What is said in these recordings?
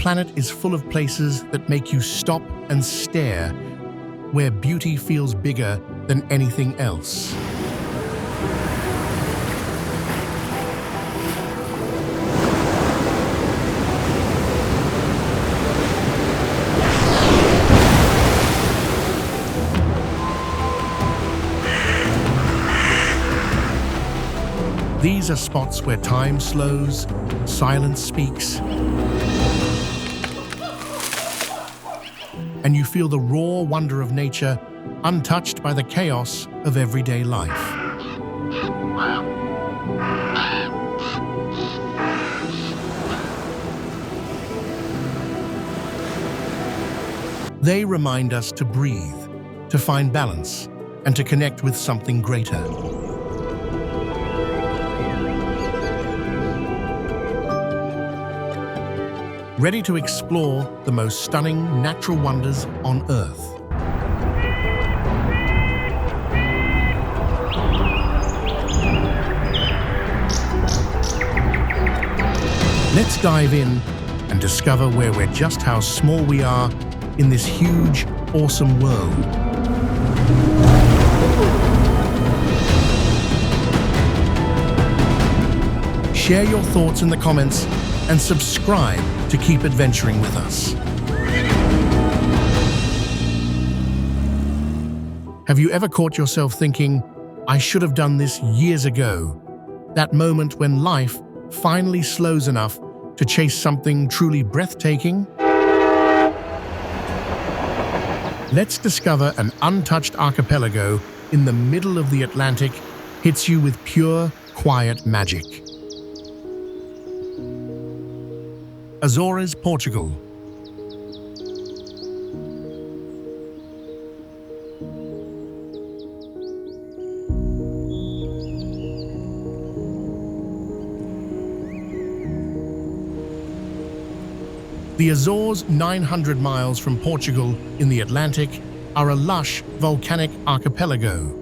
planet is full of places that make you stop and stare, where beauty feels bigger than anything else. These are spots where time slows, silence speaks, and you feel the raw wonder of nature, untouched by the chaos of everyday life. They remind us to breathe, to find balance, and to connect with something greater. Ready to explore the most stunning natural wonders on Earth. Let's dive in and discover where we're just how small we are in this huge, awesome world. Share your thoughts in the comments and subscribe to keep adventuring with us. Have you ever caught yourself thinking, I should have done this years ago? That moment when life finally slows enough to chase something truly breathtaking? Let's discover an untouched archipelago in the middle of the Atlantic hits you with pure, quiet magic. Azores, Portugal. The Azores, 900 miles from Portugal in the Atlantic, are a lush, volcanic archipelago.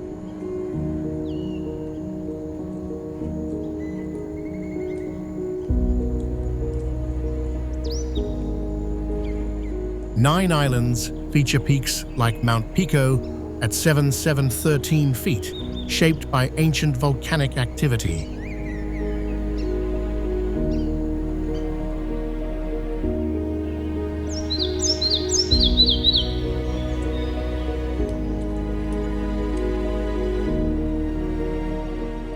Nine islands feature peaks like Mount Pico at 7,713 feet, shaped by ancient volcanic activity.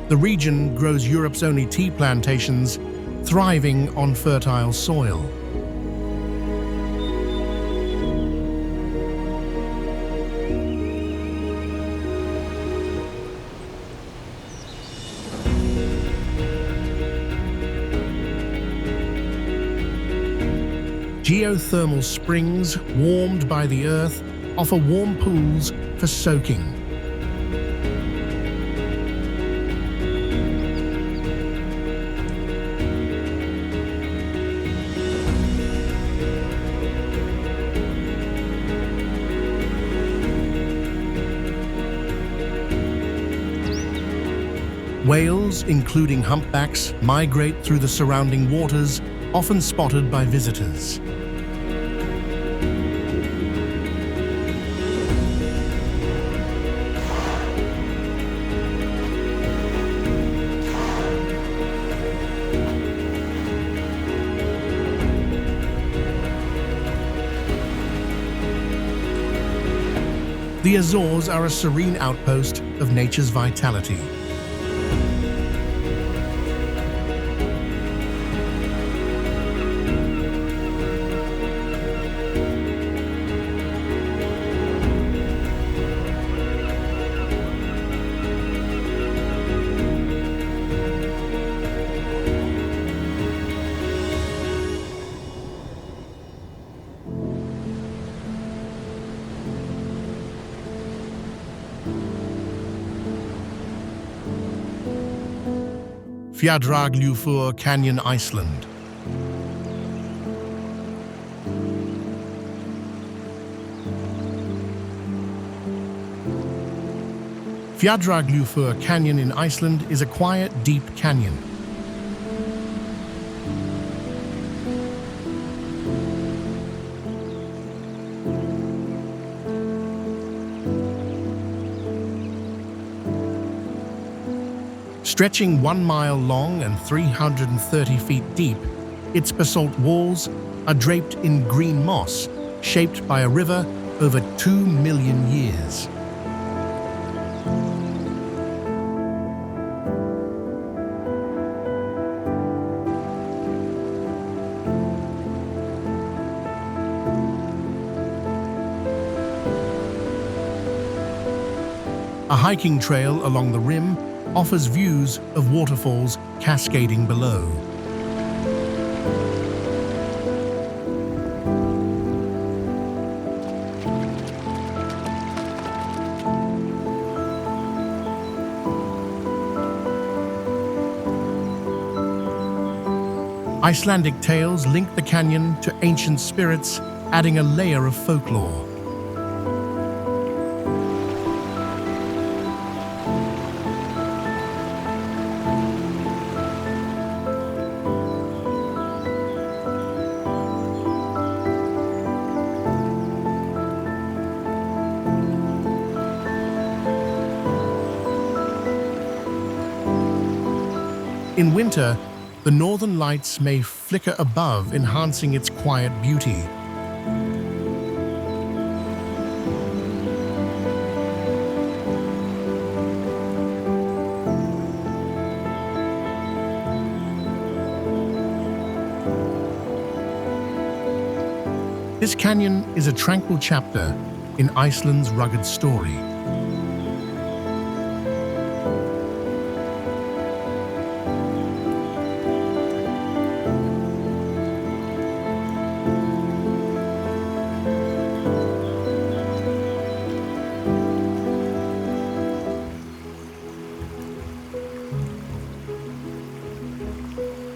The region grows Europe's only tea plantations, thriving on fertile soil. Geothermal springs, warmed by the earth, offer warm pools for soaking. Whales, including humpbacks, migrate through the surrounding waters, often spotted by visitors. The Azores are a serene outpost of nature's vitality. Fjarrgljfur Canyon, Iceland. Fjarrgljfur Canyon in Iceland is a quiet, deep canyon. Stretching 1 mile long and 330 feet deep, its basalt walls are draped in green moss, shaped by a river over 2 million years. A hiking trail along the rim offers views of waterfalls cascading below. Icelandic tales link the canyon to ancient spirits, adding a layer of folklore. In winter, the northern lights may flicker above, enhancing its quiet beauty. This canyon is a tranquil chapter in Iceland's rugged story.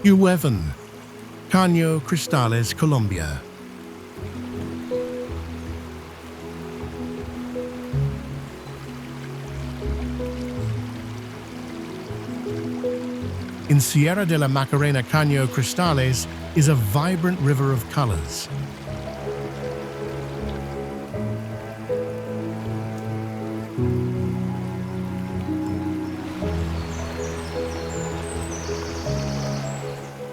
Hierve el Cao Cristales, Colombia. In Sierra de la Macarena, Cao Cristales is a vibrant river of colors.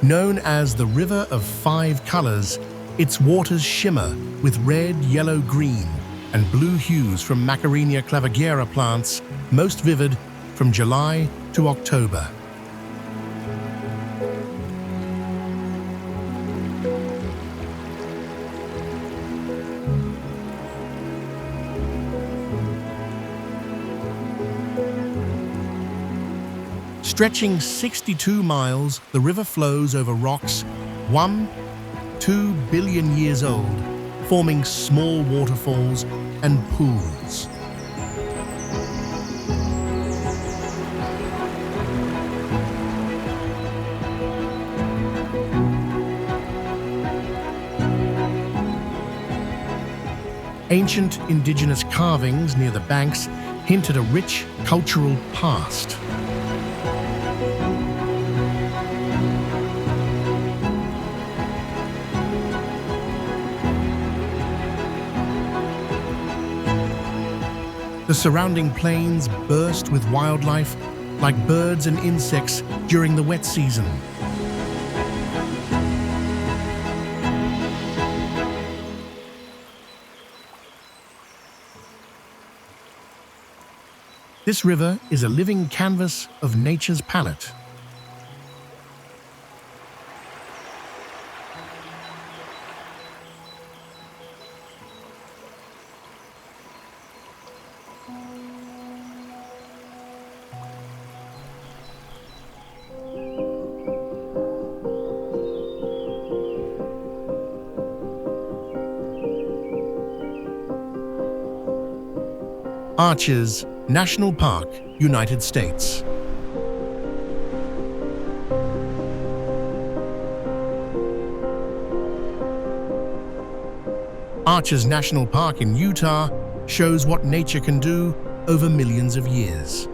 Known as the River of Five Colors, its waters shimmer with red, yellow, green, and blue hues from Macarenia clavigera plants, most vivid from July to October. Stretching 62 miles, the river flows over rocks 1-2 billion years old, forming small waterfalls and pools. Ancient indigenous carvings near the banks hint at a rich cultural past. The surrounding plains burst with wildlife like birds and insects during the wet season. This river is a living canvas of nature's palette. Arches National Park, United States. Arches National Park in Utah shows what nature can do over millions of years.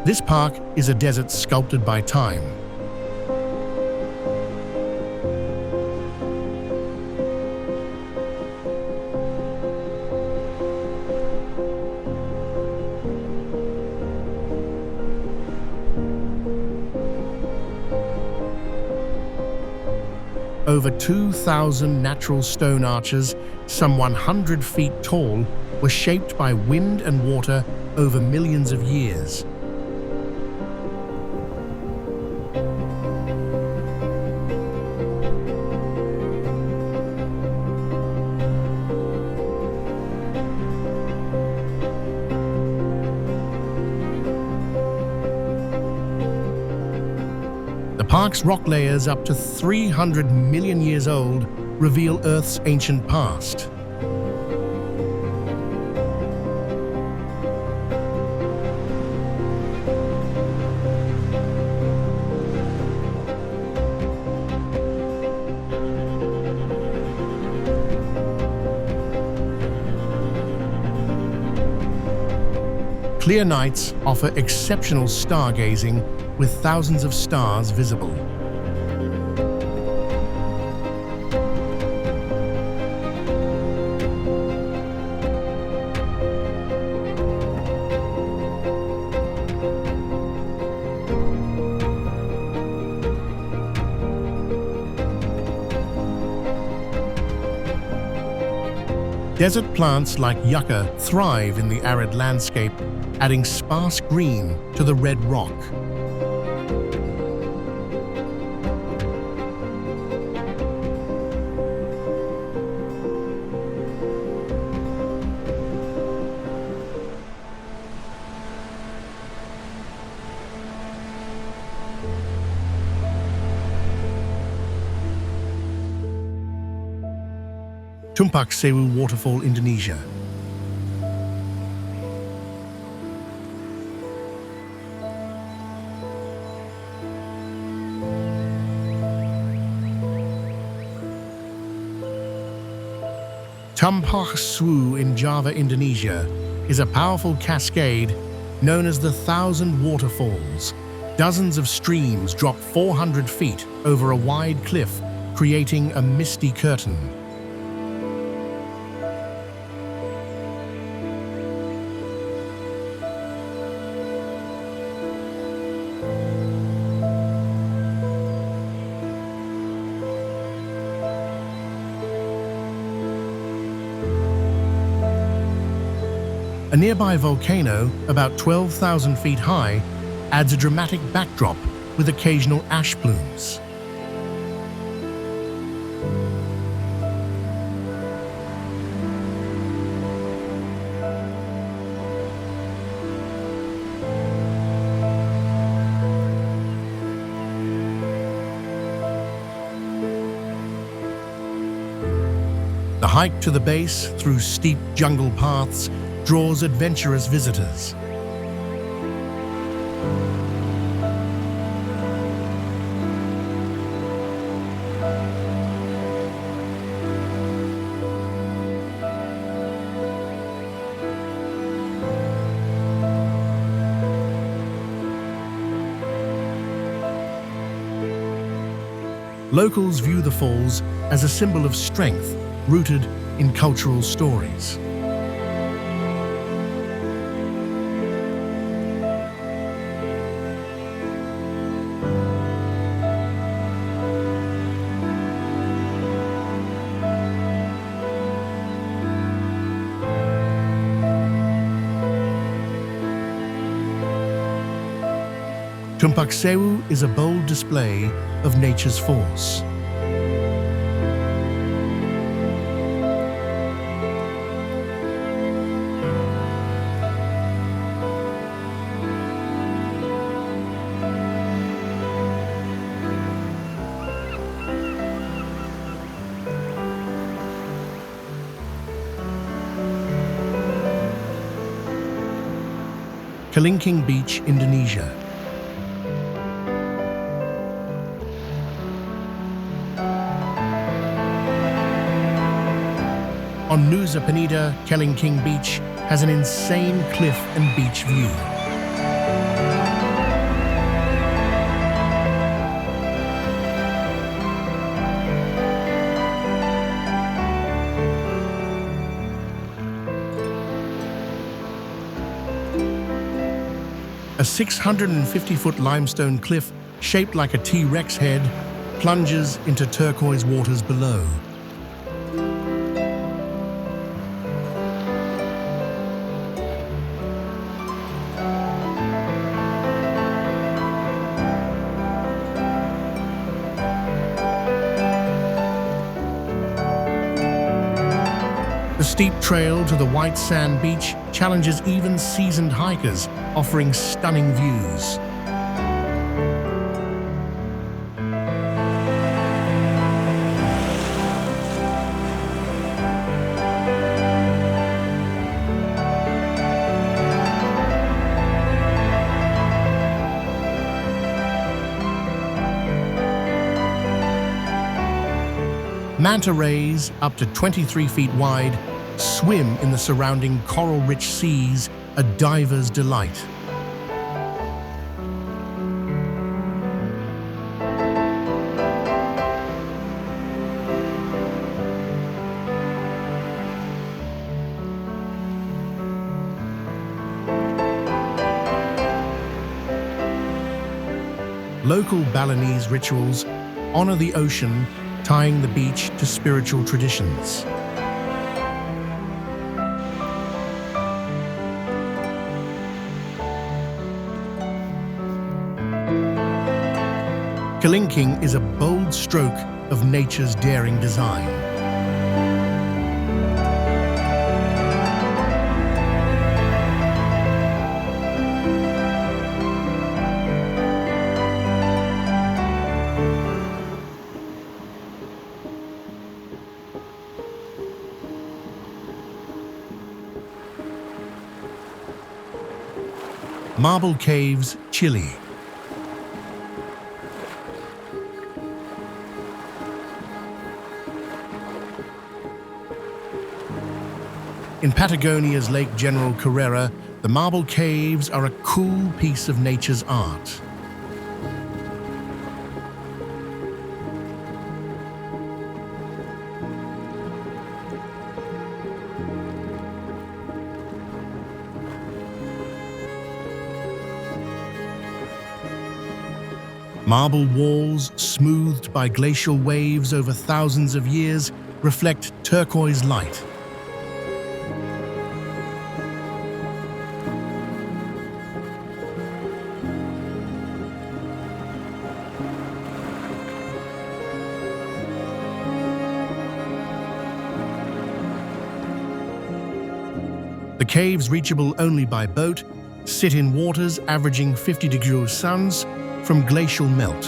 This park is a desert sculpted by time. Over 2,000 natural stone arches, some 100 feet tall, were shaped by wind and water over millions of years. The park's rock layers, up to 300 million years old, reveal Earth's ancient past. Clear nights offer exceptional stargazing, with thousands of stars visible. Desert plants like yucca thrive in the arid landscape, adding sparse green to the red rock. Tumpak Sewu Waterfall, Indonesia. Tumpak Sewu in Java, Indonesia, is a powerful cascade known as the Thousand Waterfalls. Dozens of streams drop 400 feet over a wide cliff, creating a misty curtain. A nearby volcano, about 12,000 feet high, adds a dramatic backdrop with occasional ash plumes. The hike to the base through steep jungle paths draws adventurous visitors. Locals view the falls as a symbol of strength rooted in cultural stories. Tumpak Sewu is a bold display of nature's force. Kelingking Beach, Indonesia. On Nusa Penida, Kelingking Beach has an insane cliff and beach view. A 650-foot limestone cliff shaped like a T-Rex head plunges into turquoise waters below. The steep trail to the white sand beach challenges even seasoned hikers, offering stunning views. Manta rays, up to 23 feet wide, swim in the surrounding coral-rich seas, a diver's delight. Local Balinese rituals honor the ocean, tying the beach to spiritual traditions. Kelingking is a bold stroke of nature's daring design. Marble Caves, Chile. In Patagonia's Lake General Carrera, the Marble Caves are a cool piece of nature's art. Marble walls, smoothed by glacial waves over thousands of years, reflect turquoise light. The caves, reachable only by boat, sit in waters averaging 50-degree suns from glacial melt.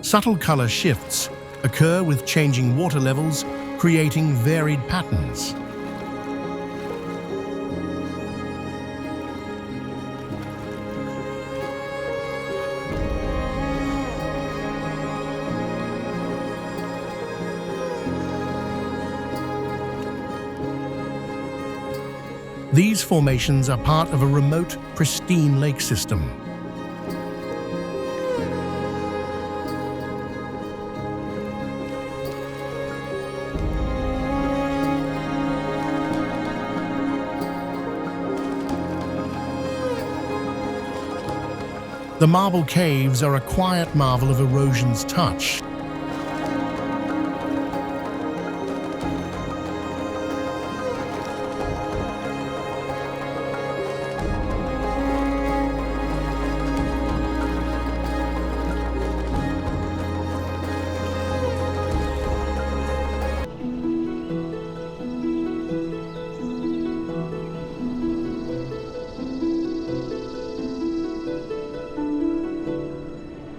Subtle color shifts occur with changing water levels, creating varied patterns. These formations are part of a remote, pristine lake system. The Marble Caves are a quiet marvel of erosion's touch.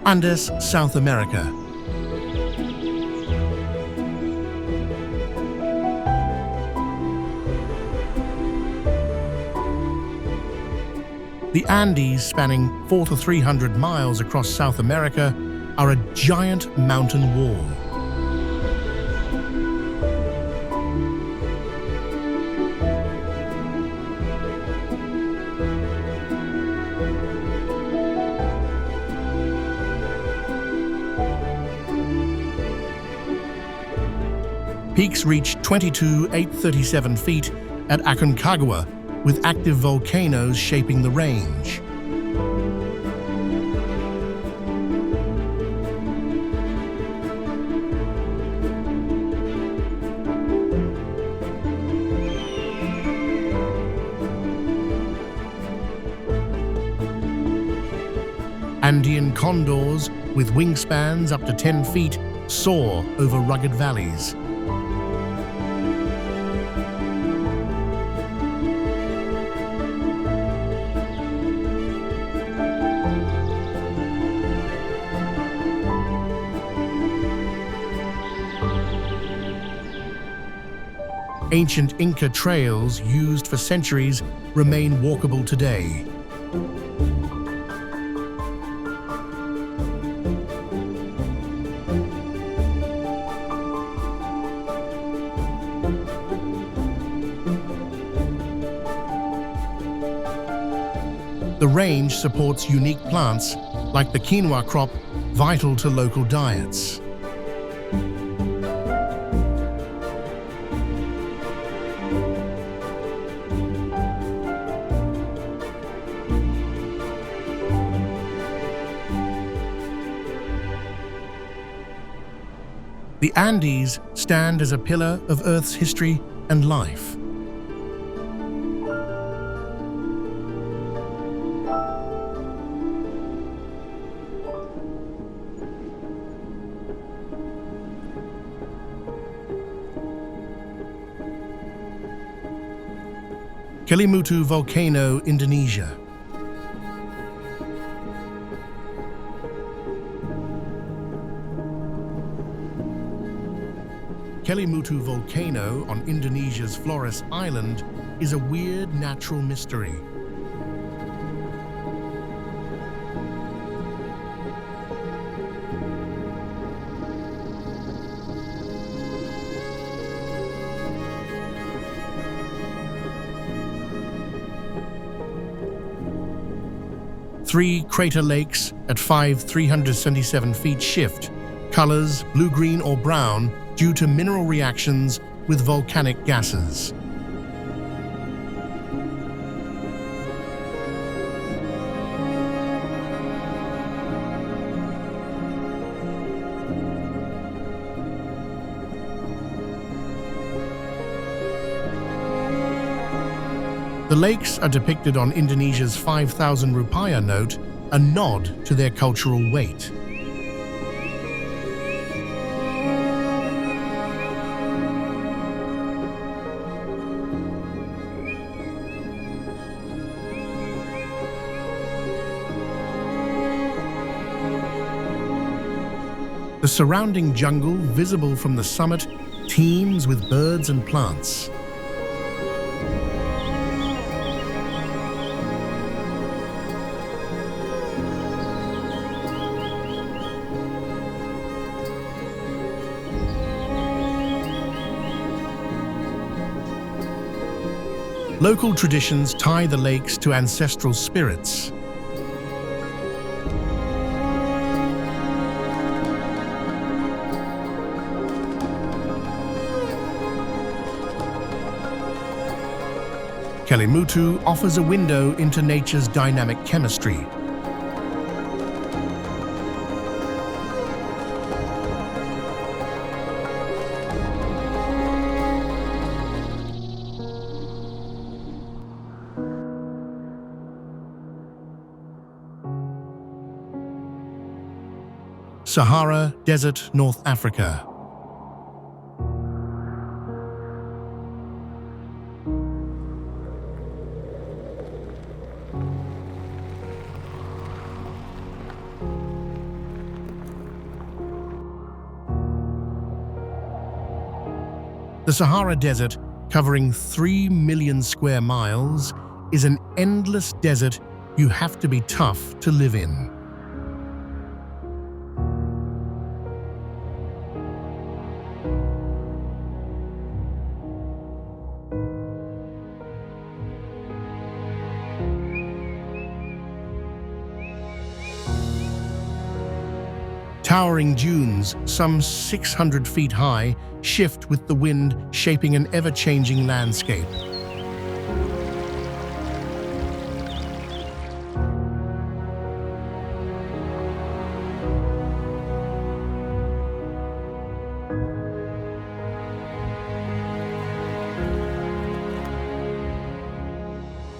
Andes, South America. The Andes, spanning 400 to 300 miles across South America, are a giant mountain wall. Peaks reach 22,837 feet at Aconcagua, with active volcanoes shaping the range. Andean condors, with wingspans up to 10 feet, soar over rugged valleys. Ancient Inca trails used for centuries remain walkable today. The range supports unique plants like the quinoa crop, vital to local diets. The Andes stand as a pillar of Earth's history and life. Kelimutu Volcano, Indonesia. Kelimutu Volcano on Indonesia's Flores Island is a weird natural mystery. Three crater lakes at 377 feet shift, colors blue, green, or brown due to mineral reactions with volcanic gases. The lakes are depicted on Indonesia's 5,000 rupiah note, a nod to their cultural weight. The surrounding jungle, visible from the summit, teems with birds and plants. Local traditions tie the lakes to ancestral spirits. Kelimutu offers a window into nature's dynamic chemistry. Sahara Desert, North Africa. The Sahara Desert, covering 3 million square miles, is an endless desert you have to be tough to live in. Towering dunes, some 600 feet high, shift with the wind, shaping an ever-changing landscape.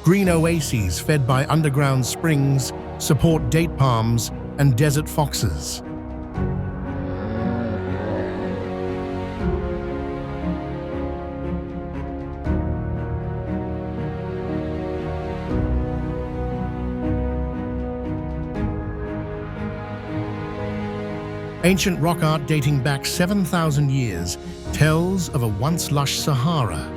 Green oases fed by underground springs support date palms and desert foxes. Ancient rock art dating back 7,000 years tells of a once lush Sahara.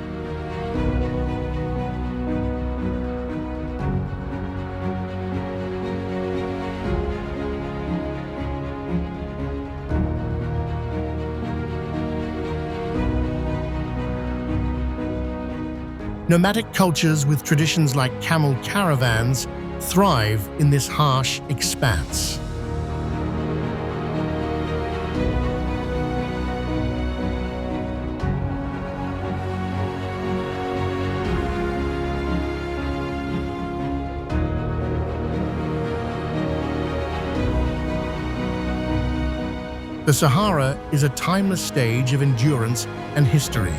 Nomadic cultures with traditions like camel caravans thrive in this harsh expanse. The Sahara is a timeless stage of endurance and history.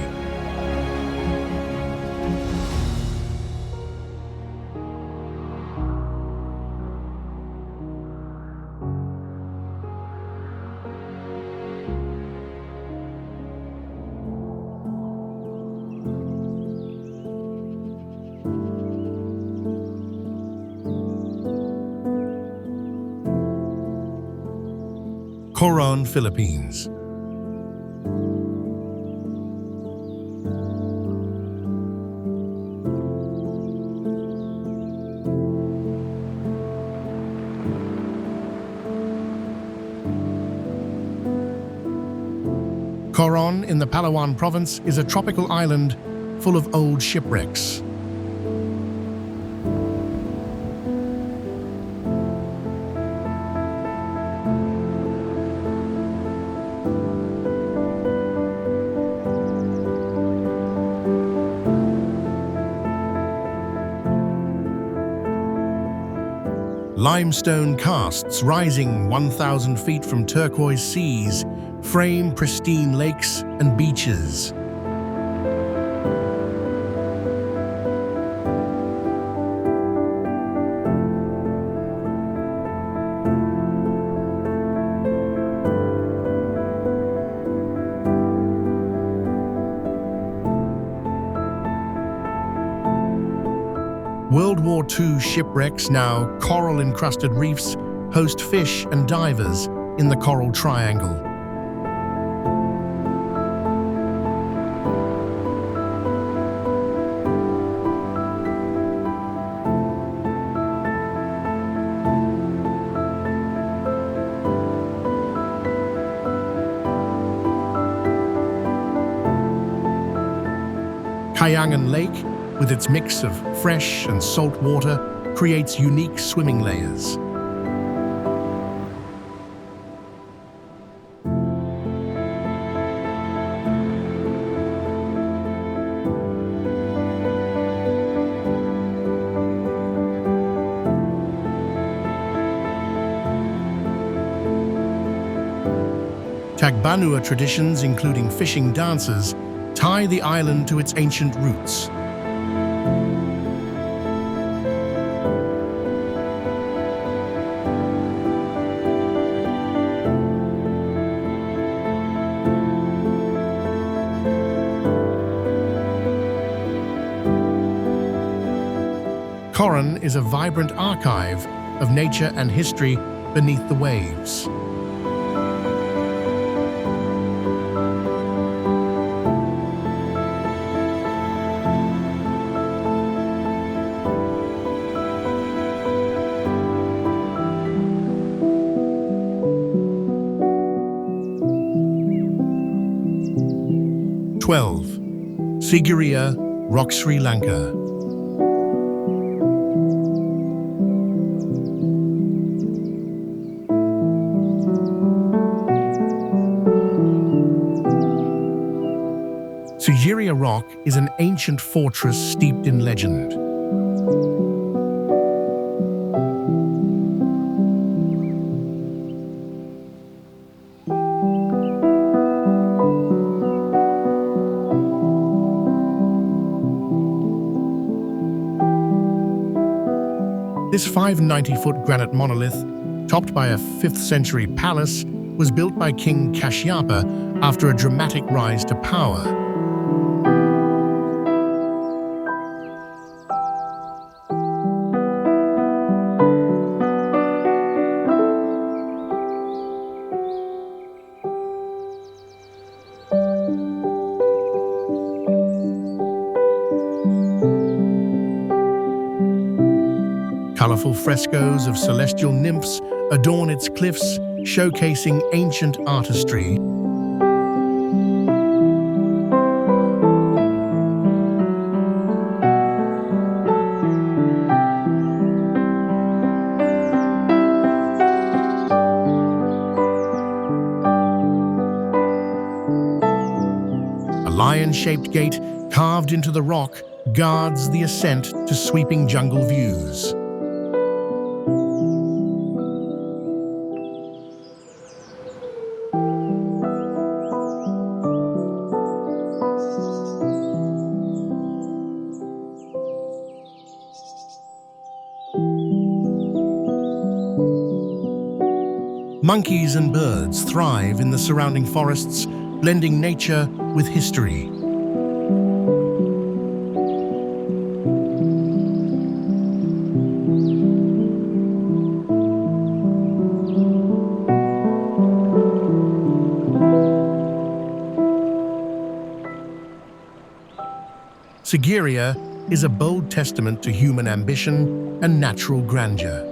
Coron, Philippines. Coron in the Palawan province is a tropical island full of old shipwrecks. Limestone casts rising 1,000 feet from turquoise seas frame pristine lakes and beaches. World War II shipwrecks, now coral-encrusted reefs, host fish and divers in the Coral Triangle. Kayangan Lake, with its mix of fresh and salt water, creates unique swimming layers. Tagbanua traditions, including fishing dances, tie the island to its ancient roots. Coron is a vibrant archive of nature and history beneath the waves. Sigiriya Rock, Sri Lanka. Rock is an ancient fortress steeped in legend. This 590-foot granite monolith, topped by a 5th century palace, was built by King Kashyapa after a dramatic rise to power. Colorful frescoes of celestial nymphs adorn its cliffs, showcasing ancient artistry. A lion-shaped gate carved into the rock guards the ascent to sweeping jungle views. Monkeys and birds thrive in the surrounding forests, blending nature with history. Sigiriya is a bold testament to human ambition and natural grandeur.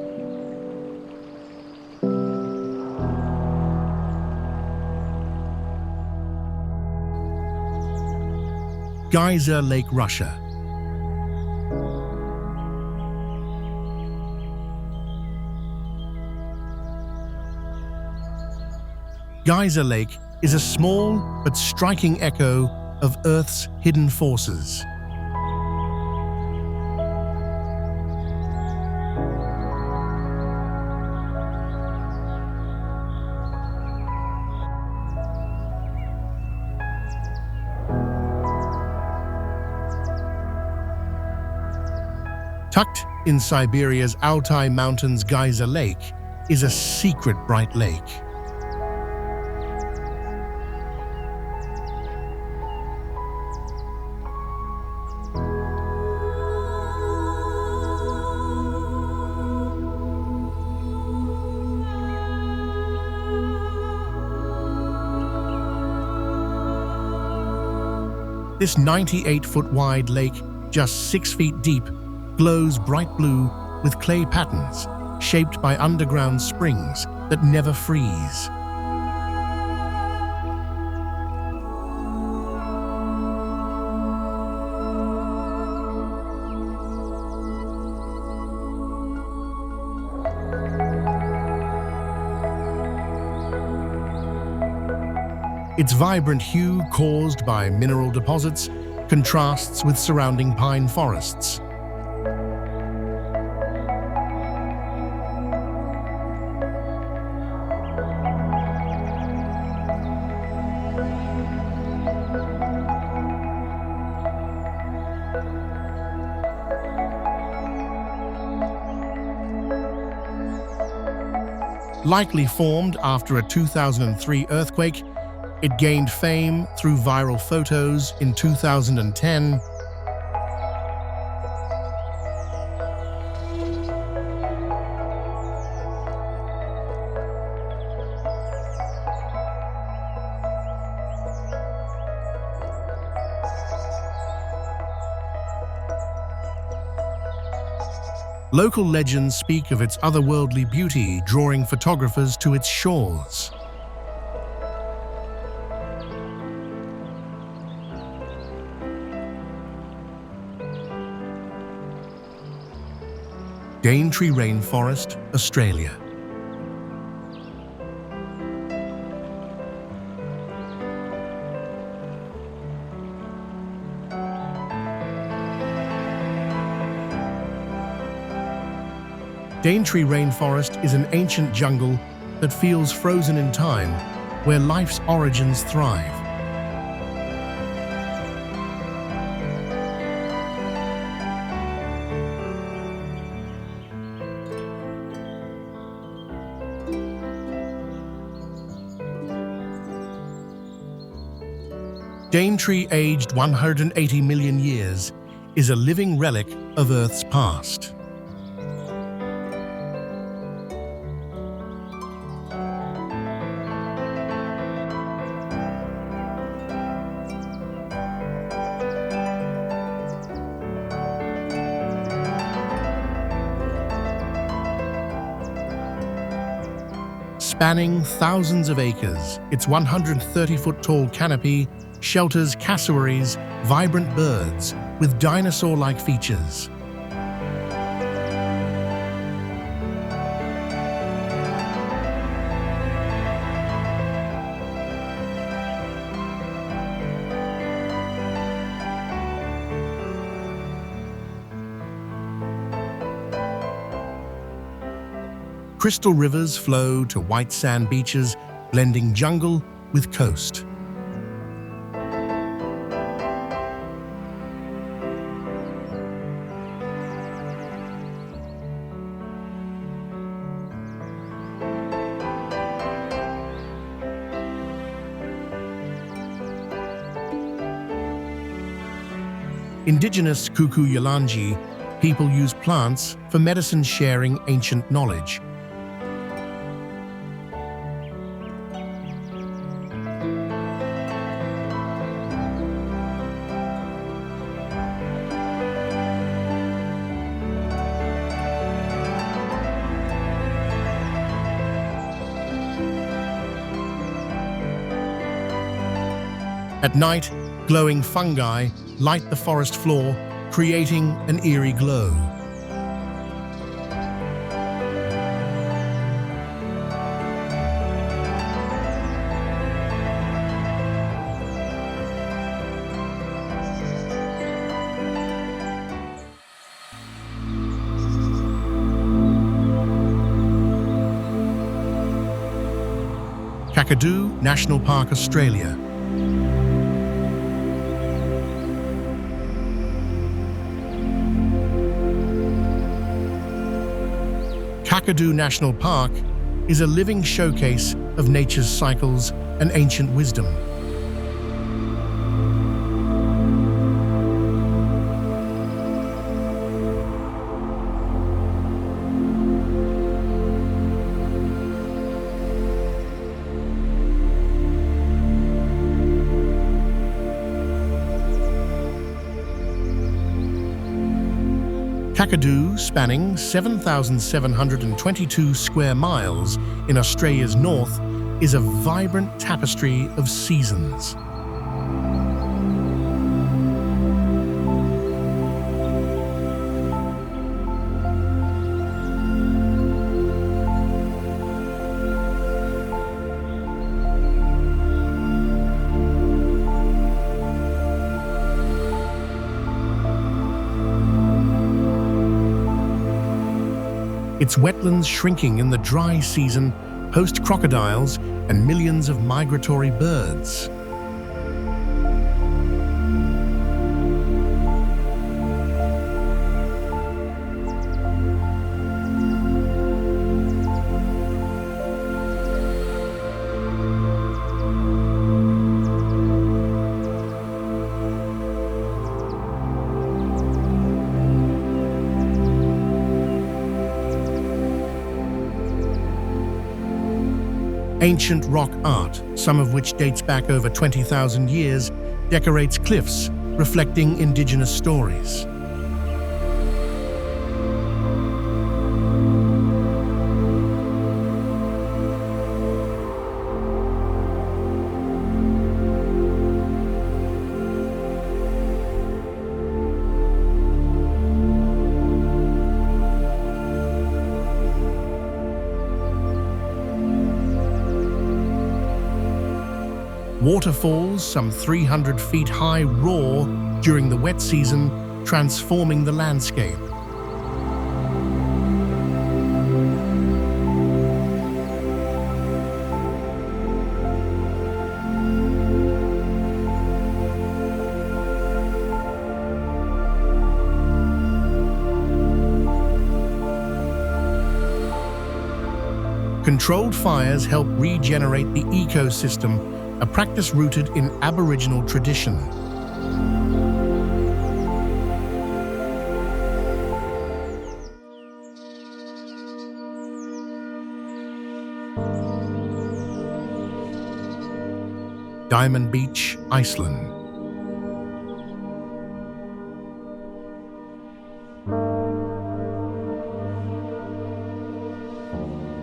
Geyser Lake, Russia. Geyser Lake is a small but striking echo of Earth's hidden forces. Tucked in Siberia's Altai Mountains, Geyser Lake is a secret bright lake. This 98-foot wide lake, just 6 feet deep, glows bright blue with clay patterns shaped by underground springs that never freeze. Its vibrant hue, caused by mineral deposits, contrasts with surrounding pine forests. Likely formed after a 2003 earthquake, it gained fame through viral photos in 2010. Local legends speak of its otherworldly beauty, drawing photographers to its shores. Daintree Rainforest, Australia. Daintree Rainforest is an ancient jungle that feels frozen in time, where life's origins thrive. Daintree, aged 180 million years, is a living relic of Earth's past. Spanning thousands of acres, its 130-foot-tall canopy shelters cassowaries, vibrant birds with dinosaur-like features. Crystal rivers flow to white sand beaches, blending jungle with coast. Indigenous Kuku-Yalanji people use plants for medicine, sharing ancient knowledge. At night, glowing fungi light the forest floor, creating an eerie glow. Kakadu National Park, Australia. Kakadu National Park is a living showcase of nature's cycles and ancient wisdom. Kakadu, spanning 7,722 square miles in Australia's north, is a vibrant tapestry of seasons. Its wetlands, shrinking in the dry season, host crocodiles and millions of migratory birds. Ancient rock art, some of which dates back over 20,000 years, decorates cliffs, reflecting indigenous stories. Waterfalls, some 300 feet high, roar during the wet season, transforming the landscape. Controlled fires help regenerate the ecosystem, a practice rooted in Aboriginal tradition. Diamond Beach, Iceland.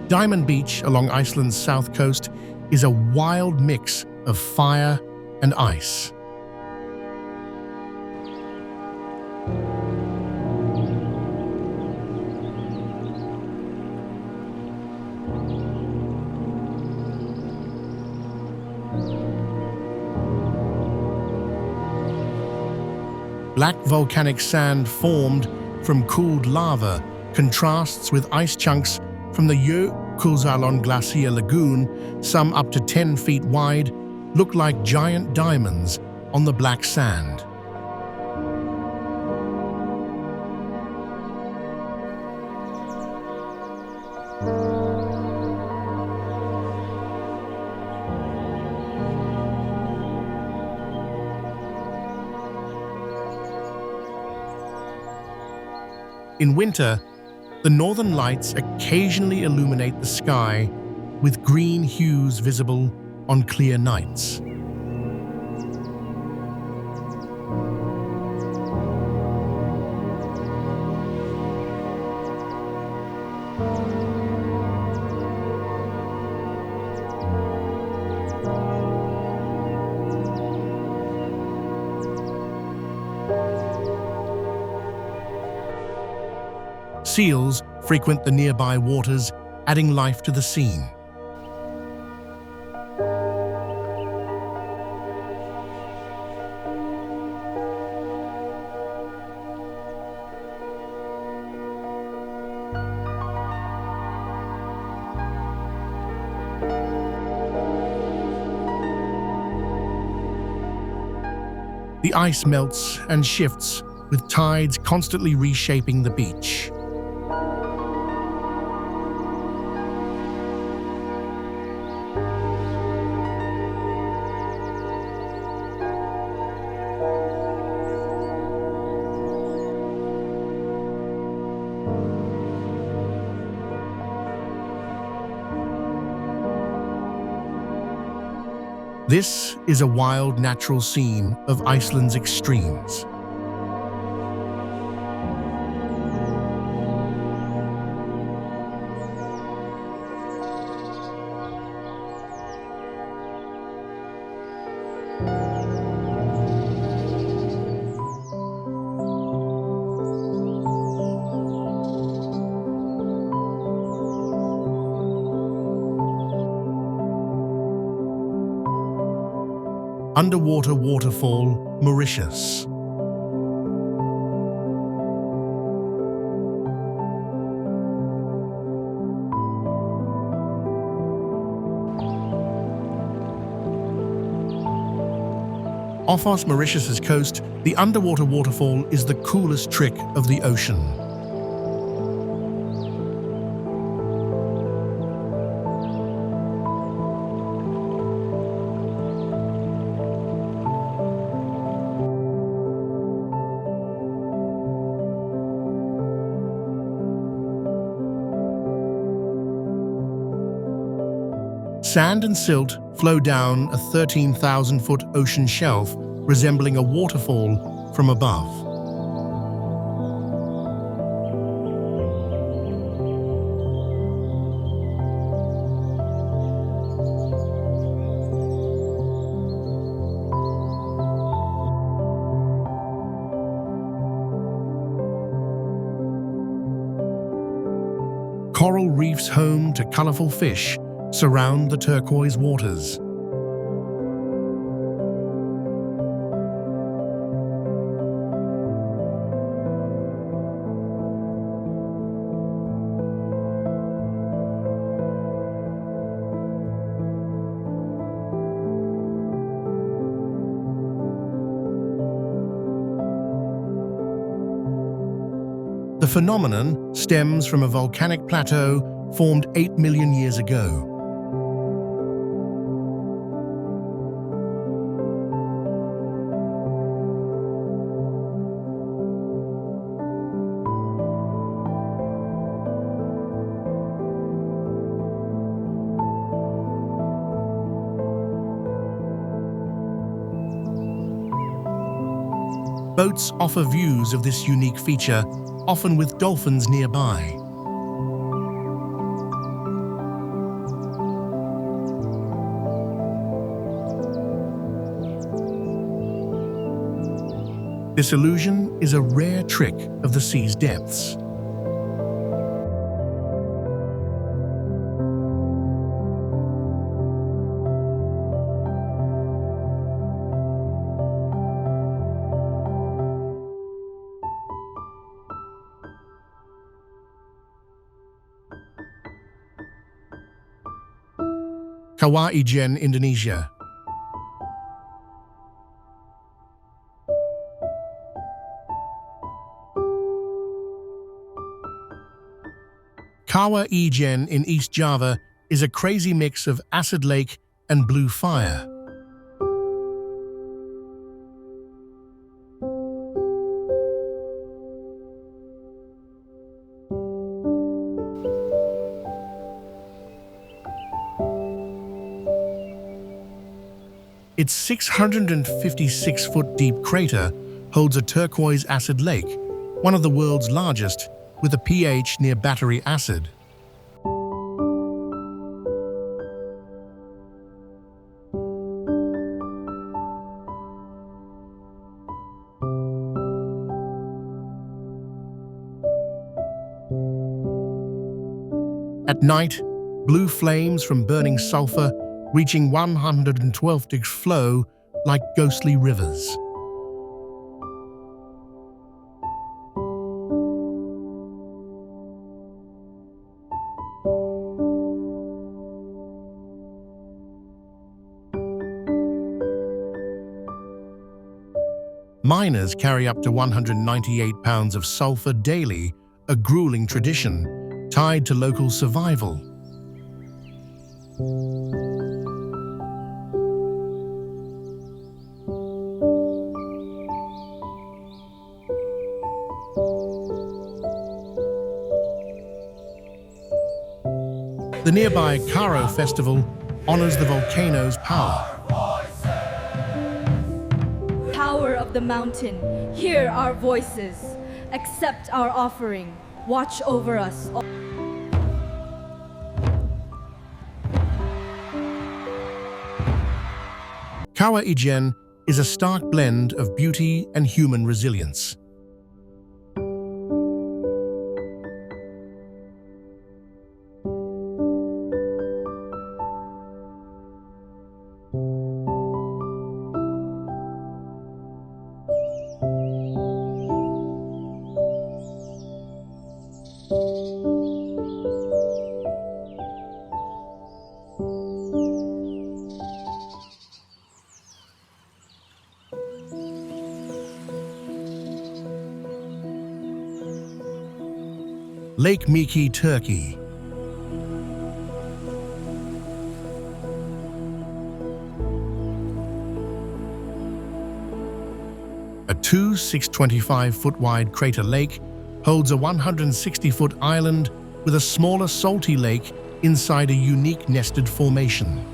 Diamond Beach along Iceland's south coast is a wild mix of fire and ice. Black volcanic sand formed from cooled lava contrasts with ice chunks from the Lechuguilla Glacier lagoon, some up to 10 feet wide, look like giant diamonds on the black sand. In winter, the northern lights occasionally illuminate the sky with green hues visible on clear nights. Seals frequent the nearby waters, adding life to the scene. The ice melts and shifts, with tides constantly reshaping the beach. This is a wild natural scene of Iceland's extremes. Underwater waterfall, Mauritius. Off Mauritius's coast, the underwater waterfall is the coolest trick of the ocean. Sand and silt flow down a 13,000-foot ocean shelf, resembling a waterfall from above. Coral reefs home to colorful fish surround the turquoise waters. The phenomenon stems from a volcanic plateau formed 8 million years ago. Boats offer views of this unique feature, often with dolphins nearby. This illusion is a rare trick of the sea's depths. Kawah Ijen, Indonesia. Kawah Ijen in East Java is a crazy mix of acid lake and blue fire. Its 656-foot deep crater holds a turquoise acid lake, one of the world's largest, with a pH near battery acid. At night, blue flames from burning sulfur reaching 112 degrees flow like ghostly rivers. Miners carry up to 198 pounds of sulfur daily, a grueling tradition tied to local survival. The nearby Karo festival honors the volcano's power. Power of the mountain, hear our voices. Accept our offering. Watch over us. Kawah Ijen is a stark blend of beauty and human resilience. Lake Miki, Turkey. A 625-foot wide crater lake holds a 160-foot island with a smaller salty lake inside a unique nested formation.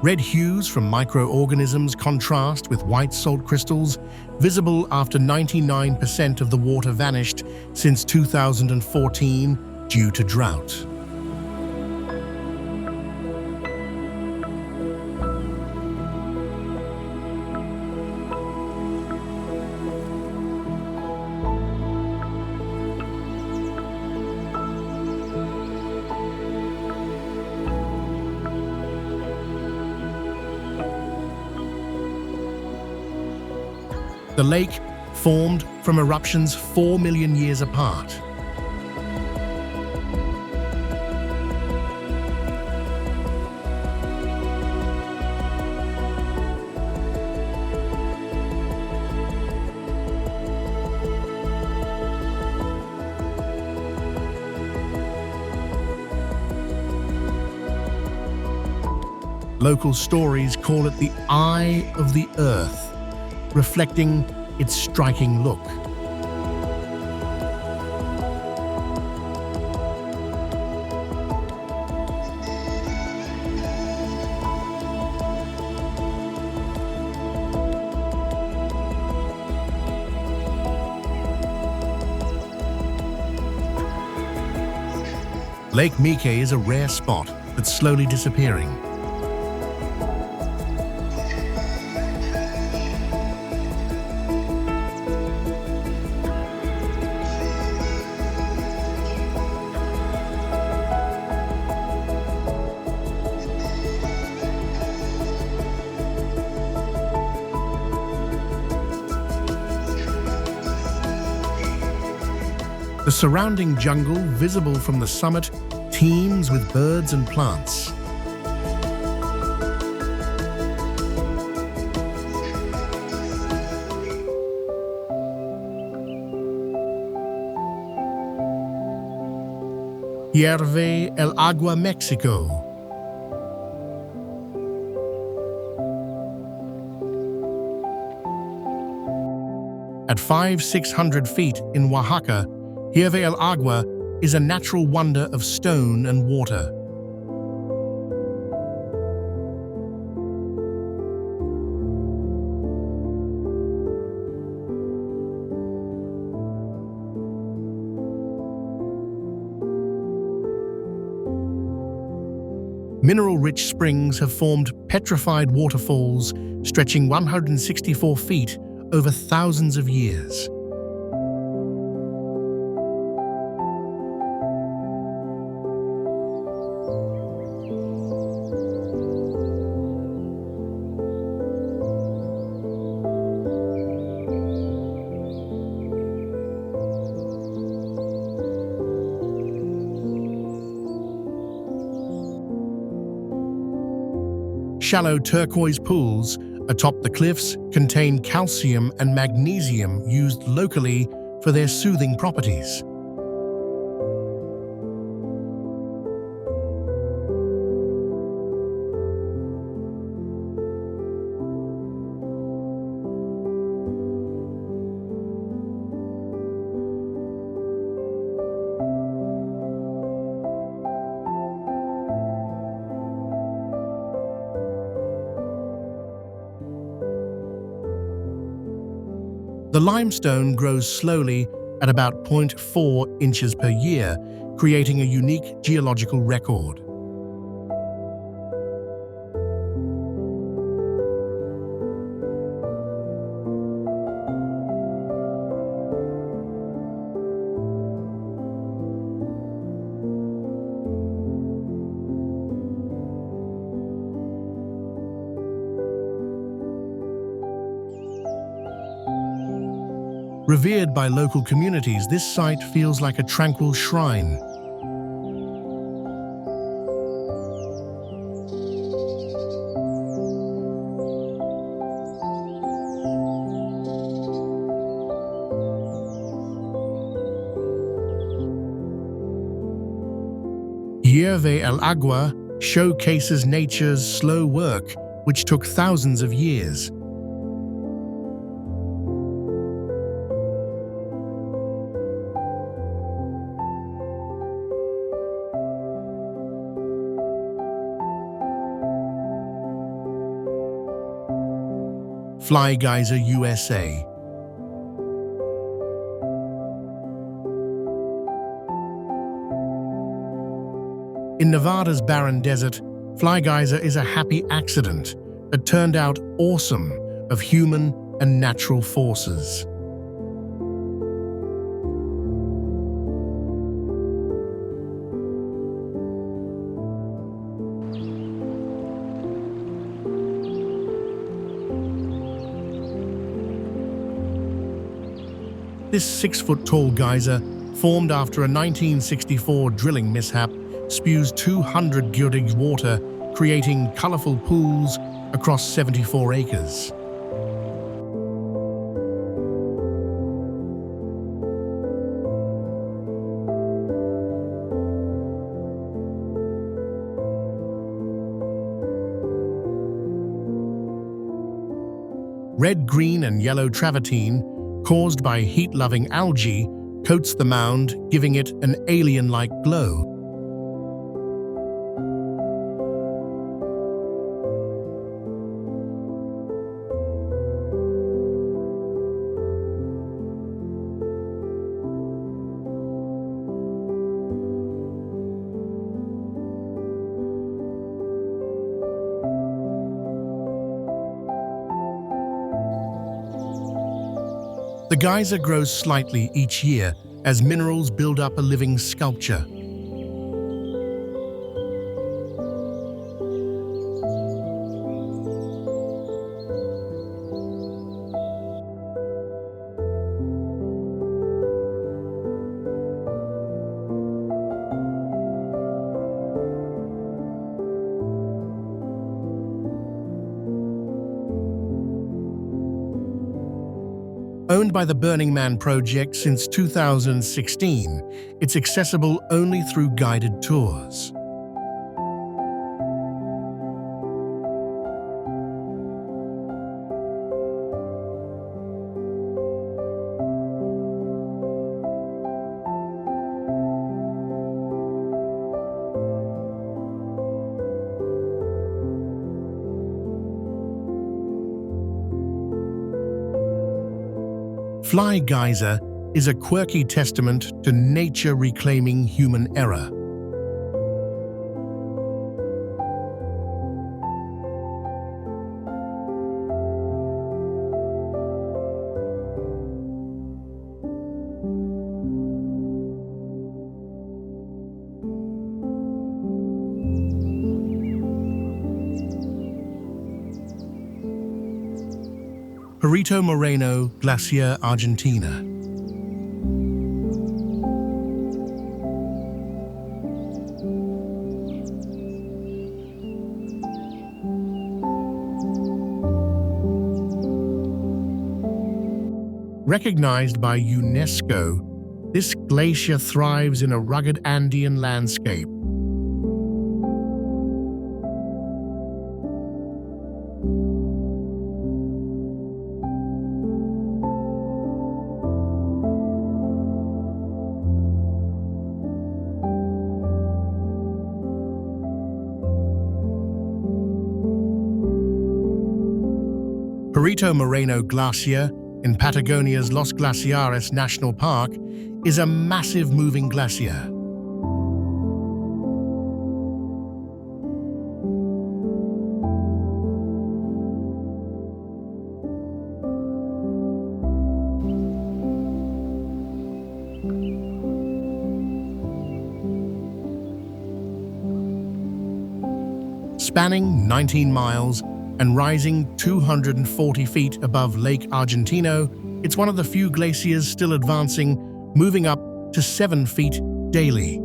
Red hues from microorganisms contrast with white salt crystals, visible after 99% of the water vanished since 2014 due to drought. The lake formed from eruptions 4 million years apart. Local stories call it the Eye of the Earth, reflecting its striking look. Lake Mike is a rare spot that's slowly disappearing. The surrounding jungle, visible from the summit, teems with birds and plants. Hierve el Agua, Mexico. At 500-600 feet in Oaxaca, Hierve el Agua is a natural wonder of stone and water. Mineral-rich springs have formed petrified waterfalls stretching 164 feet over thousands of years. Shallow turquoise pools atop the cliffs contain calcium and magnesium used locally for their soothing properties. The limestone grows slowly at about 0.4 inches per year, creating a unique geological record. Revered by local communities, this site feels like a tranquil shrine. Hierve el Agua showcases nature's slow work, which took thousands of years. Fly Geyser, USA. In Nevada's barren desert, Fly Geyser is a happy accident that turned out awesome of human and natural forces. This 6-foot-tall geyser, formed after a 1964 drilling mishap, spews 200 cubic water, creating colorful pools across 74 acres. Red, green, and yellow travertine, caused by heat-loving algae, coats the mound, giving it an alien-like glow. The geyser grows slightly each year as minerals build up a living sculpture. Owned by the Burning Man project since 2016, it's accessible only through guided tours. Fly Geyser is a quirky testament to nature reclaiming human error. Perito Moreno Glacier, Argentina. Recognized by UNESCO, this glacier thrives in a rugged Andean landscape. Perito Moreno Glacier in Patagonia's Los Glaciares National Park is a massive moving glacier. Spanning 19 miles, and rising 240 feet above Lake Argentino, it's one of the few glaciers still advancing, moving up to 7 feet daily.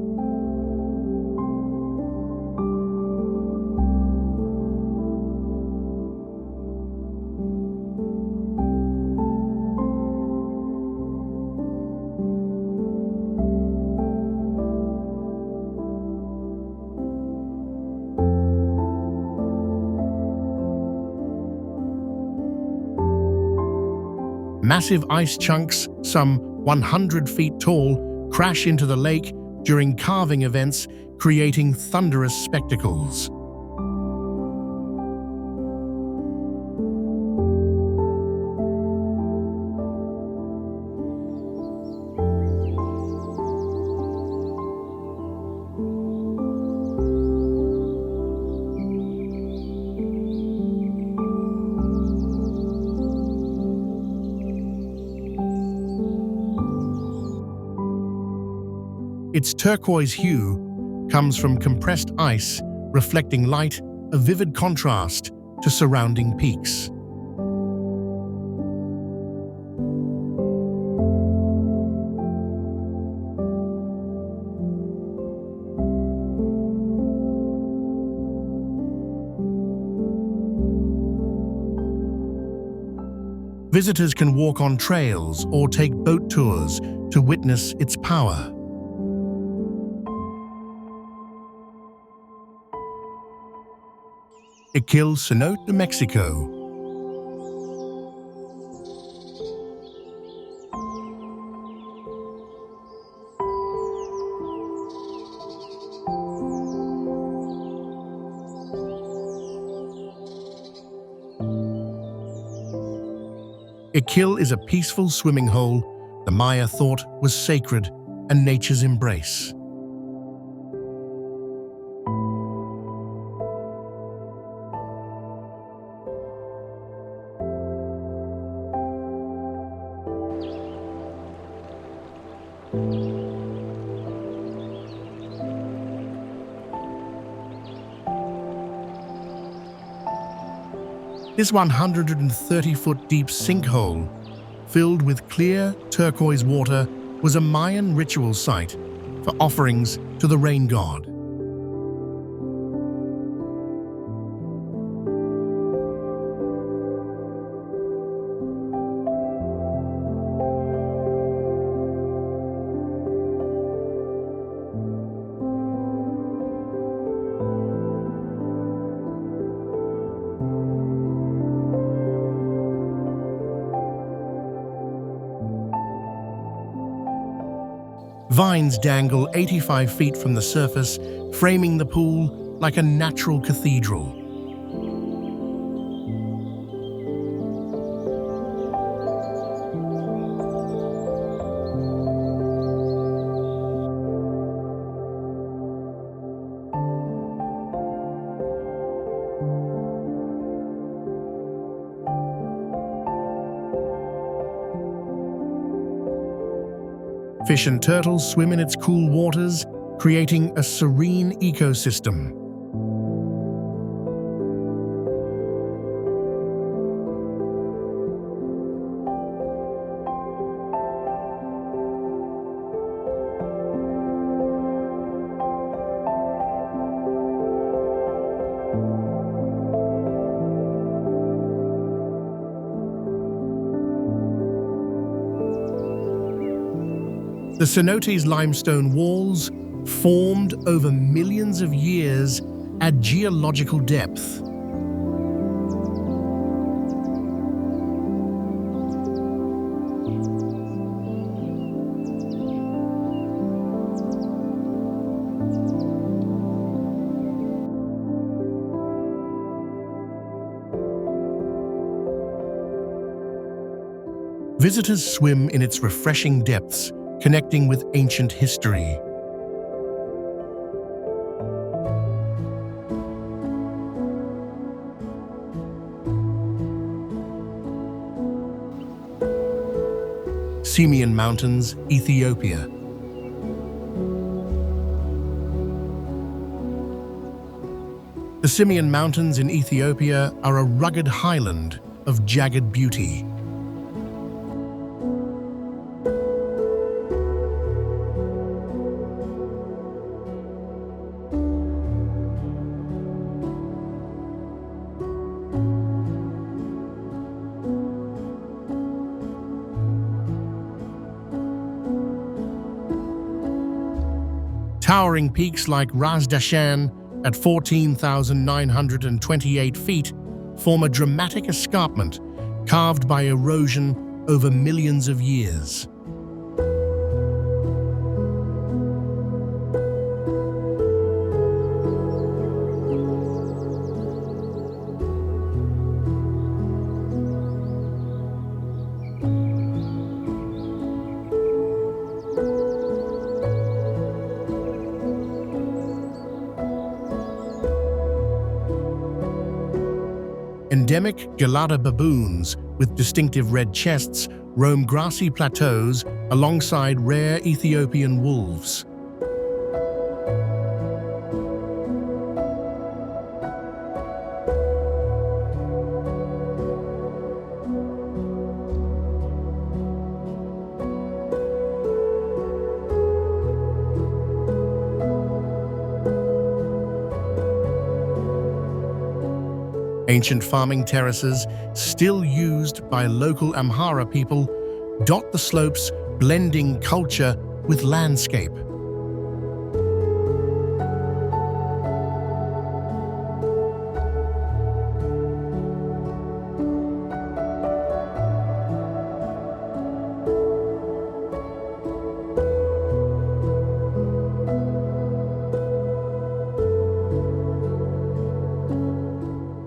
Massive ice chunks, some 100 feet tall, crash into the lake during calving events, creating thunderous spectacles. Its turquoise hue comes from compressed ice, reflecting light, a vivid contrast to surrounding peaks. Visitors can walk on trails or take boat tours to witness its power. Kil Cenote, Mexico. Kil is a peaceful swimming hole the Maya thought was sacred and nature's embrace. This 130-foot deep sinkhole, filled with clear turquoise water, was a Mayan ritual site for offerings to the rain god. Vines dangle 85 feet from the surface, framing the pool like a natural cathedral. Fish and turtles swim in its cool waters, creating a serene ecosystem. The cenote's limestone walls, formed over millions of years, add geological depth. Visitors swim in its refreshing depths, connecting with ancient history. Simien Mountains, Ethiopia. The Simien Mountains in Ethiopia are a rugged highland of jagged beauty. Towering peaks like Ras Dashan at 14,928 feet form a dramatic escarpment carved by erosion over millions of years. Endemic Gelada baboons with distinctive red chests roam grassy plateaus alongside rare Ethiopian wolves. Ancient farming terraces, still used by local Amhara people, dot the slopes, blending culture with landscape.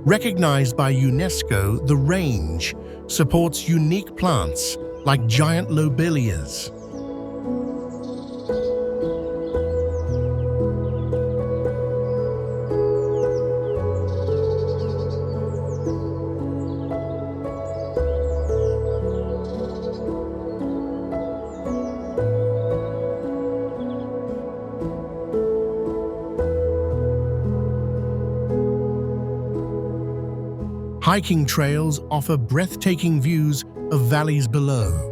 Recognized by UNESCO, the range supports unique plants like giant lobelias. Hiking trails offer breathtaking views of valleys below.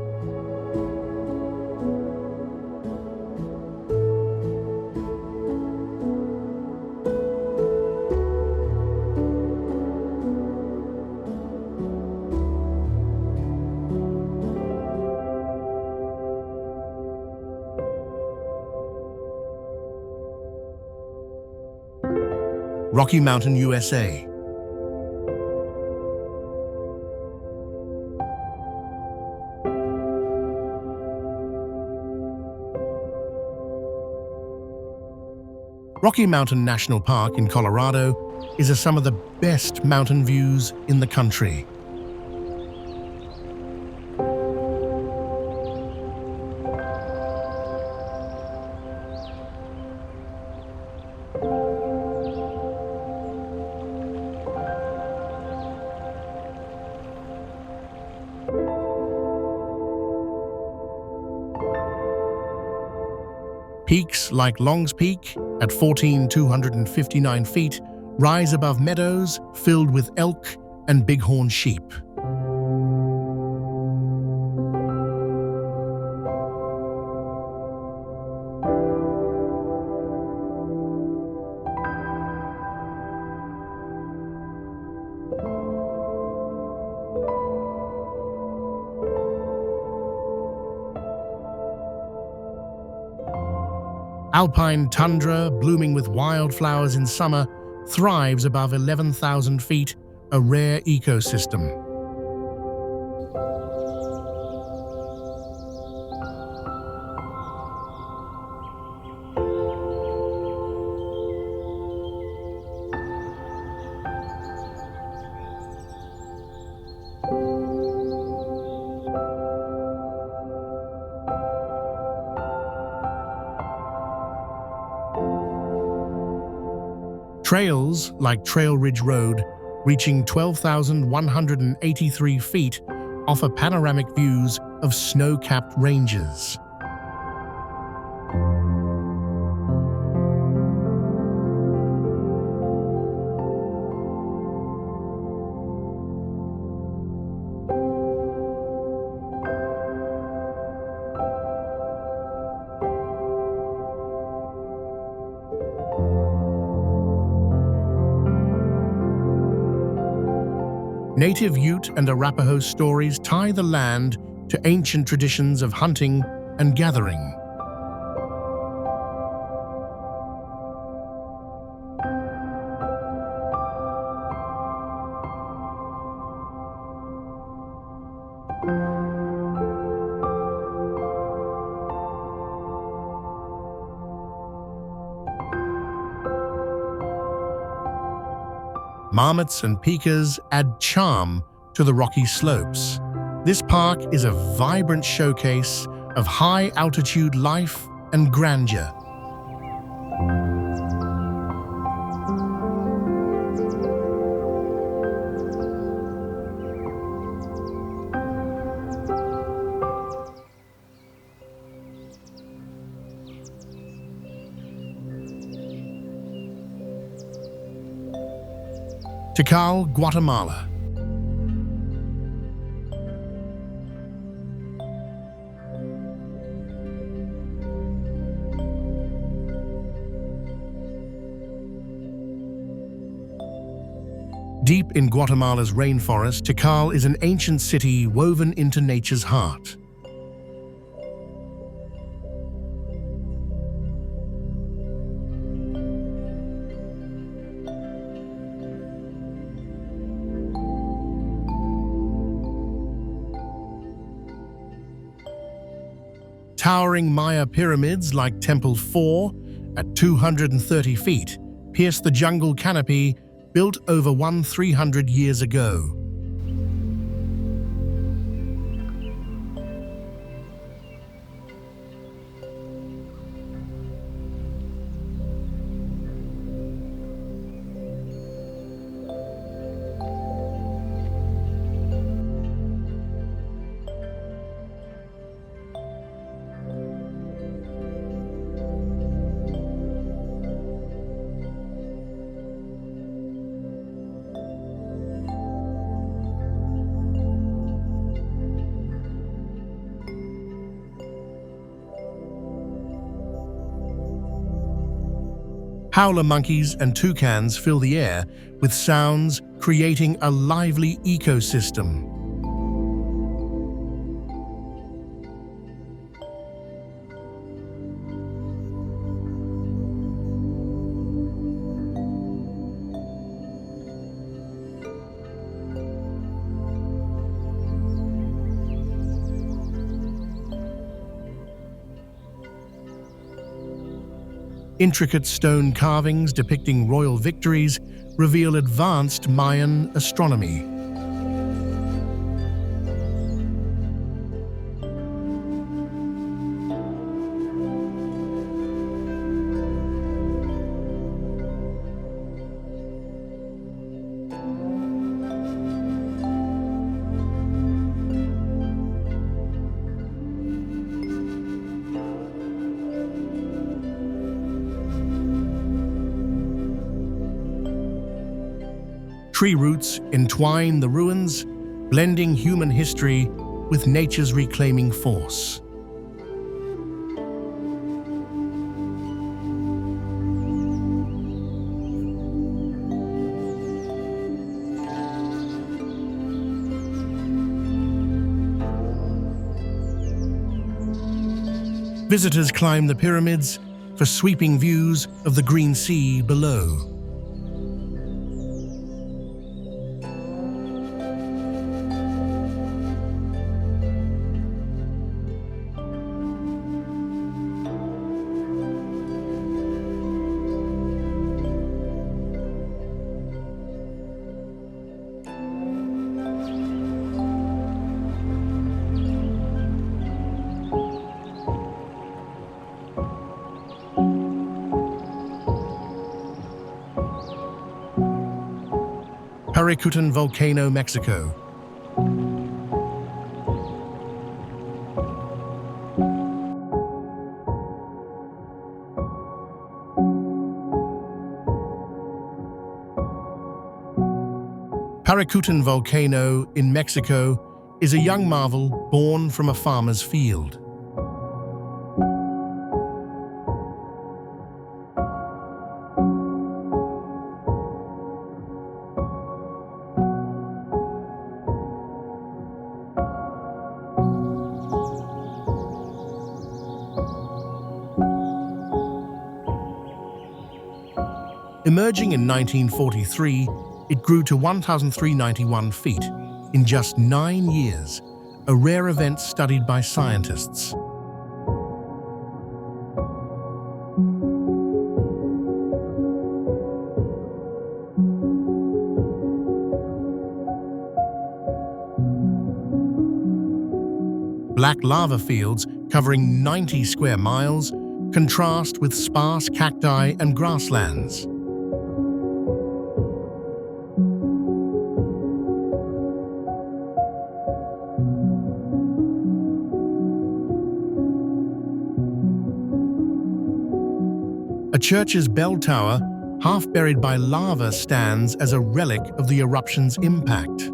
Rocky Mountain, USA. Rocky Mountain National Park in Colorado is some of the best mountain views in the country. Peaks like Long's Peak at 14,259 feet rise above meadows filled with elk and bighorn sheep. Alpine tundra, blooming with wildflowers in summer, thrives above 11,000 feet, a rare ecosystem. Trails like Trail Ridge Road, reaching 12,183 feet, offer panoramic views of snow-capped ranges. Native Ute and Arapaho stories tie the land to ancient traditions of hunting and gathering. Marmots and pikas add charm to the rocky slopes. This park is a vibrant showcase of high-altitude life and grandeur. Tikal, Guatemala. Deep in Guatemala's rainforest, Tikal is an ancient city woven into nature's heart. Towering Maya pyramids like Temple 4 at 230 feet pierce the jungle canopy built over 1,300 years ago. Howler monkeys and toucans fill the air with sounds, creating a lively ecosystem. Intricate stone carvings depicting royal victories reveal advanced Mayan astronomy. Tree roots entwine the ruins, blending human history with nature's reclaiming force. Visitors climb the pyramids for sweeping views of the green sea below. Paracutan Volcano, Mexico. Paracutan Volcano in Mexico is a young marvel born from a farmer's field. Emerging in 1943, it grew to 1,391 feet in just 9 years, a rare event studied by scientists. Black lava fields covering 90 square miles contrast with sparse cacti and grasslands. A church's bell tower, half buried by lava, stands as a relic of the eruption's impact.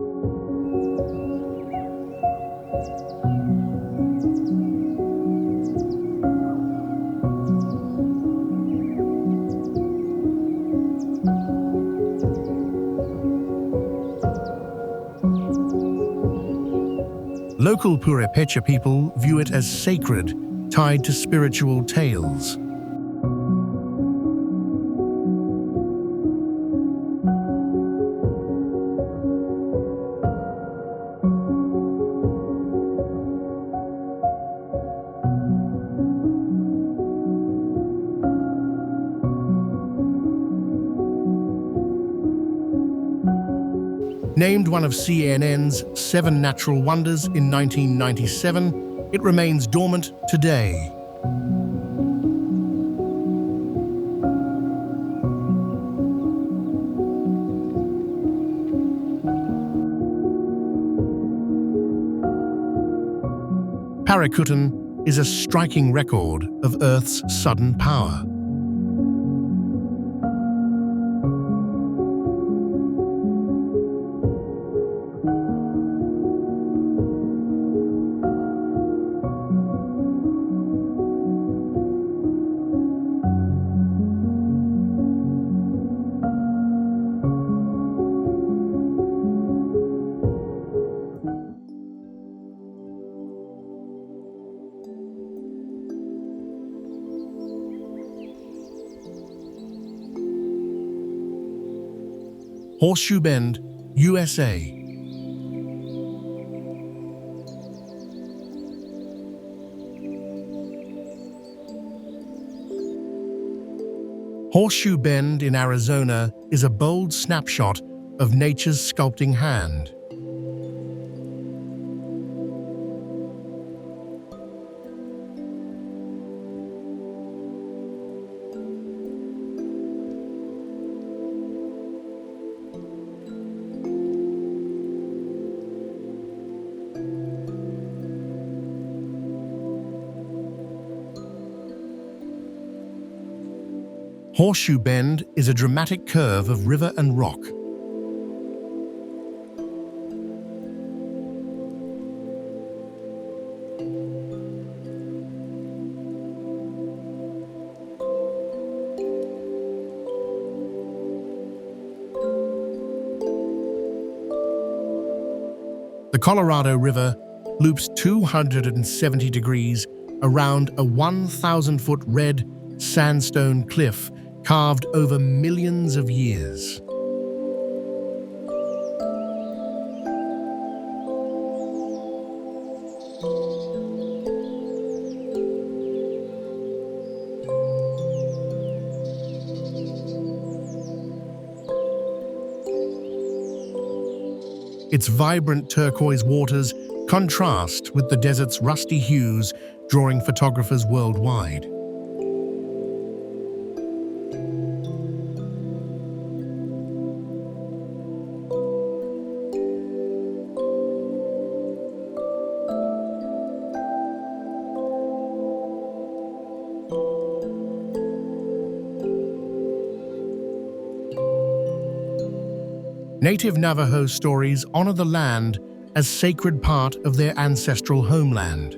Local Purepecha people view it as sacred, tied to spiritual tales. Named one of CNN's 7 natural wonders in 1997, it remains dormant today. Parakutan is a striking record of Earth's sudden power. Horseshoe Bend, USA. Horseshoe Bend in Arizona is a bold snapshot of nature's sculpting hand. Horseshoe Bend is a dramatic curve of river and rock. The Colorado River loops 270 degrees around a 1,000-foot red sandstone cliff carved over millions of years. Its vibrant turquoise waters contrast with the desert's rusty hues, drawing photographers worldwide. Native Navajo stories honor the land as sacred part of their ancestral homeland.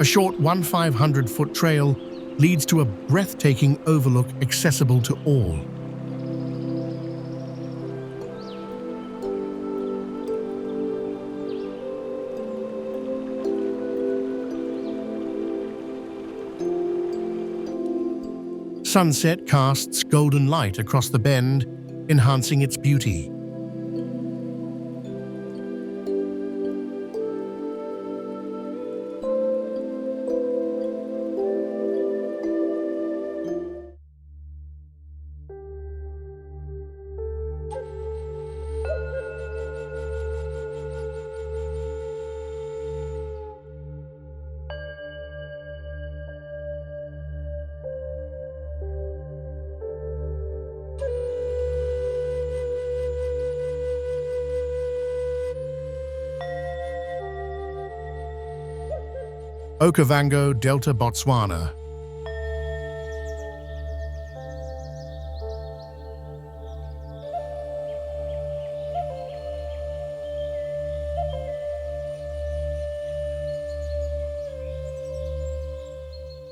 A short 1,500-foot trail leads to a breathtaking overlook accessible to all. Sunset casts golden light across the bend, enhancing its beauty. Okavango Delta, Botswana.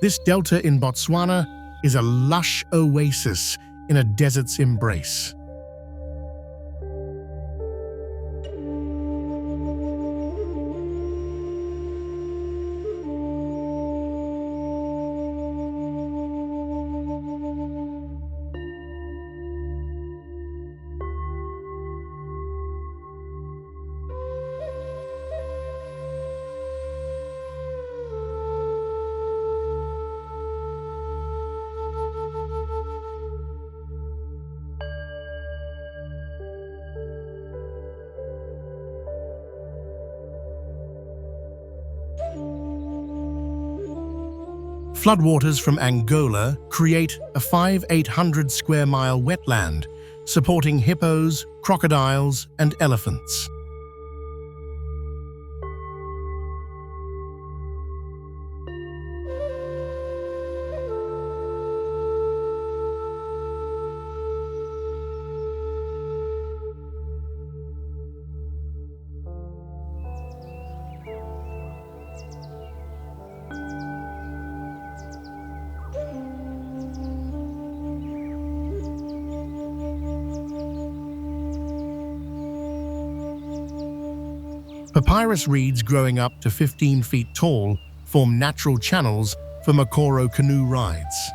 This delta in Botswana is a lush oasis in a desert's embrace. Floodwaters from Angola create a 5,800 square mile wetland, supporting hippos, crocodiles, and elephants. Papyrus reeds growing up to 15 feet tall form natural channels for Makoro canoe rides.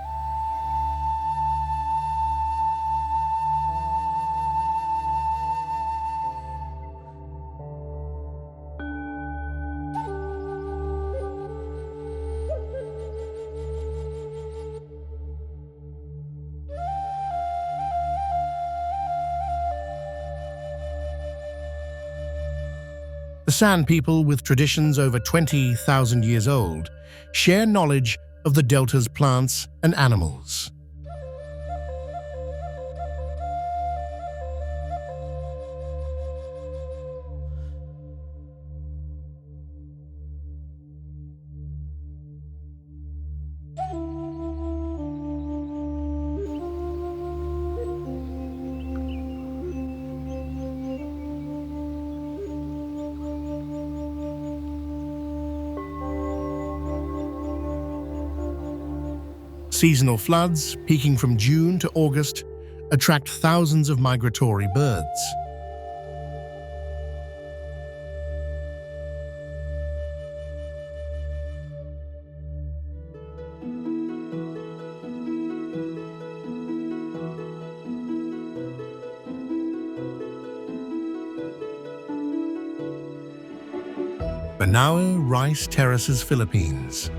The San people, with traditions over 20,000 years old, share knowledge of the delta's plants and animals. Seasonal floods, peaking from June to August, attract thousands of migratory birds. Banaue Rice Terraces, Philippines.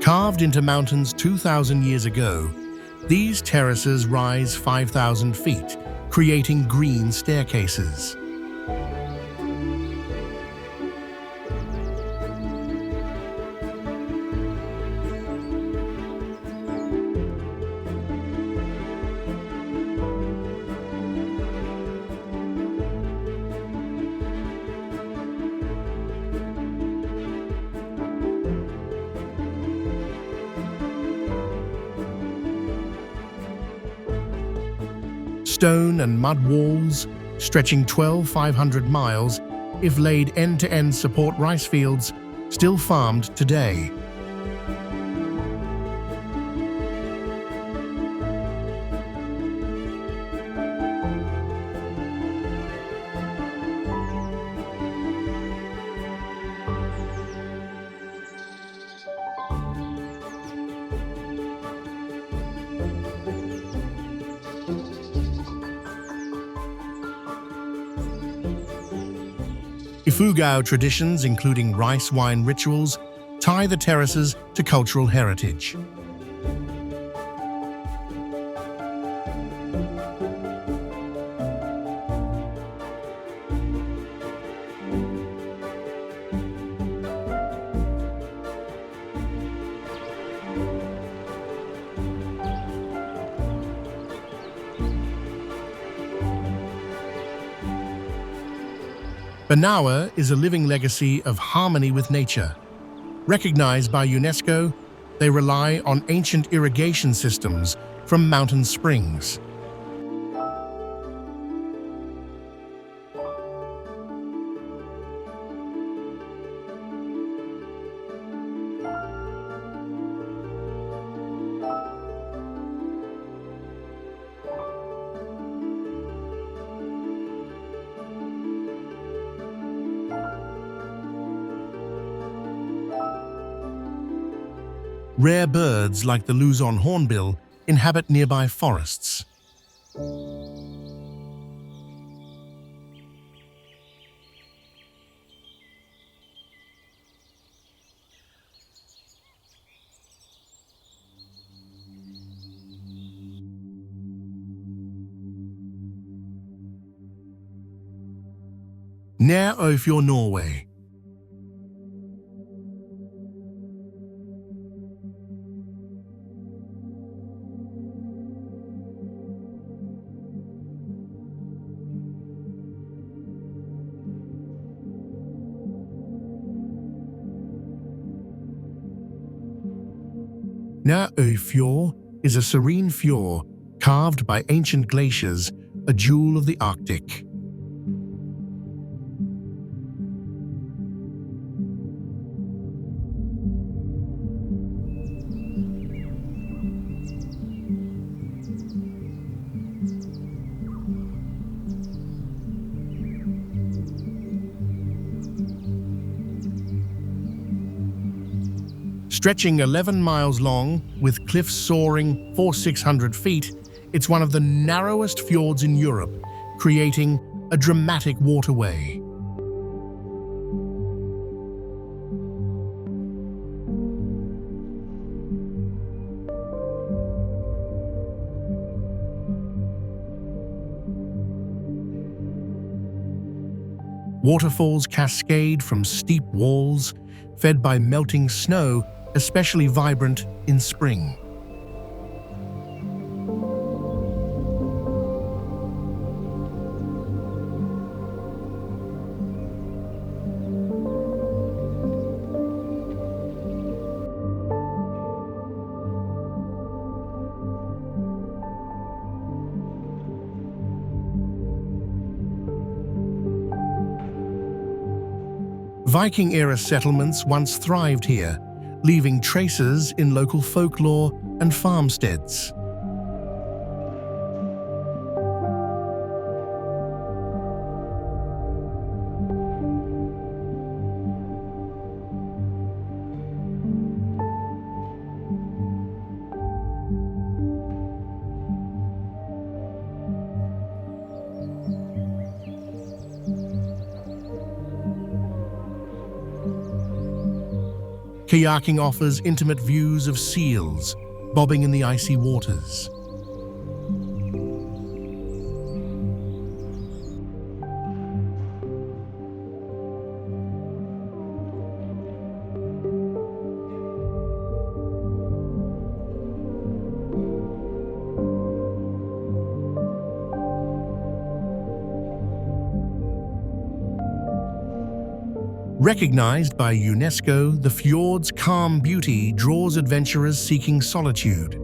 Carved into mountains 2,000 years ago, these terraces rise 5,000 feet, creating green staircases. Stone and mud walls, stretching 12,500 miles, if laid end-to-end, support rice fields still farmed today. Ifugao traditions, including rice wine rituals, tie the terraces to cultural heritage. Banawa is a living legacy of harmony with nature. Recognized by UNESCO, they rely on ancient irrigation systems from mountain springs. Rare birds like the Luzon hornbill inhabit nearby forests. Nær Øyfjord, Norway. Nær Øyfjord is a serene fjord carved by ancient glaciers, a jewel of the Arctic. Stretching 11 miles long, with cliffs soaring 400-600 feet, it's one of the narrowest fjords in Europe, creating a dramatic waterway. Waterfalls cascade from steep walls, fed by melting snow, especially vibrant in spring. Viking-era settlements once thrived here, leaving traces in local folklore and farmsteads. Kayaking offers intimate views of seals bobbing in the icy waters. Recognized by UNESCO, the fjord's calm beauty draws adventurers seeking solitude.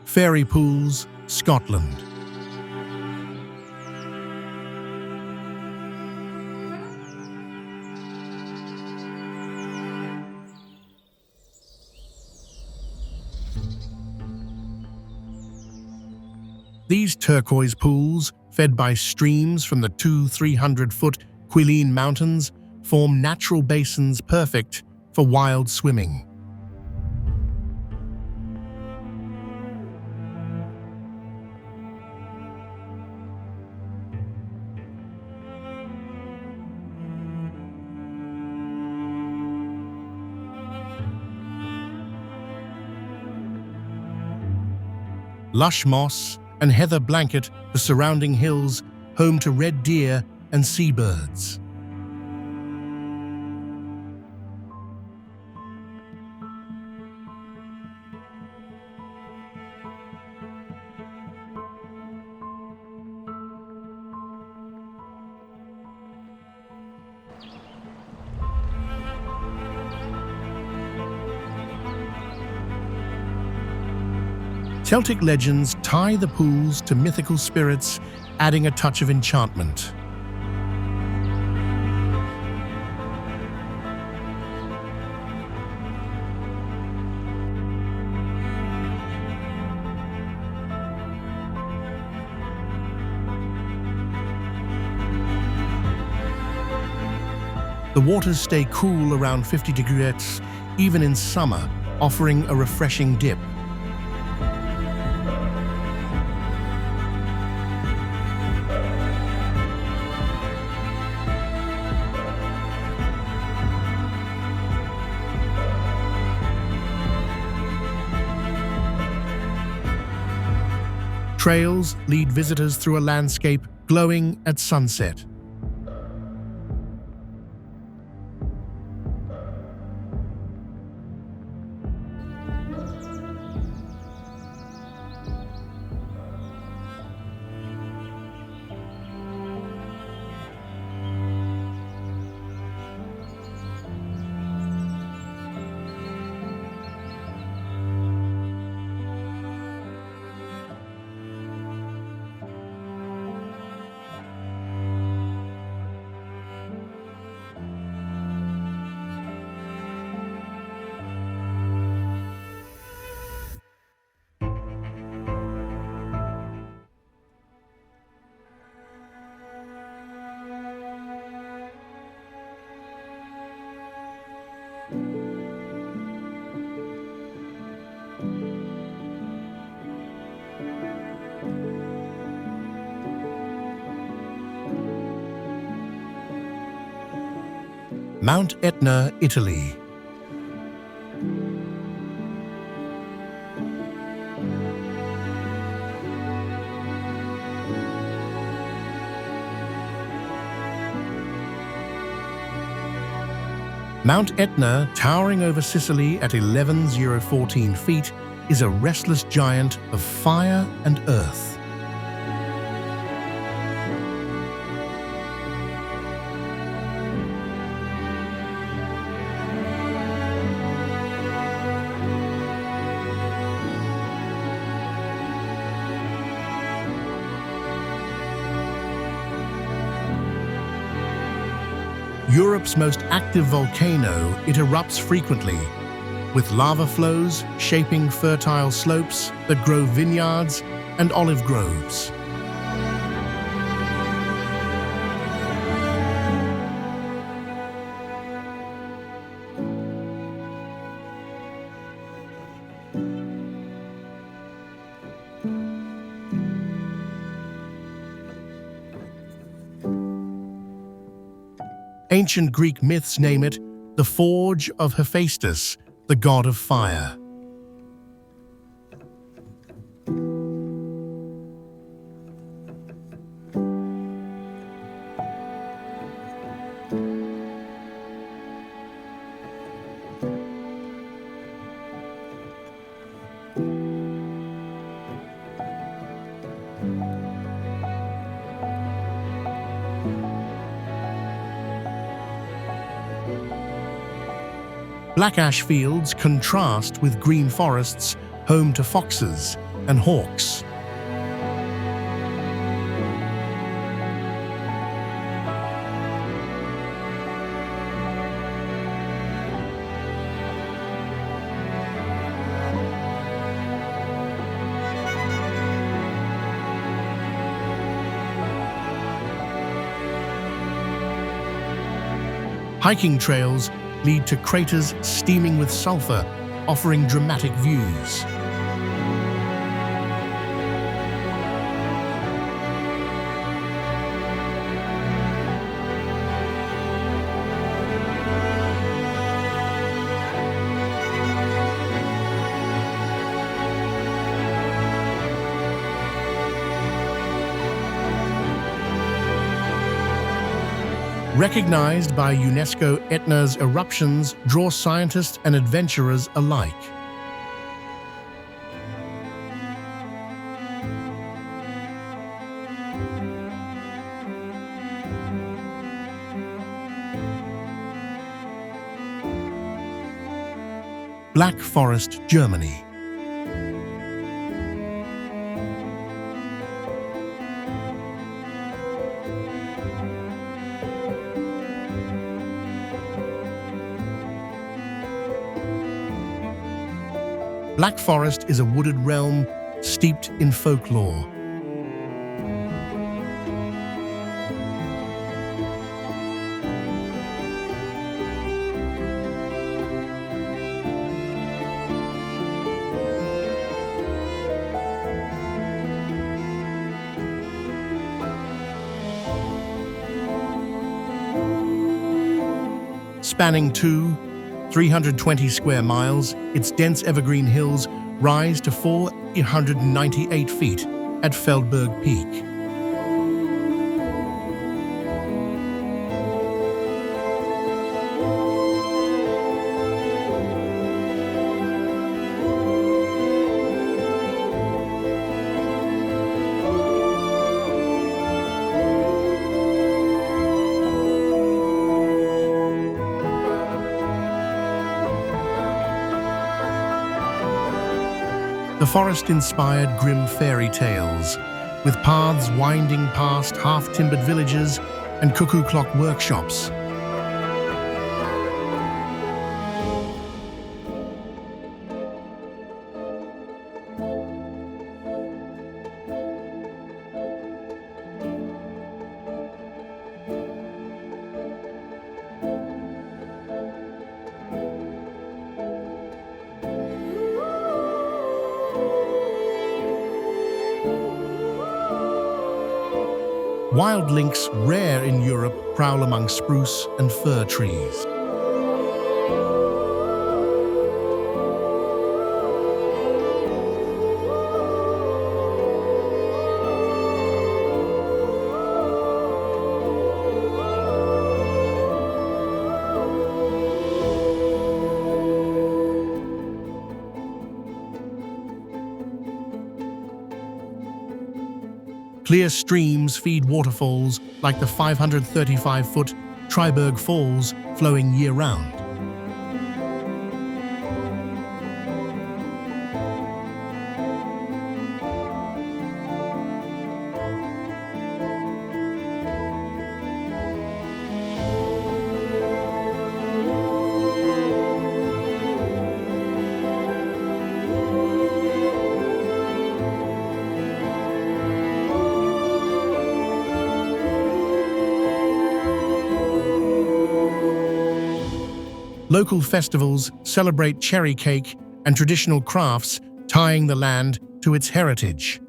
Fairy Pools, Scotland. These turquoise pools, fed by streams from the 200-300-foot Kelingking Mountains, form natural basins perfect for wild swimming. Lush moss and heather blanket the surrounding hills, home to red deer and seabirds. Celtic legends tie the pools to mythical spirits, adding a touch of enchantment. The waters stay cool around 50 degrees, even in summer, offering a refreshing dip. Trails lead visitors through a landscape glowing at sunset. Mount Etna, Italy. Mount Etna, towering over Sicily at 11,014 feet, is a restless giant of fire and earth. Europe's most active volcano, it erupts frequently, with lava flows shaping fertile slopes that grow vineyards and olive groves. Ancient Greek myths name it the forge of Hephaestus, the god of fire. Black ash fields contrast with green forests, home to foxes and hawks. Hiking trails lead to craters steaming with sulfur, offering dramatic views. Recognized by UNESCO, Etna's eruptions draw scientists and adventurers alike. Black Forest, Germany. Black Forest is a wooded realm steeped in folklore. Spanning 320 square miles, its dense evergreen hills rise to 498 feet at Feldberg Peak. The forest inspired grim fairy tales, with paths winding past half-timbered villages and cuckoo clock workshops. Wild lynx, rare in Europe, prowl among spruce and fir trees. Clear streams feed waterfalls like the 535-foot Triberg Falls, flowing year-round. Local festivals celebrate cherry cake and traditional crafts, tying the land to its heritage.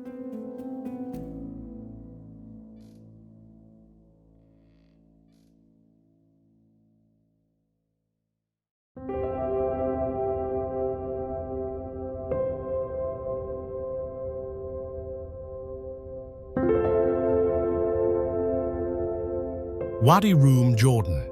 Wadi Rum, Jordan.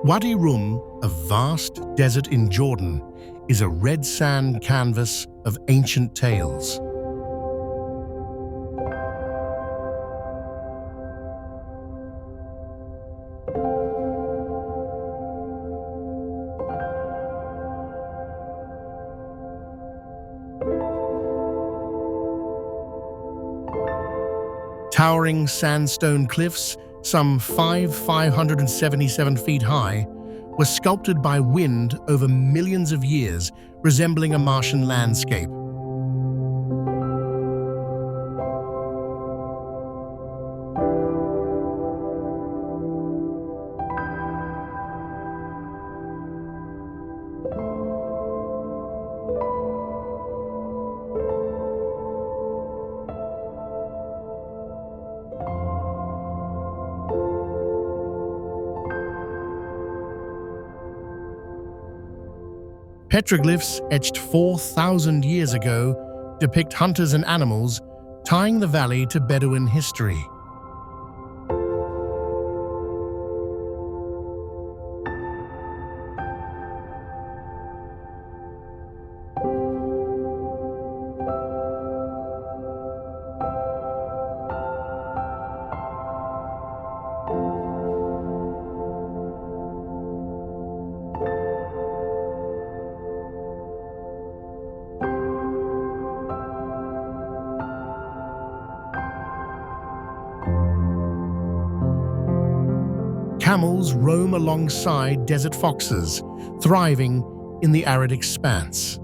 Wadi Rum, a vast desert in Jordan, is a red sand canvas of ancient tales. Towering sandstone cliffs, some 577 feet high, were sculpted by wind over millions of years, resembling a Martian landscape. Petroglyphs etched 4,000 years ago depict hunters and animals tying the valley to Bedouin history. Camels roam alongside desert foxes, thriving in the arid expanse.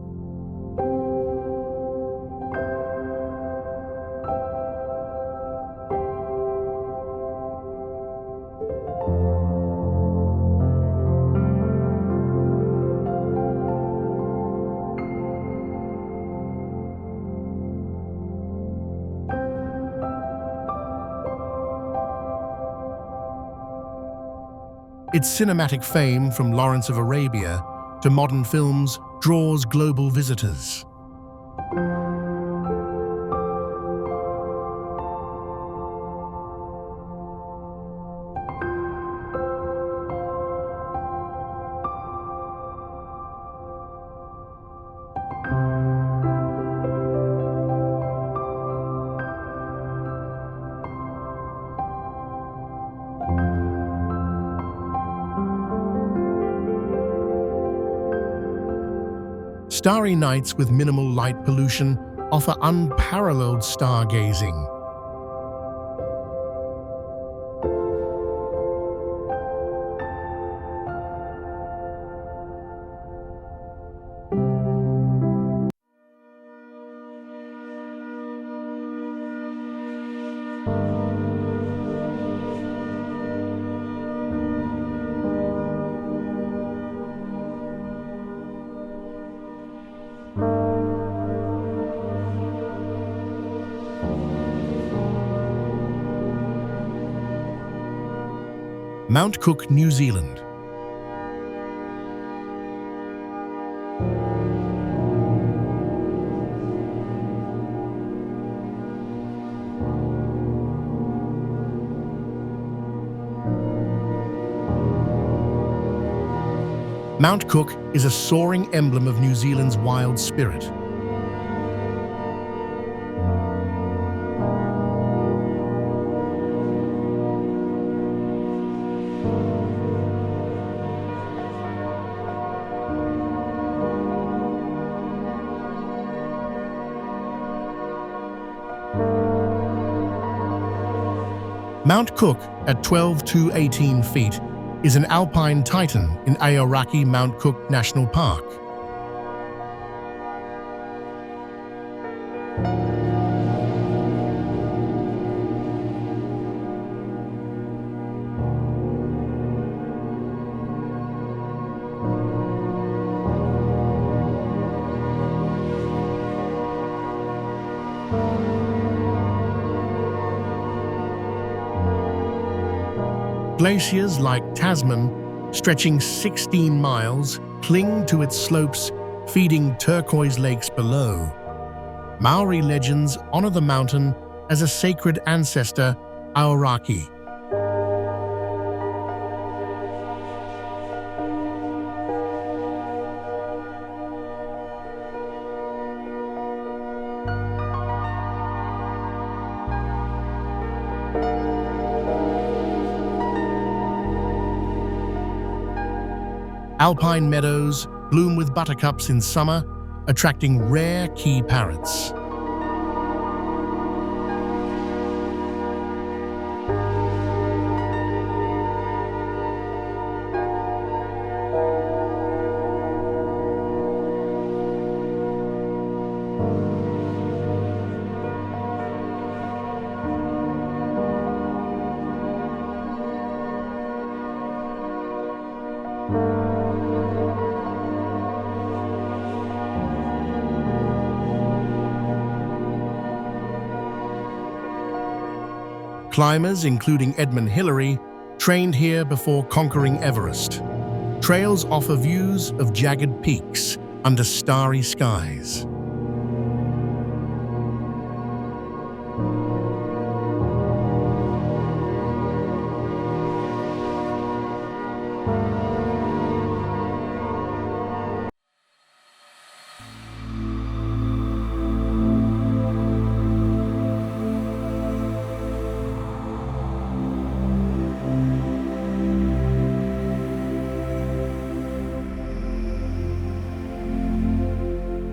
Its cinematic fame, from Lawrence of Arabia to modern films, draws global visitors. Starry nights with minimal light pollution offer unparalleled stargazing. Mount Cook, New Zealand. Mount Cook is a soaring emblem of New Zealand's wild spirit. Mount Cook, at 12 to 18 feet, is an alpine titan in Aoraki Mount Cook National Park. Glaciers like Tasman, stretching 16 miles, cling to its slopes, feeding turquoise lakes below. Maori legends honor the mountain as a sacred ancestor, Aoraki. Alpine meadows bloom with buttercups in summer, attracting rare key parrots. Climbers, including Edmund Hillary, trained here before conquering Everest. Trails offer views of jagged peaks under starry skies.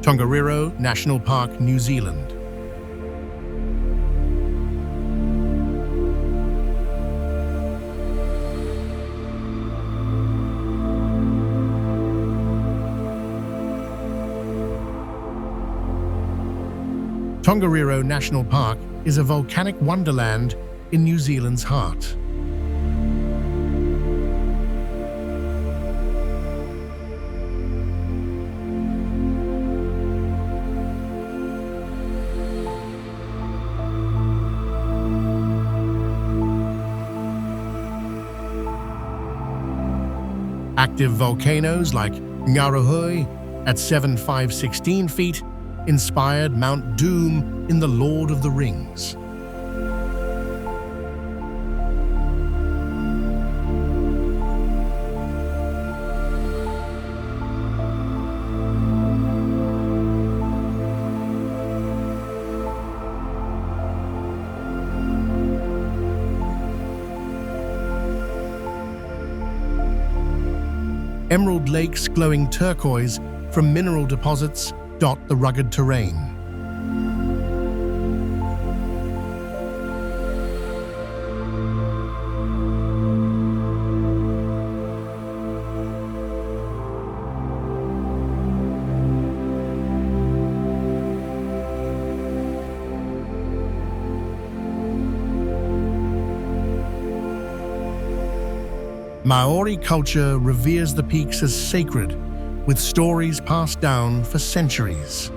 Tongariro National Park, New Zealand. Tongariro National Park is a volcanic wonderland in New Zealand's heart. Active volcanoes like Ngaruhui at 7,516 feet inspired Mount Doom in The Lord of the Rings. Emerald lakes glowing turquoise from mineral deposits dot the rugged terrain. Maori culture reveres the peaks as sacred, with stories passed down for centuries.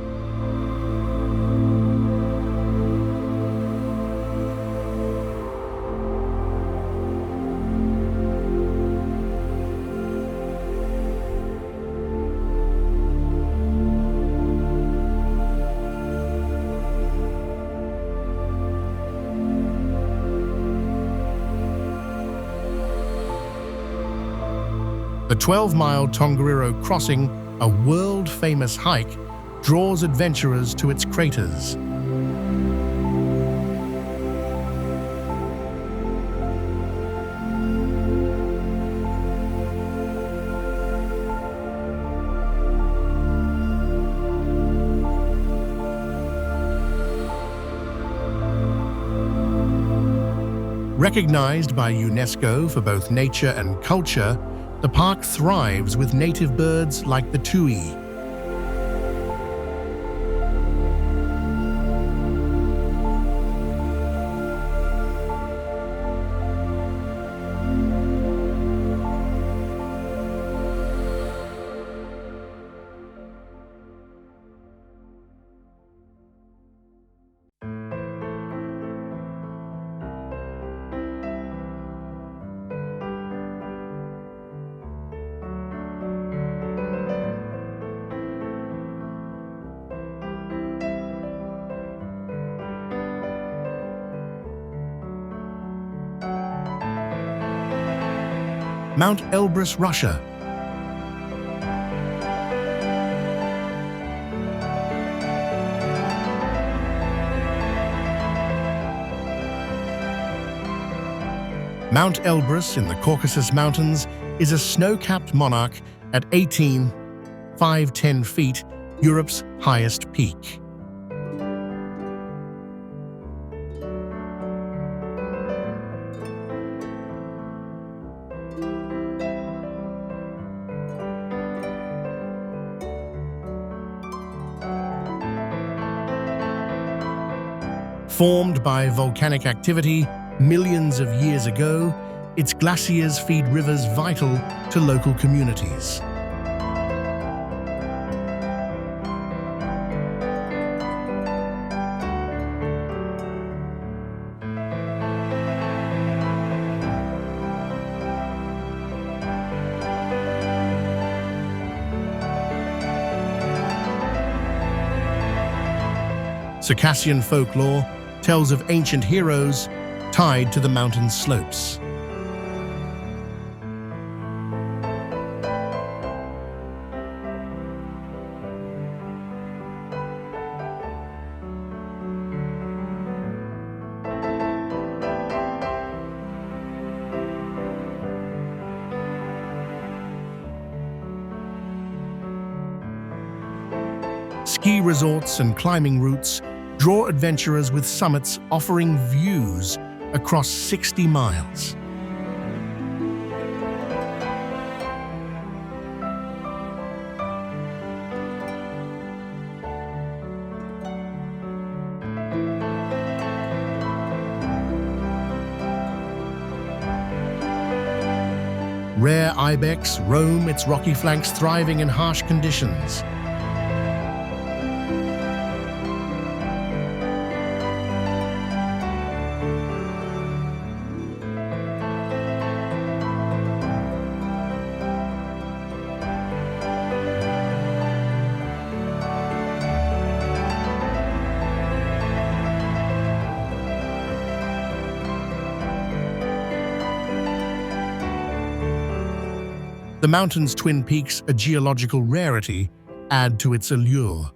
The 12-mile Tongariro crossing, a world-famous hike, draws adventurers to its craters. Recognized by UNESCO for both nature and culture, the park thrives with native birds like the tui. Mount Elbrus, Russia. Mount Elbrus in the Caucasus Mountains is a snow-capped monarch at 18,510 feet, Europe's highest peak. Formed by volcanic activity millions of years ago, Its glaciers feed rivers vital to local communities. Circassian folklore tells of ancient heroes tied to the mountain slopes. Ski resorts and climbing routes draw adventurers with summits offering views across 60 miles. Rare ibex roam its rocky flanks, thriving in harsh conditions. The mountain's twin peaks, a geological rarity, add to its allure.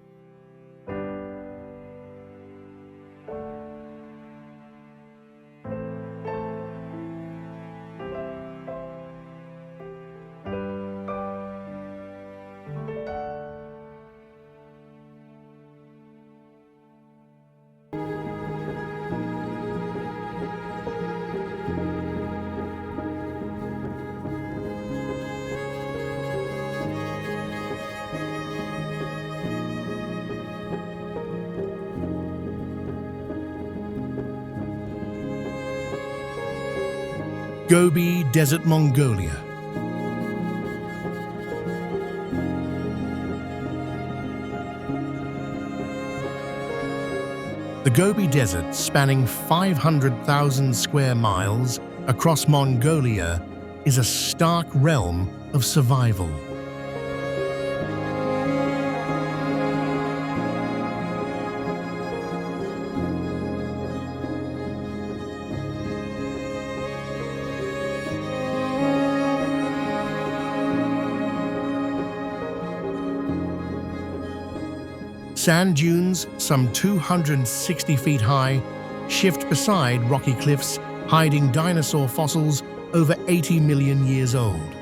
Gobi Desert, Mongolia. The Gobi Desert, spanning 500,000 square miles across Mongolia, is a stark realm of survival. Sand dunes, some 260 feet high, shift beside rocky cliffs, hiding dinosaur fossils over 80 million years old.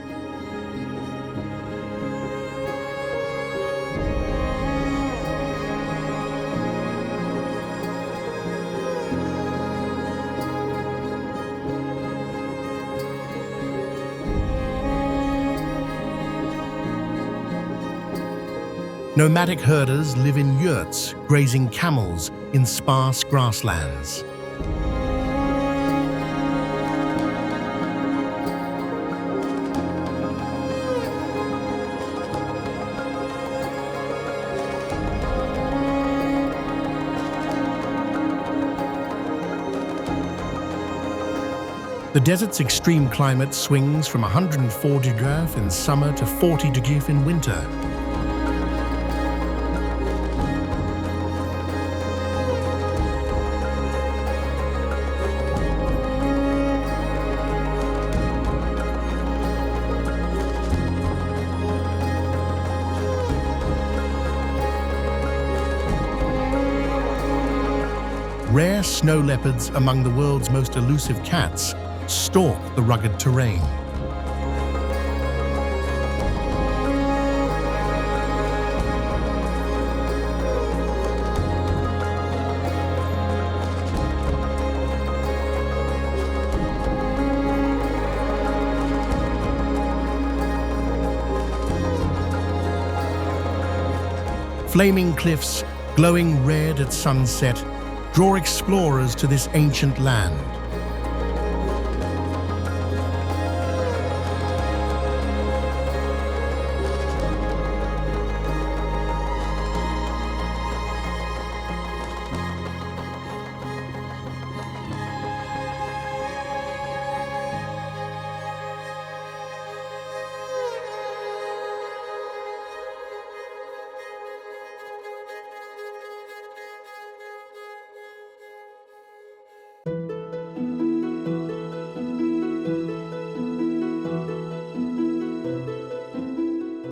Nomadic herders live in yurts, grazing camels in sparse grasslands. The desert's extreme climate swings from 140 degrees in summer to 40 degrees in winter. Rare snow leopards, among the world's most elusive cats, stalk the rugged terrain. Flaming cliffs, glowing red at sunset, draw explorers to this ancient land.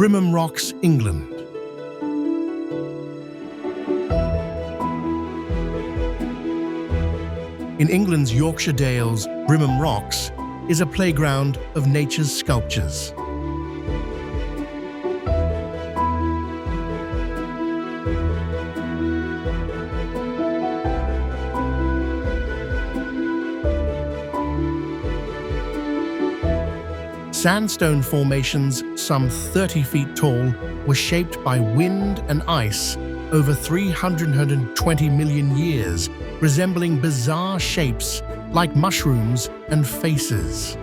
Brimham Rocks, England. In England's Yorkshire Dales, Brimham Rocks is a playground of nature's sculptures. Sandstone formations, some 30 feet tall, were shaped by wind and ice over 320 million years, resembling bizarre shapes like mushrooms and faces.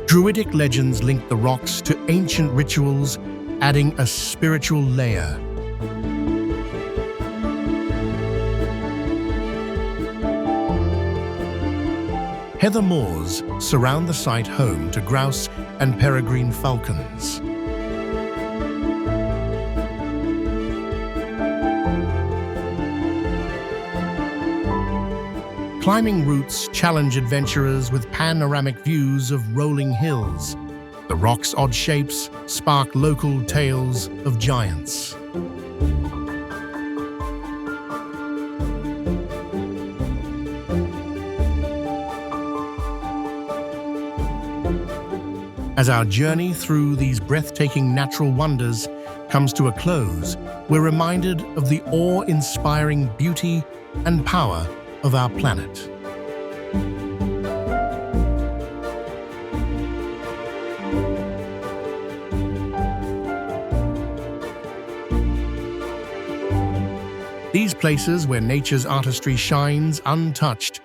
Druidic legends link the rocks to ancient rituals, adding a spiritual layer. Heather moors surround the site, home to grouse and peregrine falcons. Climbing routes challenge adventurers with panoramic views of rolling hills. The rock's odd shapes spark local tales of giants. As our journey through these breathtaking natural wonders comes to a close, we're reminded of the awe-inspiring beauty and power of our planet. These places where nature's artistry shines untouched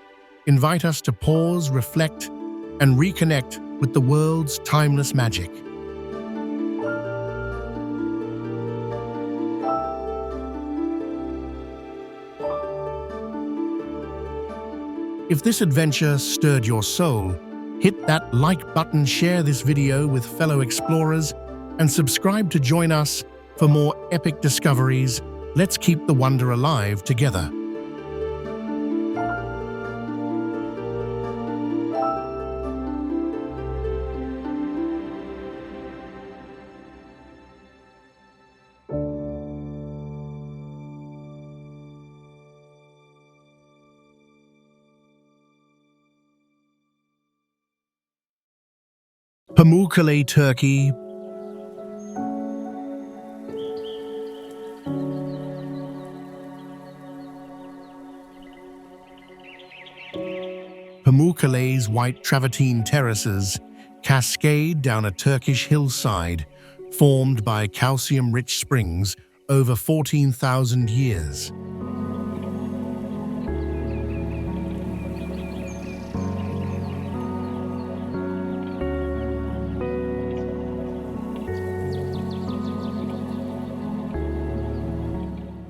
invite us to pause, reflect, and reconnect with the world's timeless magic. If this adventure stirred your soul, hit that like button, share this video with fellow explorers, and subscribe to join us for more epic discoveries. Let's keep the wonder alive together. Pamukkale, Turkey. Pamukkale's white travertine terraces cascade down a Turkish hillside formed by calcium-rich springs over 14,000 years.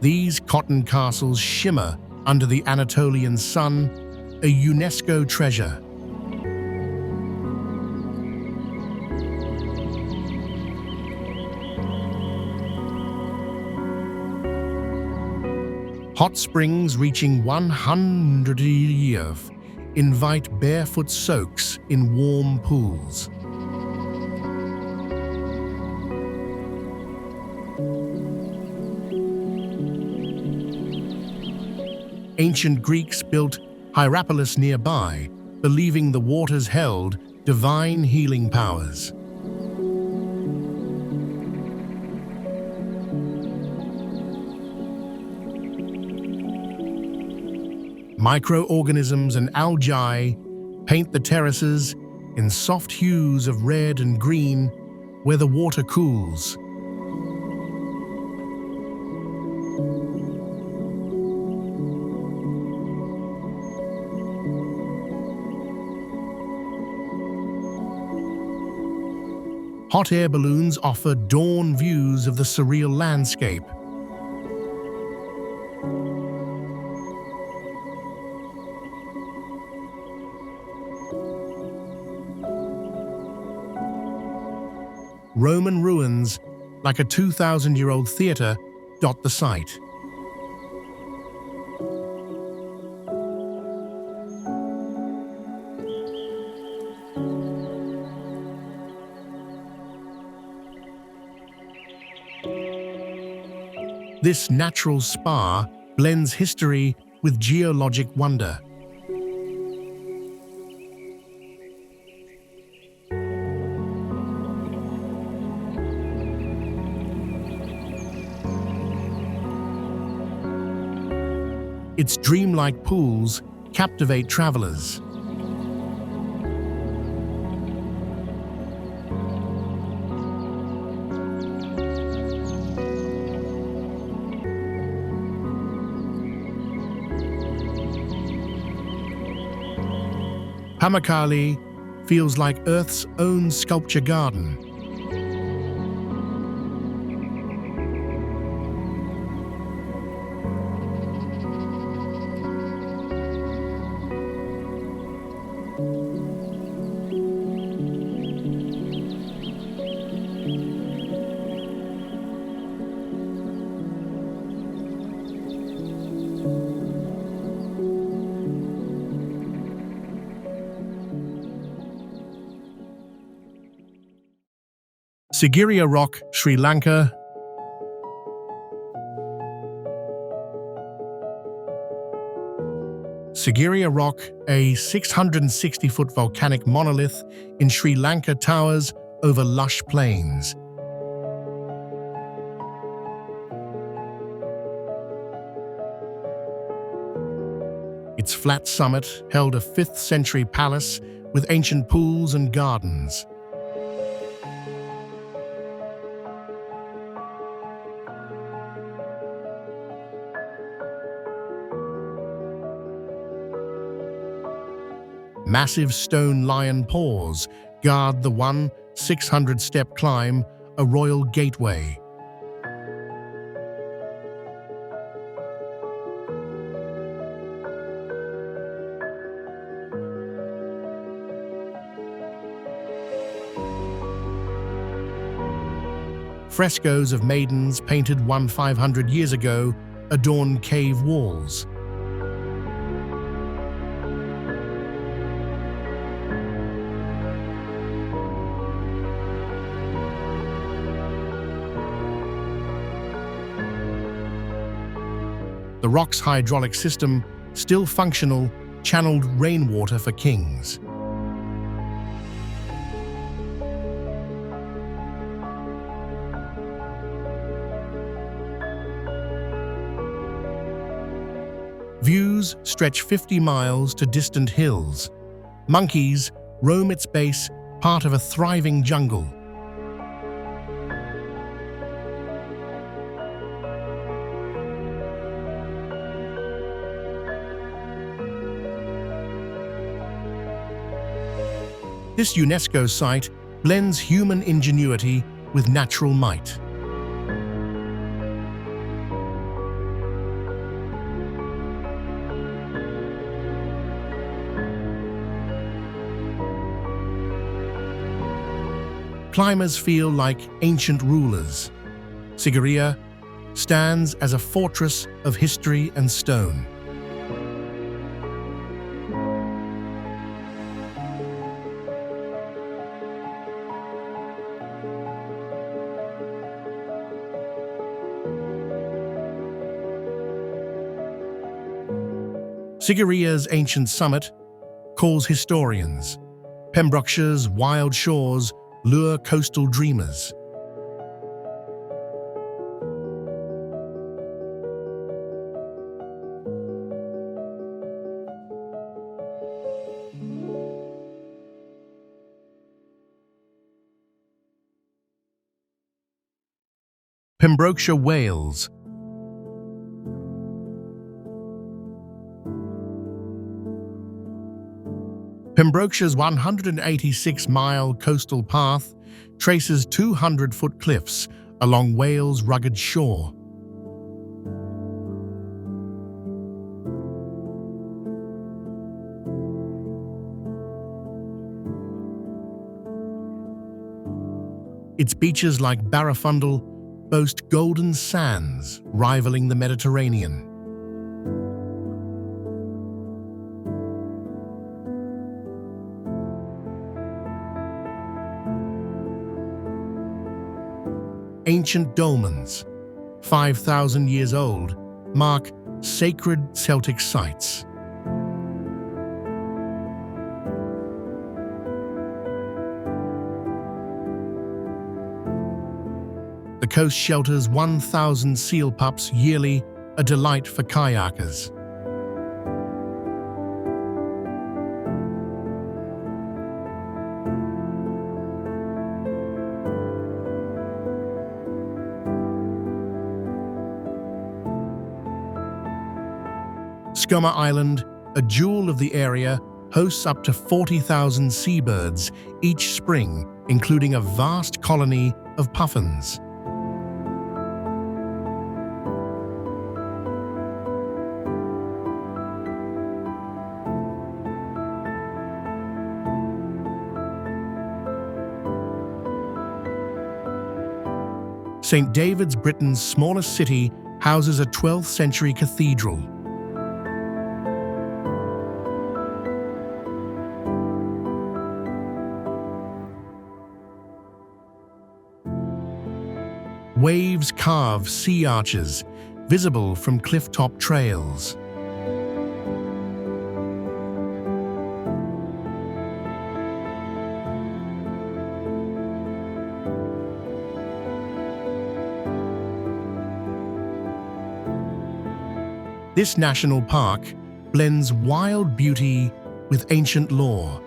These cotton castles shimmer under the Anatolian sun, a UNESCO treasure. Hot springs reaching 100 years invite barefoot soaks in warm pools. Ancient Greeks built Hierapolis nearby, believing the waters held divine healing powers. Microorganisms and algae paint the terraces in soft hues of red and green where the water cools. Hot air balloons offer dawn views of the surreal landscape. Roman ruins like a 2,000-year-old theatre, dot the site. This natural spa blends history with geologic wonder. Its dreamlike pools captivate travelers. Pamukkale feels like Earth's own sculpture garden. Sigiriya Rock, Sri Lanka. Sigiriya Rock, a 660-foot volcanic monolith in Sri Lanka, towers over lush plains. Its flat summit held a 5th-century palace with ancient pools and gardens. Massive stone lion paws guard the 600-step climb, a royal gateway. Frescoes of maidens painted 500 years ago adorn cave walls. The rock's hydraulic system, still functional, channeled rainwater for kings. Views stretch 50 miles to distant hills. Monkeys roam its base, part of a thriving jungle. This UNESCO site blends human ingenuity with natural might. Climbers feel like ancient rulers. Sigiriya stands as a fortress of history and stone. Sigiriya's ancient summit calls historians. Pembrokeshire's wild shores lure coastal dreamers. Pembrokeshire, Wales. Pembrokeshire's 186-mile coastal path traces 200-foot cliffs along Wales' rugged shore. Its beaches like Barafundle boast golden sands rivaling the Mediterranean. Ancient dolmens, 5,000 years old, mark sacred Celtic sites. The coast shelters 1,000 seal pups yearly, a delight for kayakers. Skoma Island, a jewel of the area, hosts up to 40,000 seabirds each spring, including a vast colony of puffins. St. David's, Britain's smallest city, houses a 12th century cathedral. Waves carve sea arches, visible from clifftop trails. This national park blends wild beauty with ancient lore.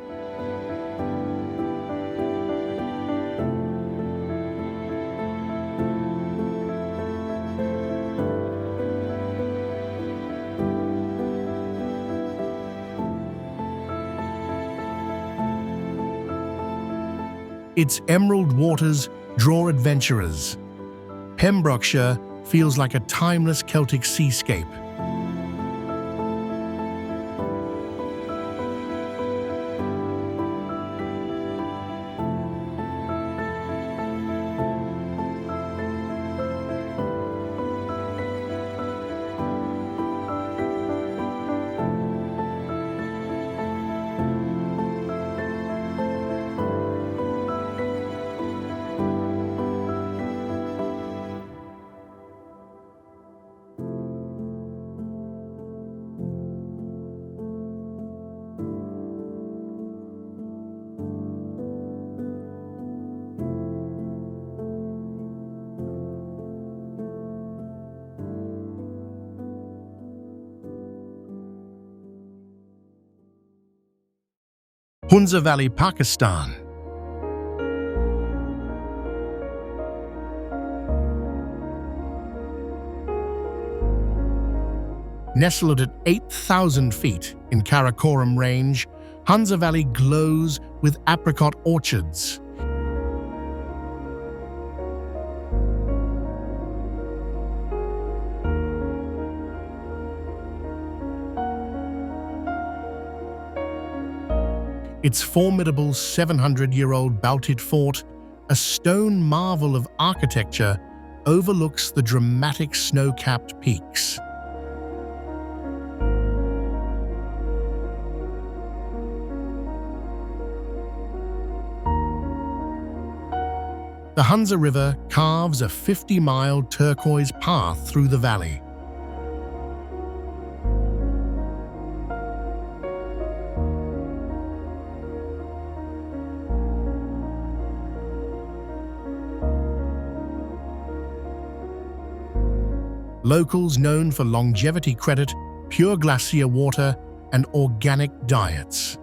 Its emerald waters draw adventurers. Pembrokeshire feels like a timeless Celtic seascape. Hunza Valley, Pakistan. Nestled at 8,000 feet in Karakoram Range, Hunza Valley glows with apricot orchards. Its formidable 700-year-old Baltit fort, a stone marvel of architecture, overlooks the dramatic snow-capped peaks. The Hunza River carves a 50-mile turquoise path through the valley. Locals known for longevity credit, pure glacier water, and organic diets.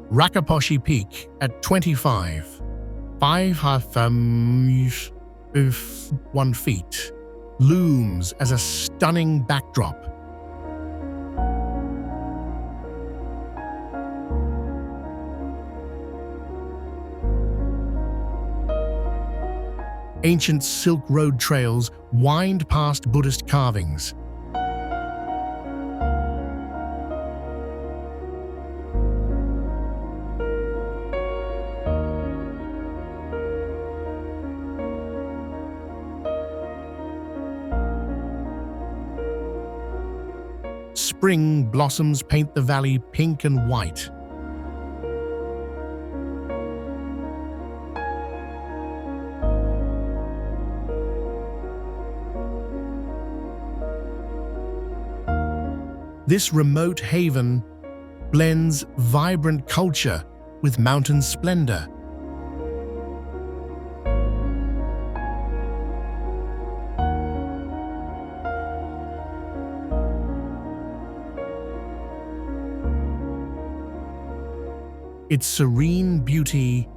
Rakaposhi Peak at 1 feet, looms as a stunning backdrop. Ancient Silk Road trails wind past Buddhist carvings. Spring blossoms paint the valley pink and white. This remote haven blends vibrant culture with mountain splendor. Its serene beauty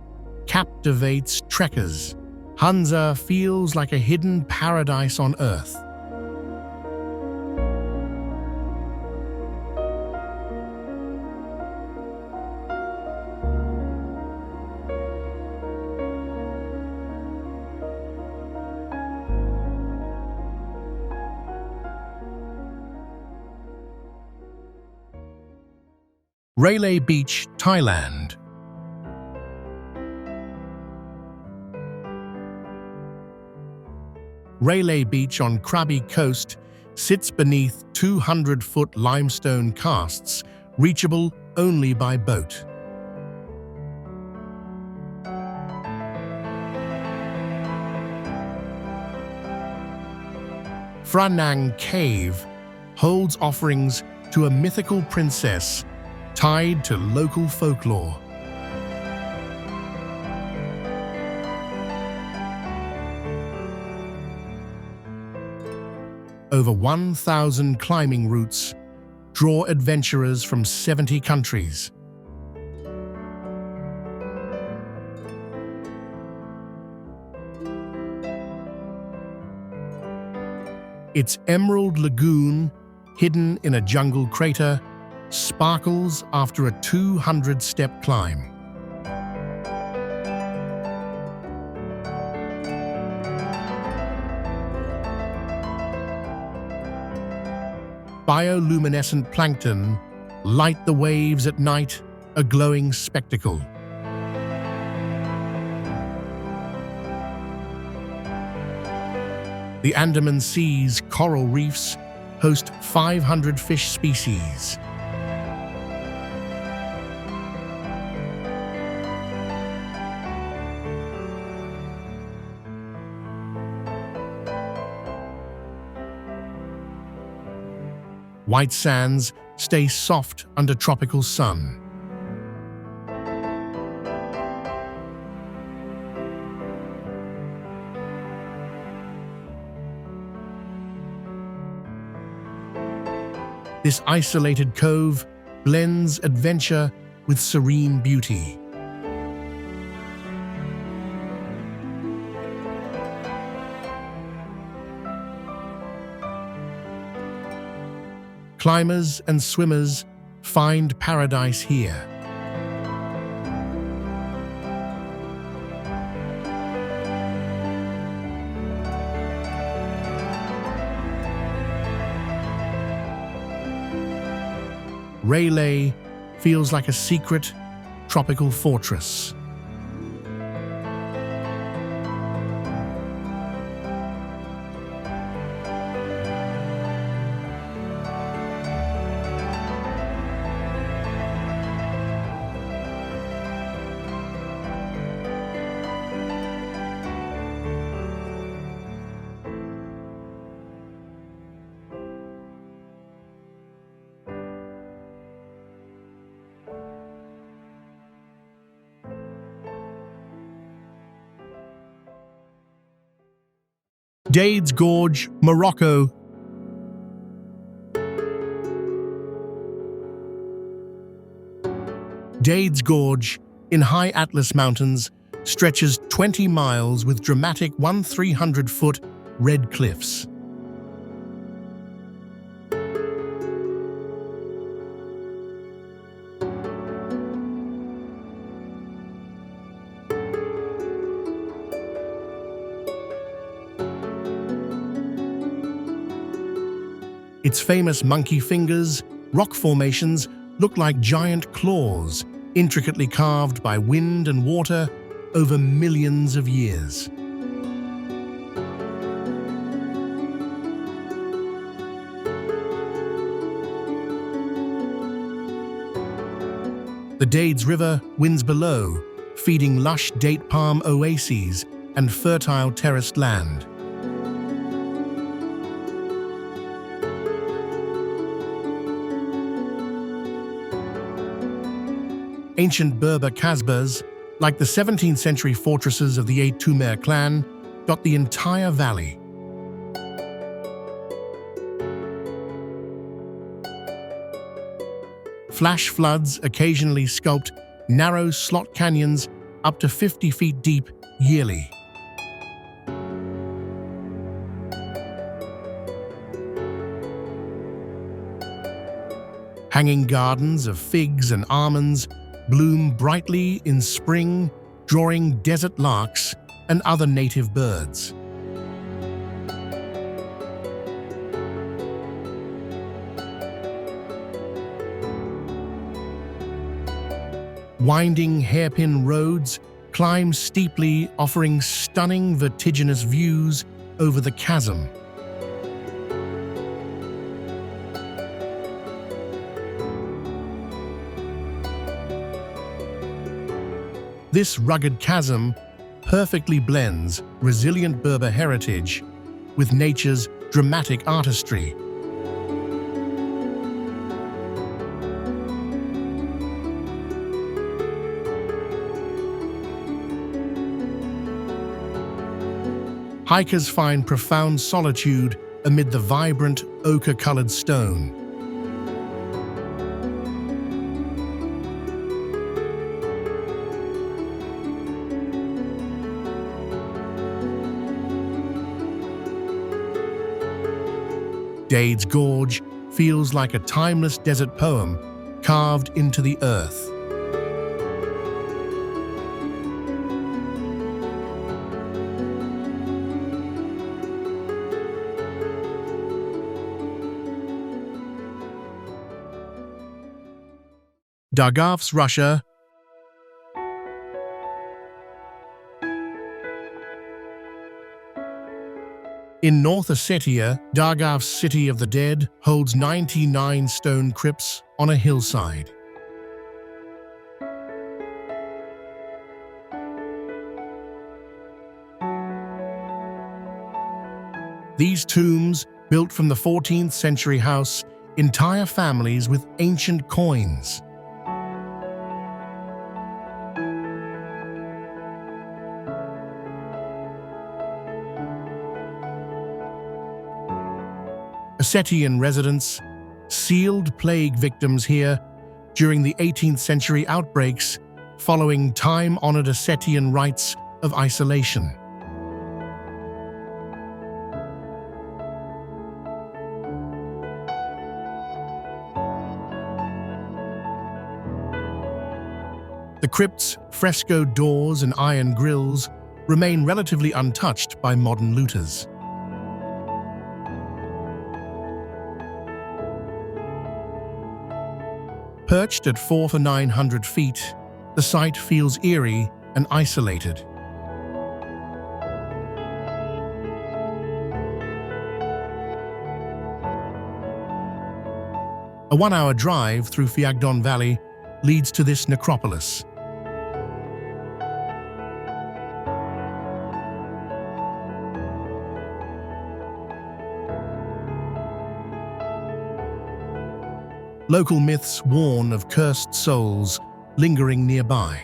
captivates trekkers. Hunza feels like a hidden paradise on earth. Railay Beach, Thailand. Railay Beach on Krabi Coast sits beneath 200-foot limestone casts, reachable only by boat. Phra Nang Cave holds offerings to a mythical princess tied to local folklore. Over 1,000 climbing routes draw adventurers from 70 countries. Its emerald lagoon, hidden in a jungle crater, sparkles after a 200-step climb. Bioluminescent plankton light the waves at night, a glowing spectacle. The Andaman Sea's coral reefs host 500 fish species. White sands stay soft under tropical sun. This isolated cove blends adventure with serene beauty. Climbers and swimmers find paradise here. Railay feels like a secret tropical fortress. Dades Gorge, Morocco. Dades Gorge, in high Atlas Mountains, stretches 20 miles with dramatic 1,300-foot red cliffs. Its famous monkey fingers, rock formations, look like giant claws, intricately carved by wind and water over millions of years. The Dades River winds below, feeding lush date palm oases and fertile terraced land. Ancient Berber Kasbahs, like the 17th century fortresses of the Tumer clan, dot the entire valley. Flash floods occasionally sculpt narrow slot canyons up to 50 feet deep yearly. Hanging gardens of figs and almonds bloom brightly in spring, drawing desert larks and other native birds. Winding hairpin roads climb steeply, offering stunning vertiginous views over the chasm. This rugged chasm perfectly blends resilient Berber heritage with nature's dramatic artistry. Hikers find profound solitude amid the vibrant ochre-colored stone. Dade's Gorge feels like a timeless desert poem carved into the earth. Dargavs, Russia. In North Ossetia, Dargav's City of the Dead holds 99 stone crypts on a hillside. These tombs, built from the 14th century house entire families with ancient coins. Ossetian residents sealed plague victims here during the 18th century outbreaks following time-honored Ossetian rites of isolation. The crypt's frescoed doors and iron grills remain relatively untouched by modern looters. Perched at 4 for 900 feet, the site feels eerie and isolated. A 1-hour drive through Fjarrgljfur Valley leads to this necropolis. Local myths warn of cursed souls lingering nearby.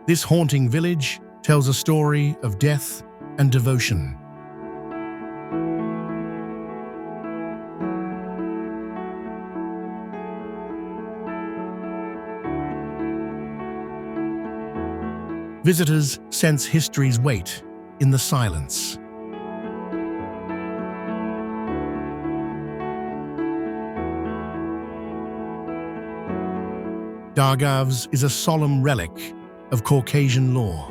This haunting village tells a story of death and devotion. Visitors sense history's weight in the silence. Dargavs is a solemn relic of Caucasian lore.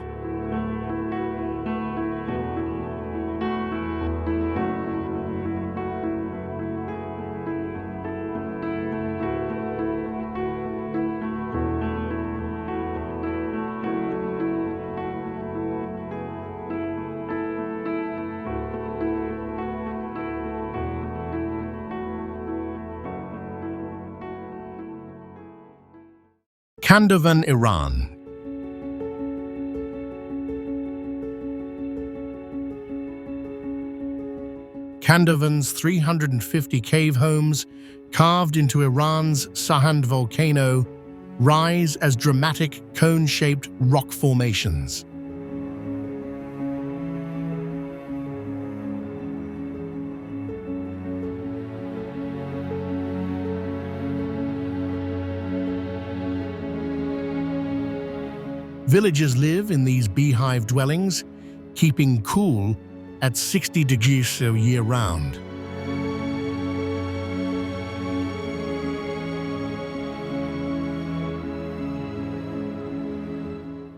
Kandovan, Iran. Kandovan's 350 cave homes, carved into Iran's Sahara volcano, rise as dramatic cone-shaped rock formations. Villagers live in these beehive dwellings, keeping cool at 60 degrees year-round.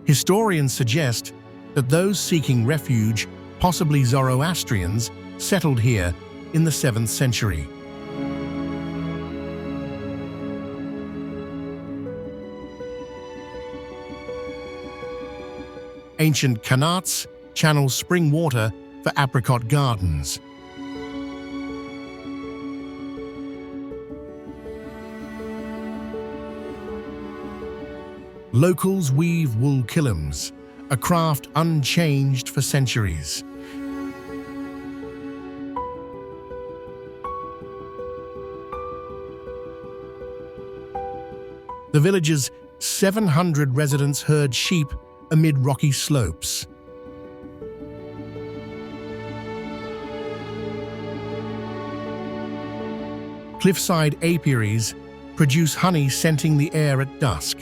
Historians suggest that those seeking refuge, possibly Zoroastrians, settled here in the 7th century. Ancient qanats channel spring water for apricot gardens. Locals weave wool kilims, a craft unchanged for centuries. The village's 700 residents herd sheep amid rocky slopes. Cliffside apiaries produce honey scenting the air at dusk.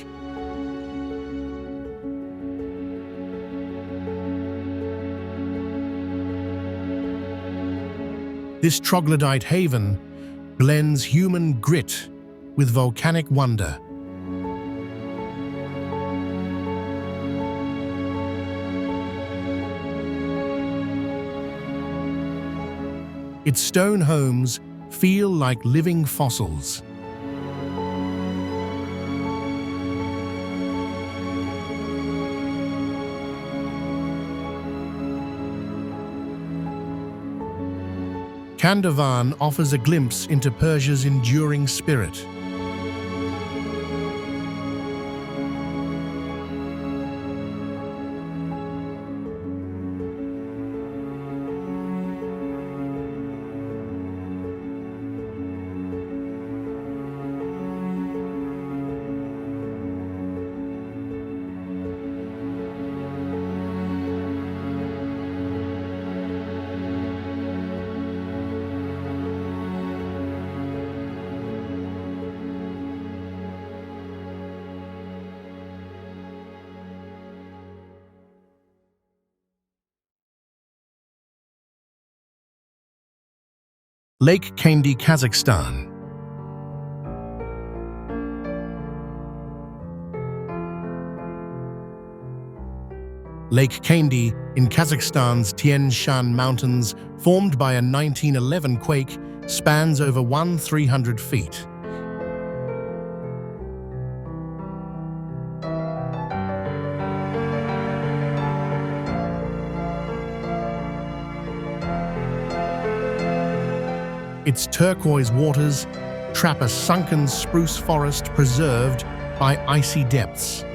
This troglodyte haven blends human grit with volcanic wonder. Its stone homes feel like living fossils. Kandovan offers a glimpse into Persia's enduring spirit. Lake Kendi, Kazakhstan. Lake Kendi in Kazakhstan's Tian Shan Mountains, formed by a 1911 quake, spans over 1,300 feet. Its turquoise waters trap a sunken spruce forest preserved by icy depths.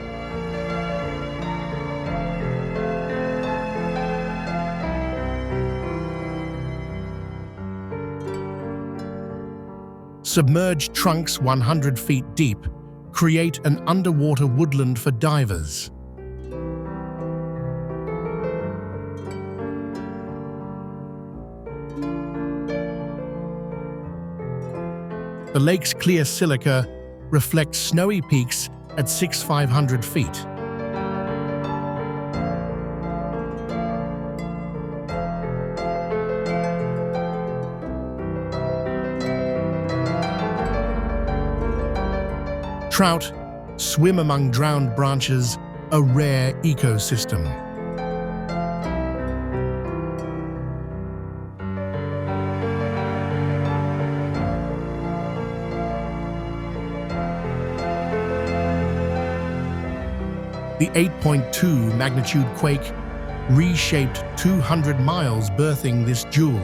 Submerged trunks 100 feet deep create an underwater woodland for divers. The lake's clear silica reflects snowy peaks at 6,500 feet. Trout swim among drowned branches, a rare ecosystem. The 8.2 magnitude quake reshaped 200 miles, birthing this jewel.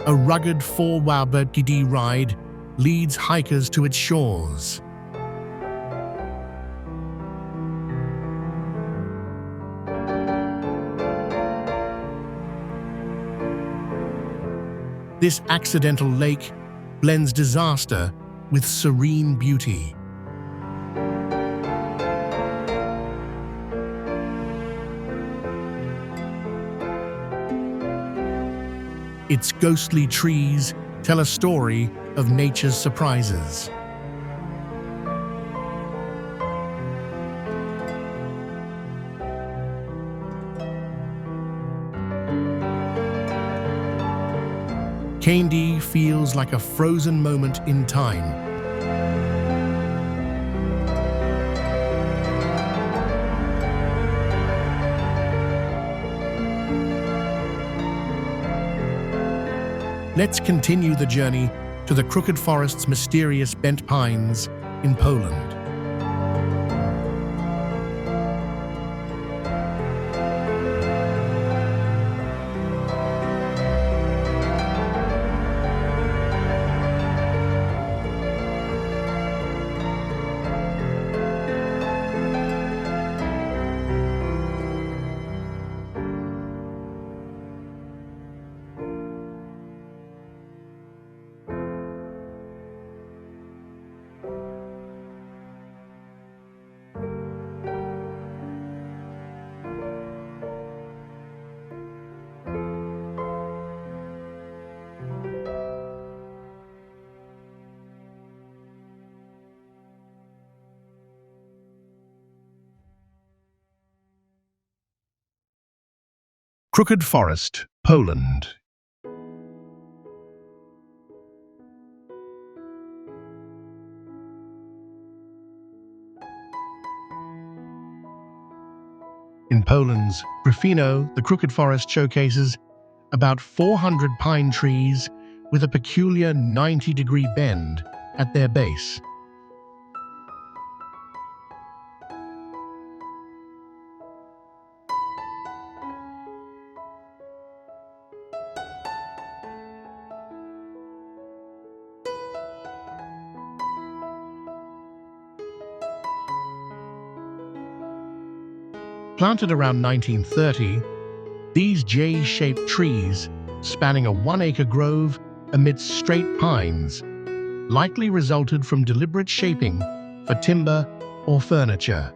A rugged 4-hour ride leads hikers to its shores. This accidental lake blends disaster with serene beauty. Its ghostly trees tell a story of nature's surprises. Kandy feels like a frozen moment in time. Let's continue the journey to the Crooked Forest's mysterious bent pines in Poland. Crooked Forest, Poland. In Poland's Gryfino, the Crooked Forest showcases about 400 pine trees with a peculiar 90-degree bend at their base. Planted around 1930, these J-shaped trees, spanning a 1-acre grove amidst straight pines, likely resulted from deliberate shaping for timber or furniture.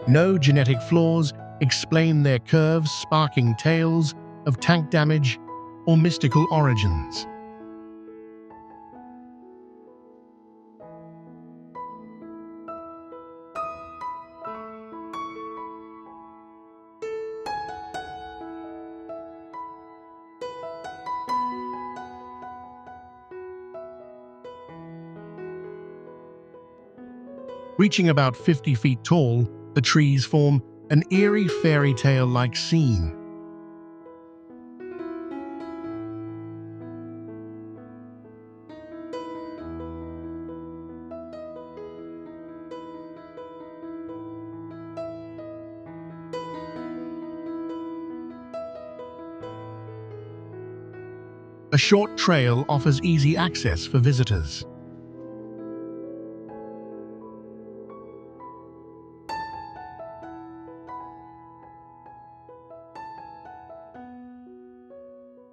No genetic flaws explain their curves, sparking tales of tank damage or mystical origins. Reaching about 50 feet tall, the trees form an eerie fairy tale-like scene. A short trail offers easy access for visitors.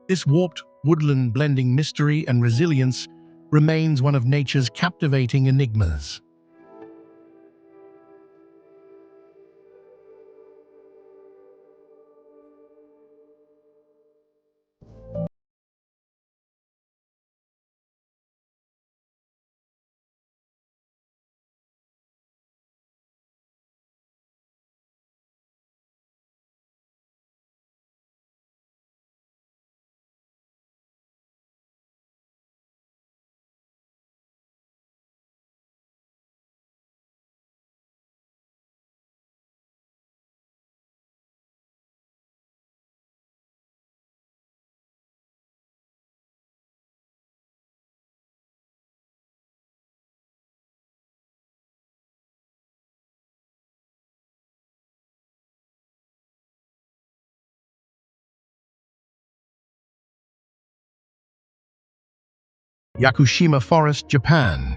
This warped woodland blending mystery and resilience remains one of nature's captivating enigmas. Yakushima Forest, Japan.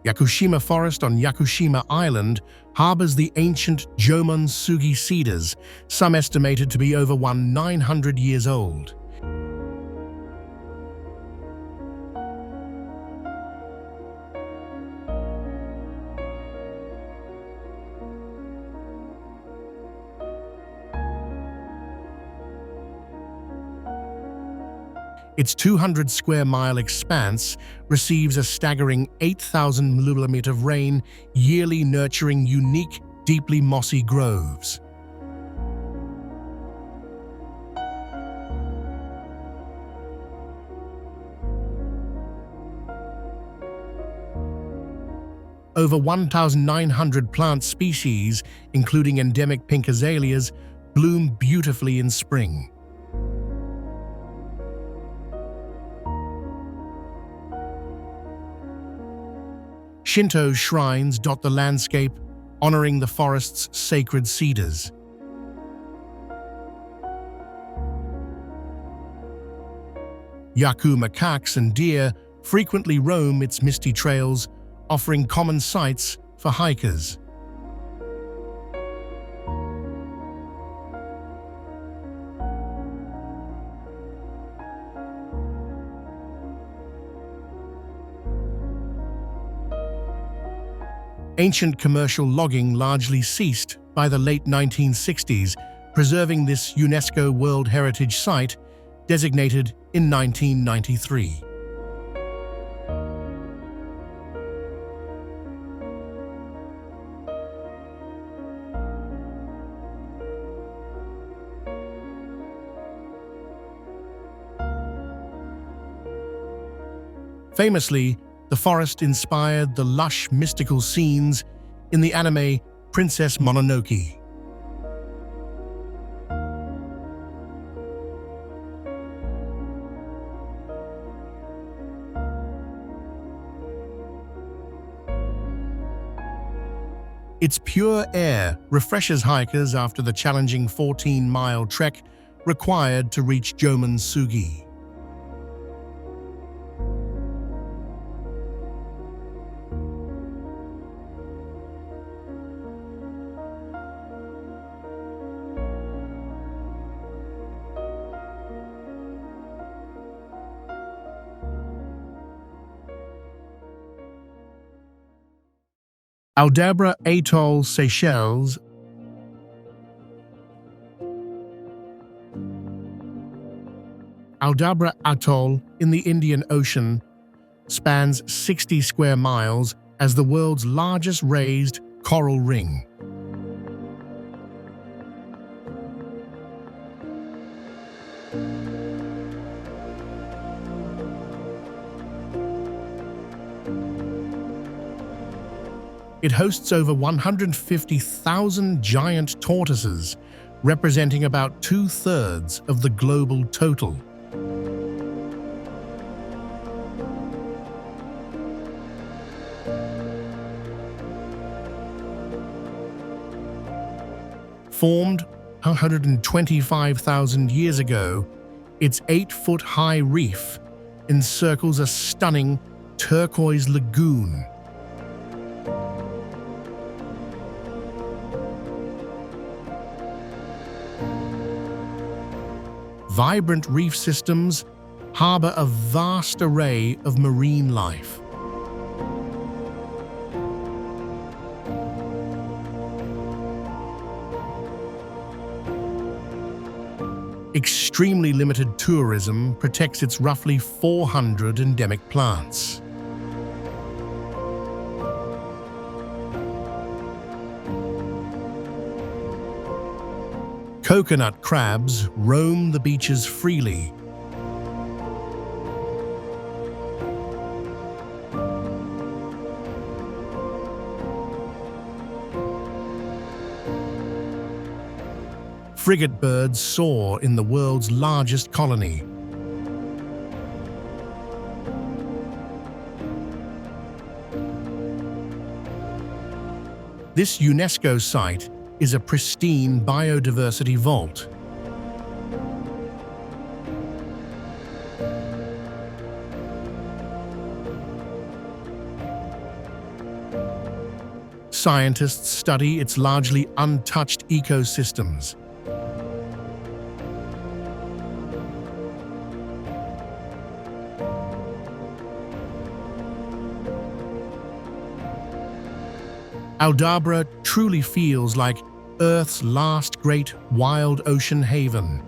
Yakushima Forest on Yakushima Island harbors the ancient Jomon Sugi cedars, some estimated to be over 900 years old. Its 200 square mile expanse receives a staggering 8,000 mm of rain yearly, nurturing unique, deeply mossy groves. Over 1,900 plant species, including endemic pink azaleas, bloom beautifully in spring. Shinto shrines dot the landscape, honoring the forest's sacred cedars. Yaku macaques and deer frequently roam its misty trails, offering common sights for hikers. Ancient commercial logging largely ceased by the late 1960s, preserving this UNESCO World Heritage Site, designated in 1993. Famously, the forest inspired the lush, mystical scenes in the anime Princess Mononoke. Its pure air refreshes hikers after the challenging 14-mile trek required to reach Jomon Sugi. Aldabra Atoll, Seychelles. Aldabra Atoll in the Indian Ocean spans 60 square miles as the world's largest raised coral ring. It hosts over 150,000 giant tortoises, representing about 2/3 of the global total. Formed 125,000 years ago, its 8-foot-high reef encircles a stunning turquoise lagoon. Vibrant reef systems harbor a vast array of marine life. Extremely limited tourism protects its roughly 400 endemic plants. Coconut crabs roam the beaches freely. Frigate birds soar in the world's largest colony. This UNESCO site is a pristine biodiversity vault. Scientists study its largely untouched ecosystems. Aldabra truly feels like Earth's last great wild ocean haven.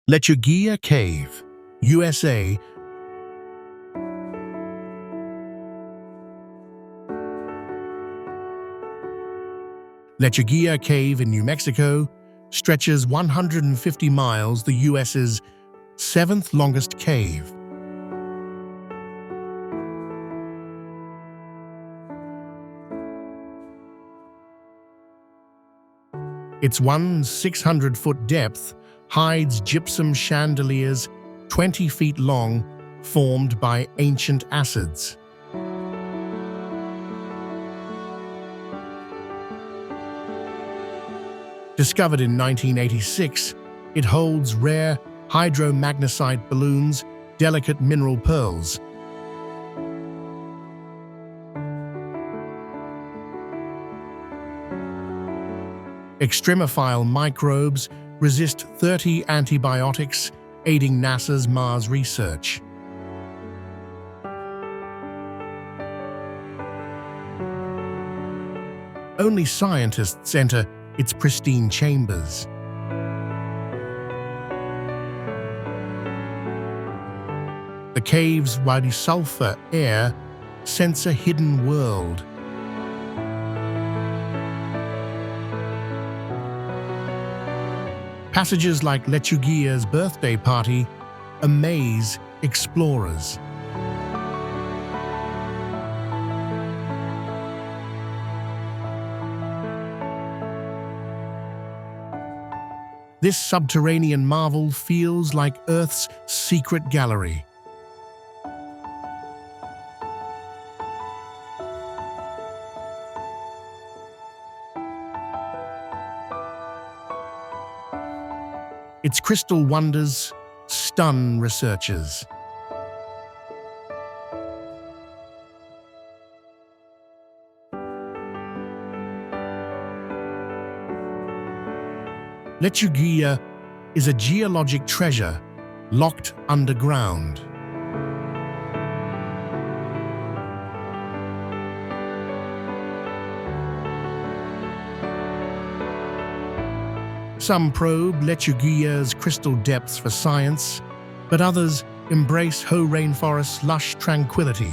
Lechuguilla Cave, USA. Lechuguilla Cave in New Mexico stretches 150 miles, the US's seventh longest cave. Its 600-foot depth hides gypsum chandeliers 20 feet long, formed by ancient acids. Discovered in 1986, it holds rare hydromagnesite balloons, delicate mineral pearls. Extremophile microbes resist 30 antibiotics, aiding NASA's Mars research. Only scientists enter its pristine chambers. The cave's Wadi sulfur air scents a hidden world. Passages like Lechuguilla's birthday party amaze explorers. This subterranean marvel feels like Earth's secret gallery. Its crystal wonders stun researchers. Lechuguilla is a geologic treasure locked underground. Some probe Lechuguilla's crystal depths for science, but others embrace Hoh Rainforest's lush tranquility.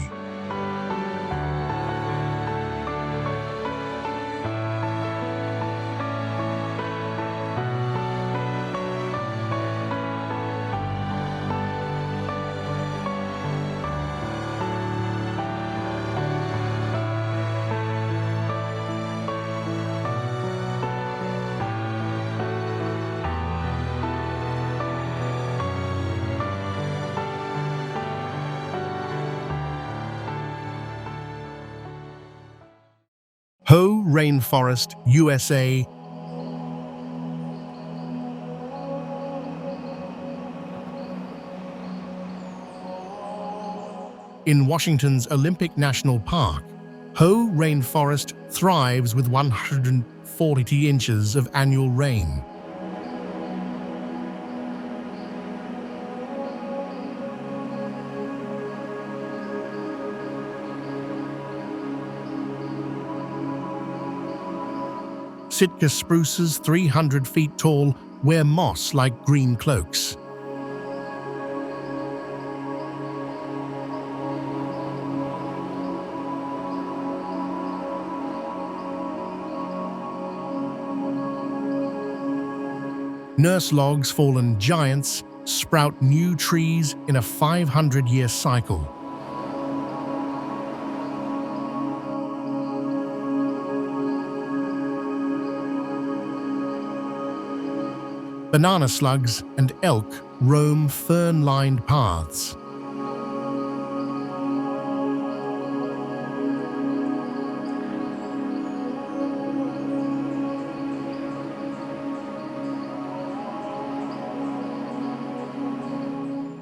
Hoh Rainforest, USA. In Washington's Olympic National Park, Hoh Rainforest thrives with 140 inches of annual rain. Sitka spruces, 300 feet tall, wear moss like green cloaks. Nurse logs, fallen giants, sprout new trees in a 500-year cycle. Banana slugs and elk roam fern-lined paths.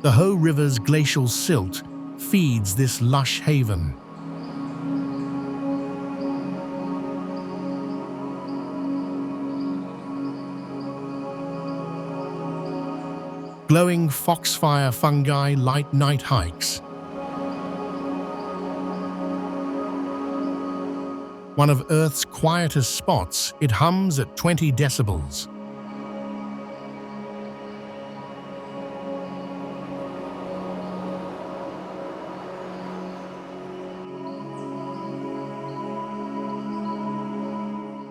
The Hoh River's glacial silt feeds this lush haven. Glowing foxfire fungi light night hikes. One of Earth's quietest spots, it hums at 20 decibels.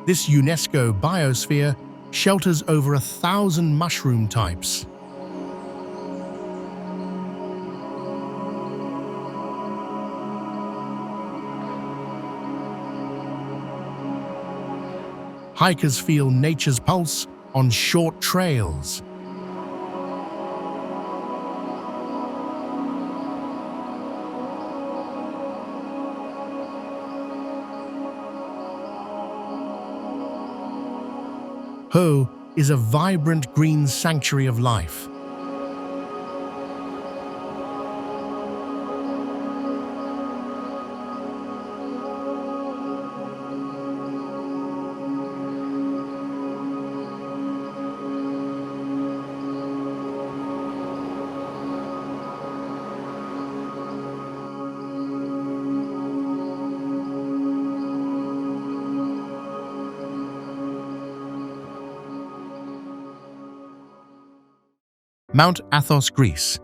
This UNESCO biosphere shelters over 1,000 mushroom types. Hikers feel nature's pulse on short trails. Hoh is a vibrant green sanctuary of life. Mount Athos, Greece.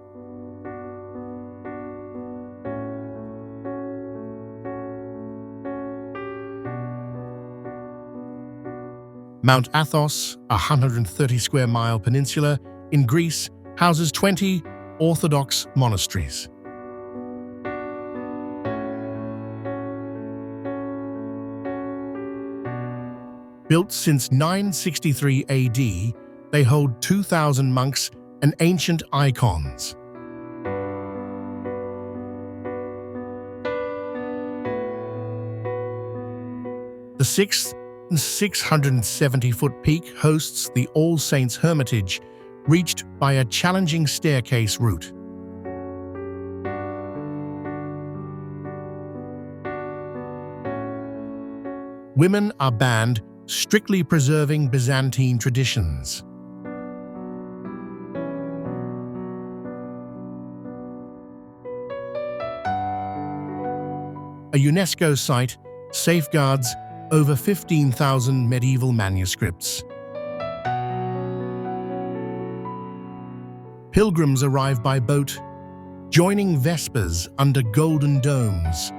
Mount Athos, a 130-square-mile peninsula in Greece, houses 20 Orthodox monasteries. Built since 963 AD, they hold 2,000 monks and ancient icons. The 670-foot peak hosts the All Saints Hermitage, reached by a challenging staircase route. Women are banned, strictly preserving Byzantine traditions. A UNESCO site safeguards over 15,000 medieval manuscripts. Pilgrims arrive by boat, joining Vespers under golden domes.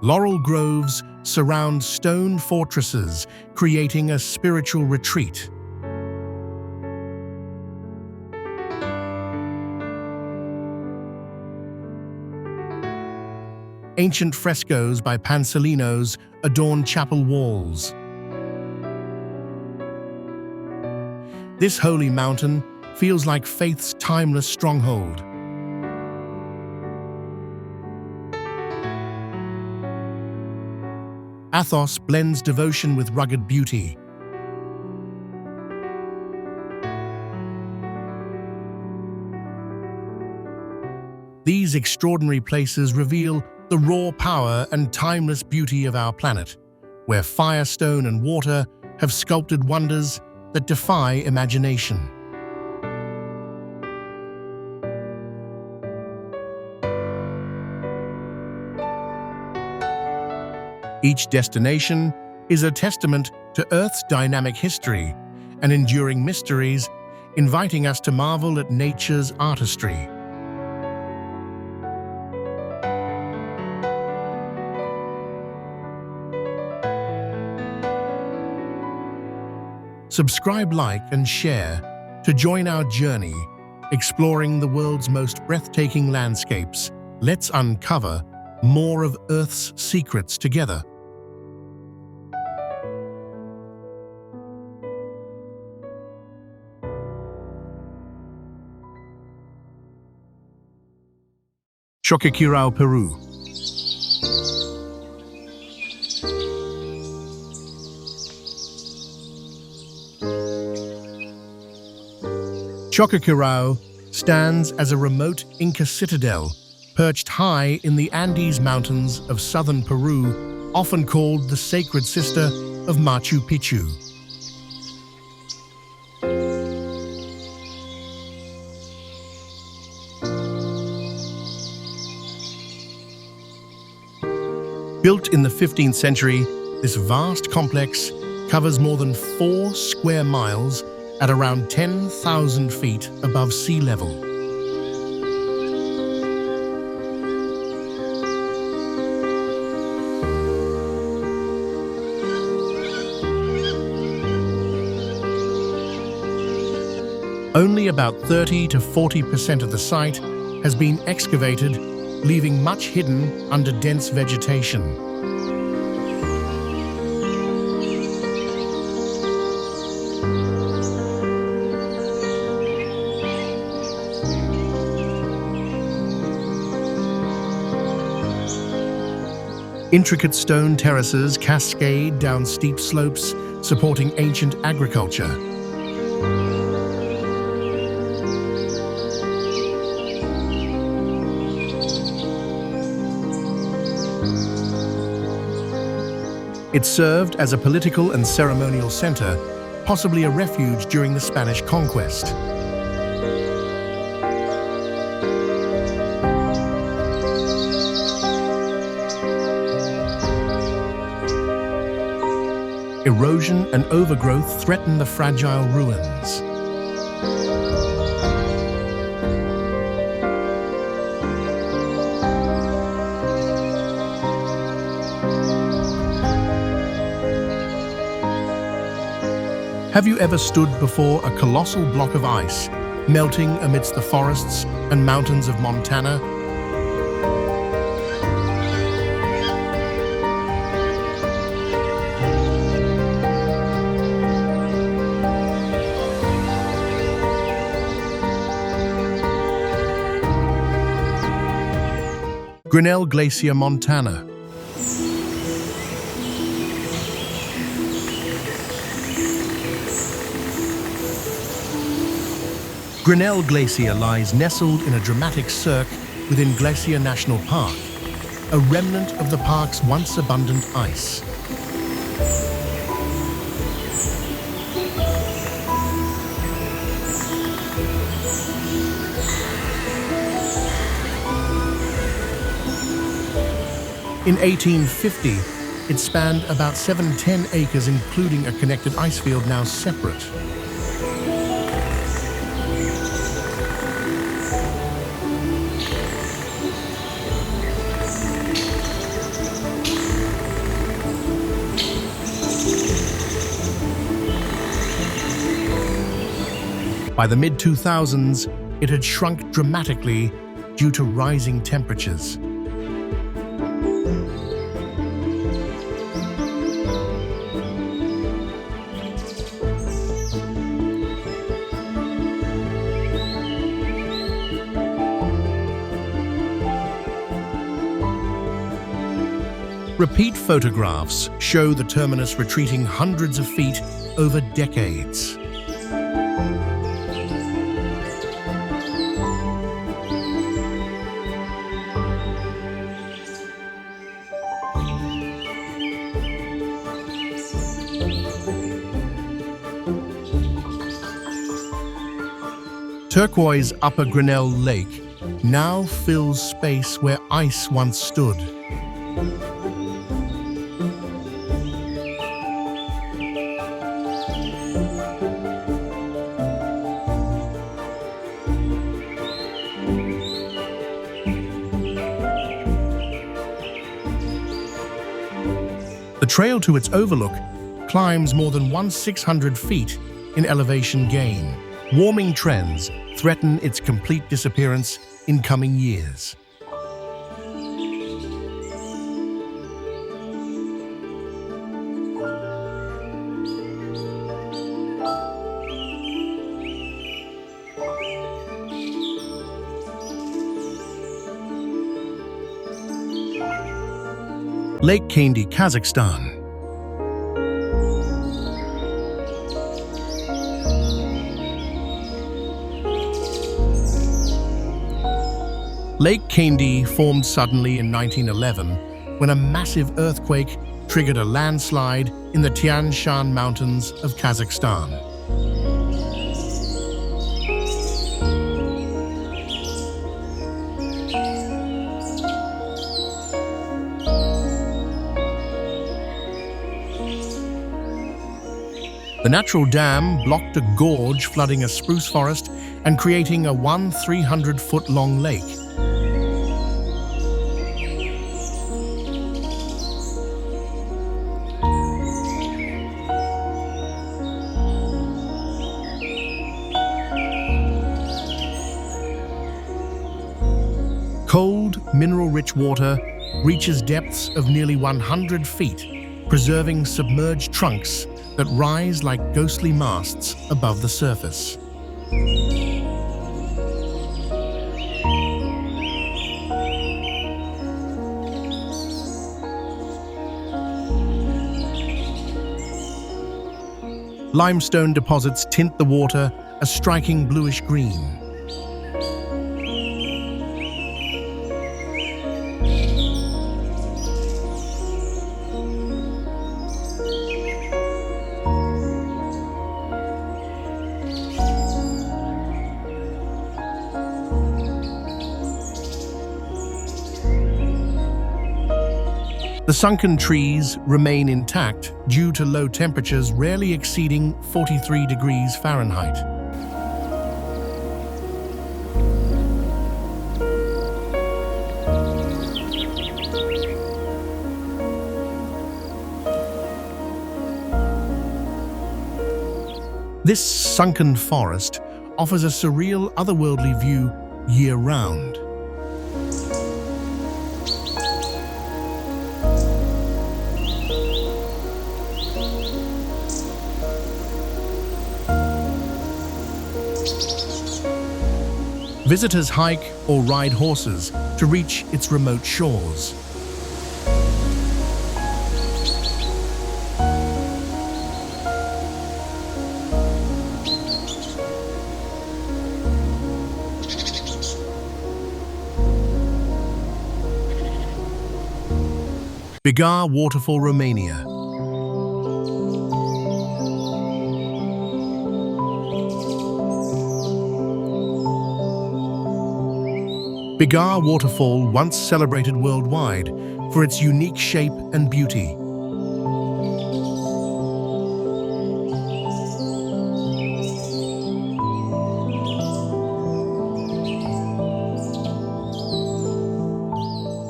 Laurel groves surround stone fortresses, creating a spiritual retreat. Ancient frescoes by Pansalinos adorn chapel walls. This holy mountain feels like faith's timeless stronghold. Athos blends devotion with rugged beauty. These extraordinary places reveal the raw power and timeless beauty of our planet, where fire, stone, and water have sculpted wonders that defy imagination. Each destination is a testament to Earth's dynamic history and enduring mysteries, inviting us to marvel at nature's artistry. Subscribe, like, and share to join our journey, exploring the world's most breathtaking landscapes. Let's uncover more of Earth's secrets together. Choqquequirao, Peru. Choqquequirao stands as a remote Inca citadel perched high in the Andes Mountains of southern Peru, often called the Sacred Sister of Machu Picchu. Built in the 15th century, this vast complex covers more than 4 square miles at around 10,000 feet above sea level. Only about 30 to 40% of the site has been excavated, leaving much hidden under dense vegetation. Intricate stone terraces cascade down steep slopes, supporting ancient agriculture. It served as a political and ceremonial center, possibly a refuge during the Spanish conquest. Erosion and overgrowth threaten the fragile ruins. Have you ever stood before a colossal block of ice, melting amidst the forests and mountains of Montana? Grinnell Glacier, Montana. Grinnell Glacier lies nestled in a dramatic cirque within Glacier National Park, a remnant of the park's once abundant ice. In 1850, it spanned about 710 acres, including a connected ice field now separate. By the mid-2000s, it had shrunk dramatically due to rising temperatures. Repeat photographs show the terminus retreating hundreds of feet over decades. Turquoise Upper Grinnell Lake now fills space where ice once stood. The trail to its overlook climbs more than 1,600 feet in elevation gain. Warming trends threaten its complete disappearance in coming years. Lake Kandy, Kazakhstan. Lake Kandy formed suddenly in 1911 when a massive earthquake triggered a landslide in the Tian Shan Mountains of Kazakhstan. The natural dam blocked a gorge, flooding a spruce forest and creating a 300-foot-long lake. Cold, mineral-rich water reaches depths of nearly 100 feet, preserving submerged trunks that rise like ghostly masts above the surface. Limestone deposits tint the water a striking bluish green. The sunken trees remain intact due to low temperatures rarely exceeding 43 degrees Fahrenheit. This sunken forest offers a surreal, otherworldly view year-round. Visitors hike or ride horses to reach its remote shores. Bigar Waterfall, Romania. Bigar Waterfall once celebrated worldwide for its unique shape and beauty.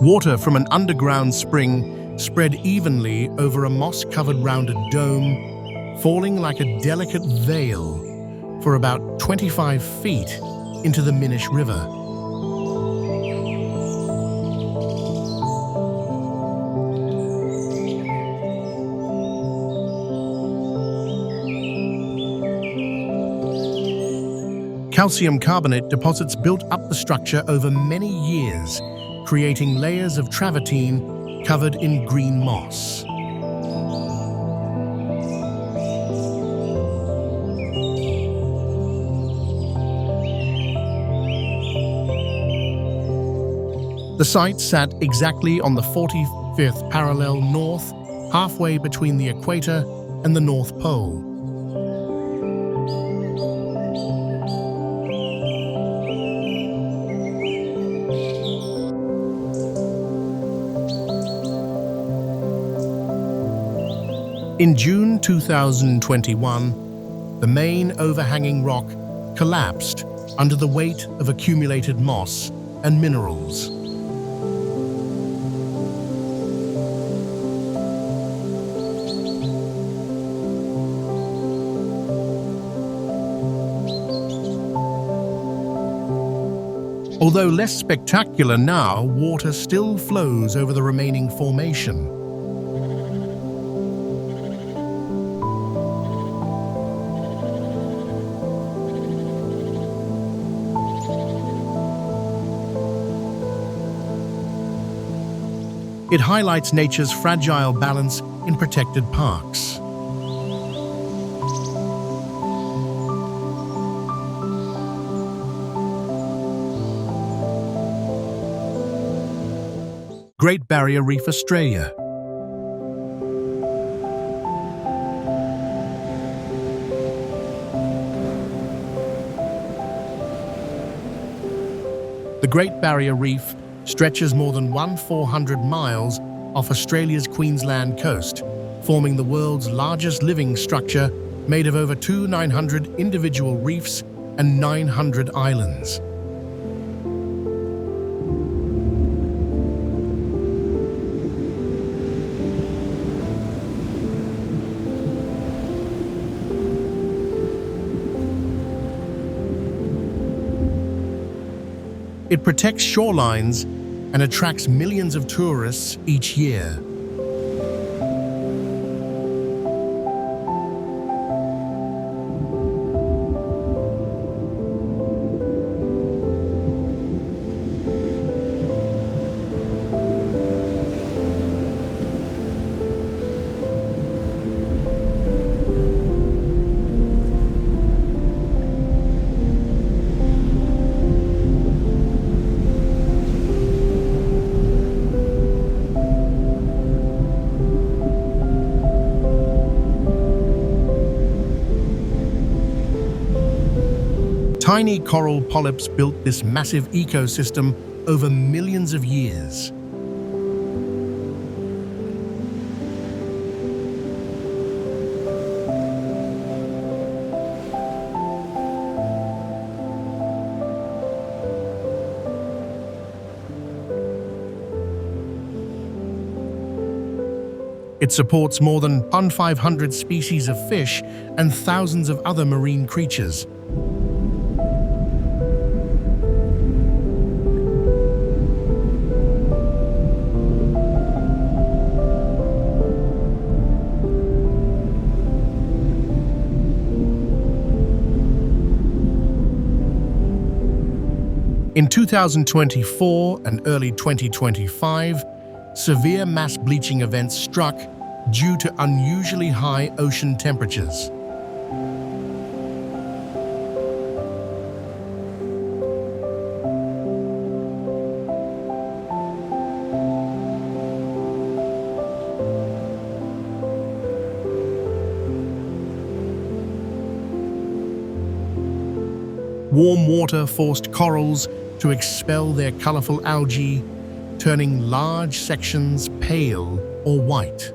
Water from an underground spring spread evenly over a moss-covered rounded dome, falling like a delicate veil for about 25 feet into the Minish River. Calcium carbonate deposits built up the structure over many years, creating layers of travertine covered in green moss. The site sat exactly on the 45th parallel north, halfway between the equator and the North Pole. In June 2021, the main overhanging rock collapsed under the weight of accumulated moss and minerals. Although less spectacular now, water still flows over the remaining formation. It highlights nature's fragile balance in protected parks. Great Barrier Reef, Australia. The Great Barrier Reef stretches more than 1,400 miles off Australia's Queensland coast, forming the world's largest living structure made of over 2,900 individual reefs and 900 islands. It protects shorelines and attracts millions of tourists each year. Tiny coral polyps built this massive ecosystem over millions of years. It supports more than 1,500 species of fish and thousands of other marine creatures. In 2024 and early 2025, severe mass bleaching events struck due to unusually high ocean temperatures. Warm water forced corals to expel their colorful algae, turning large sections pale or white.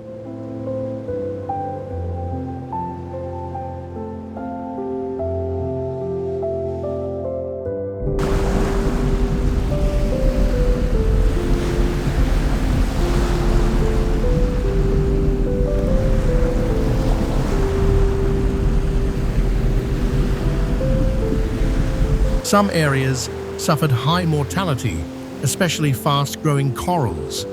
Some areas suffered high mortality, especially fast-growing corals.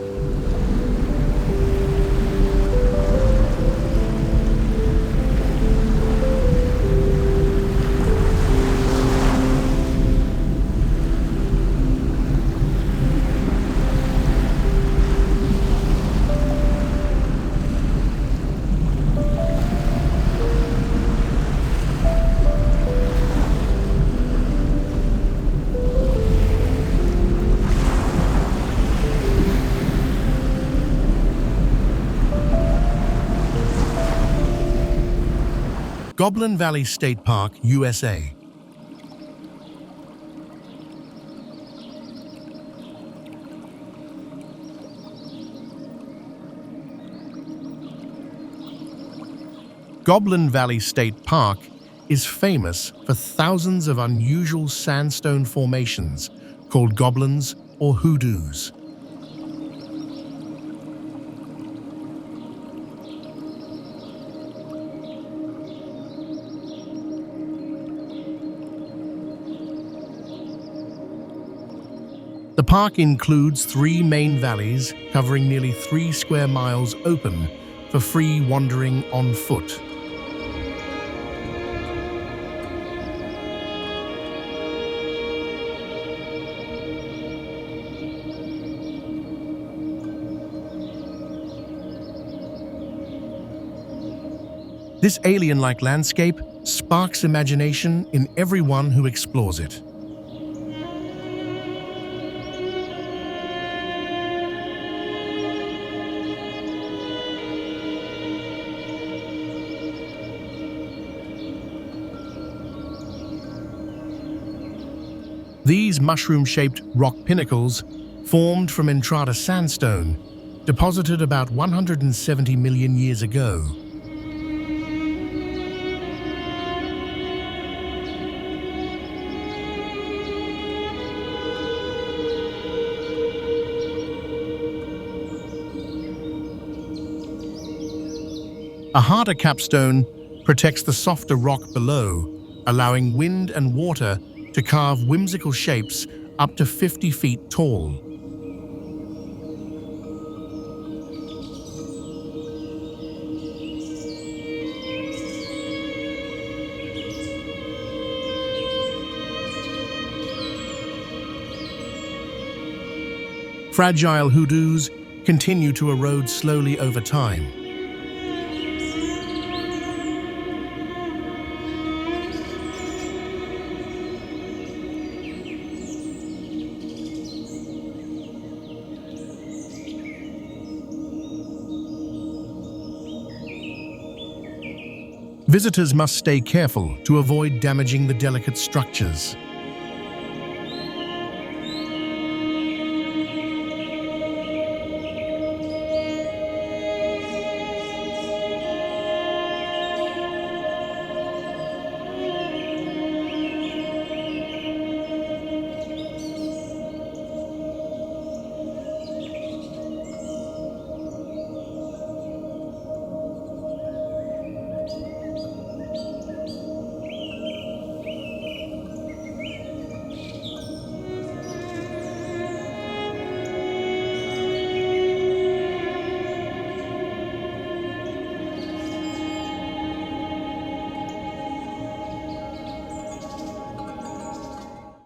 Goblin Valley State Park, USA. Goblin Valley State Park is famous for thousands of unusual sandstone formations called goblins or hoodoos. park includes 3 main valleys covering nearly 3 square miles open for free wandering on foot. This alien-like landscape sparks imagination in everyone who explores it. These mushroom-shaped rock pinnacles, formed from Entrada sandstone, deposited about 170 million years ago. A harder capstone protects the softer rock below, allowing wind and water to carve whimsical shapes up to 50 feet tall. Fragile hoodoos continue to erode slowly over time. Visitors must stay careful to avoid damaging the delicate structures.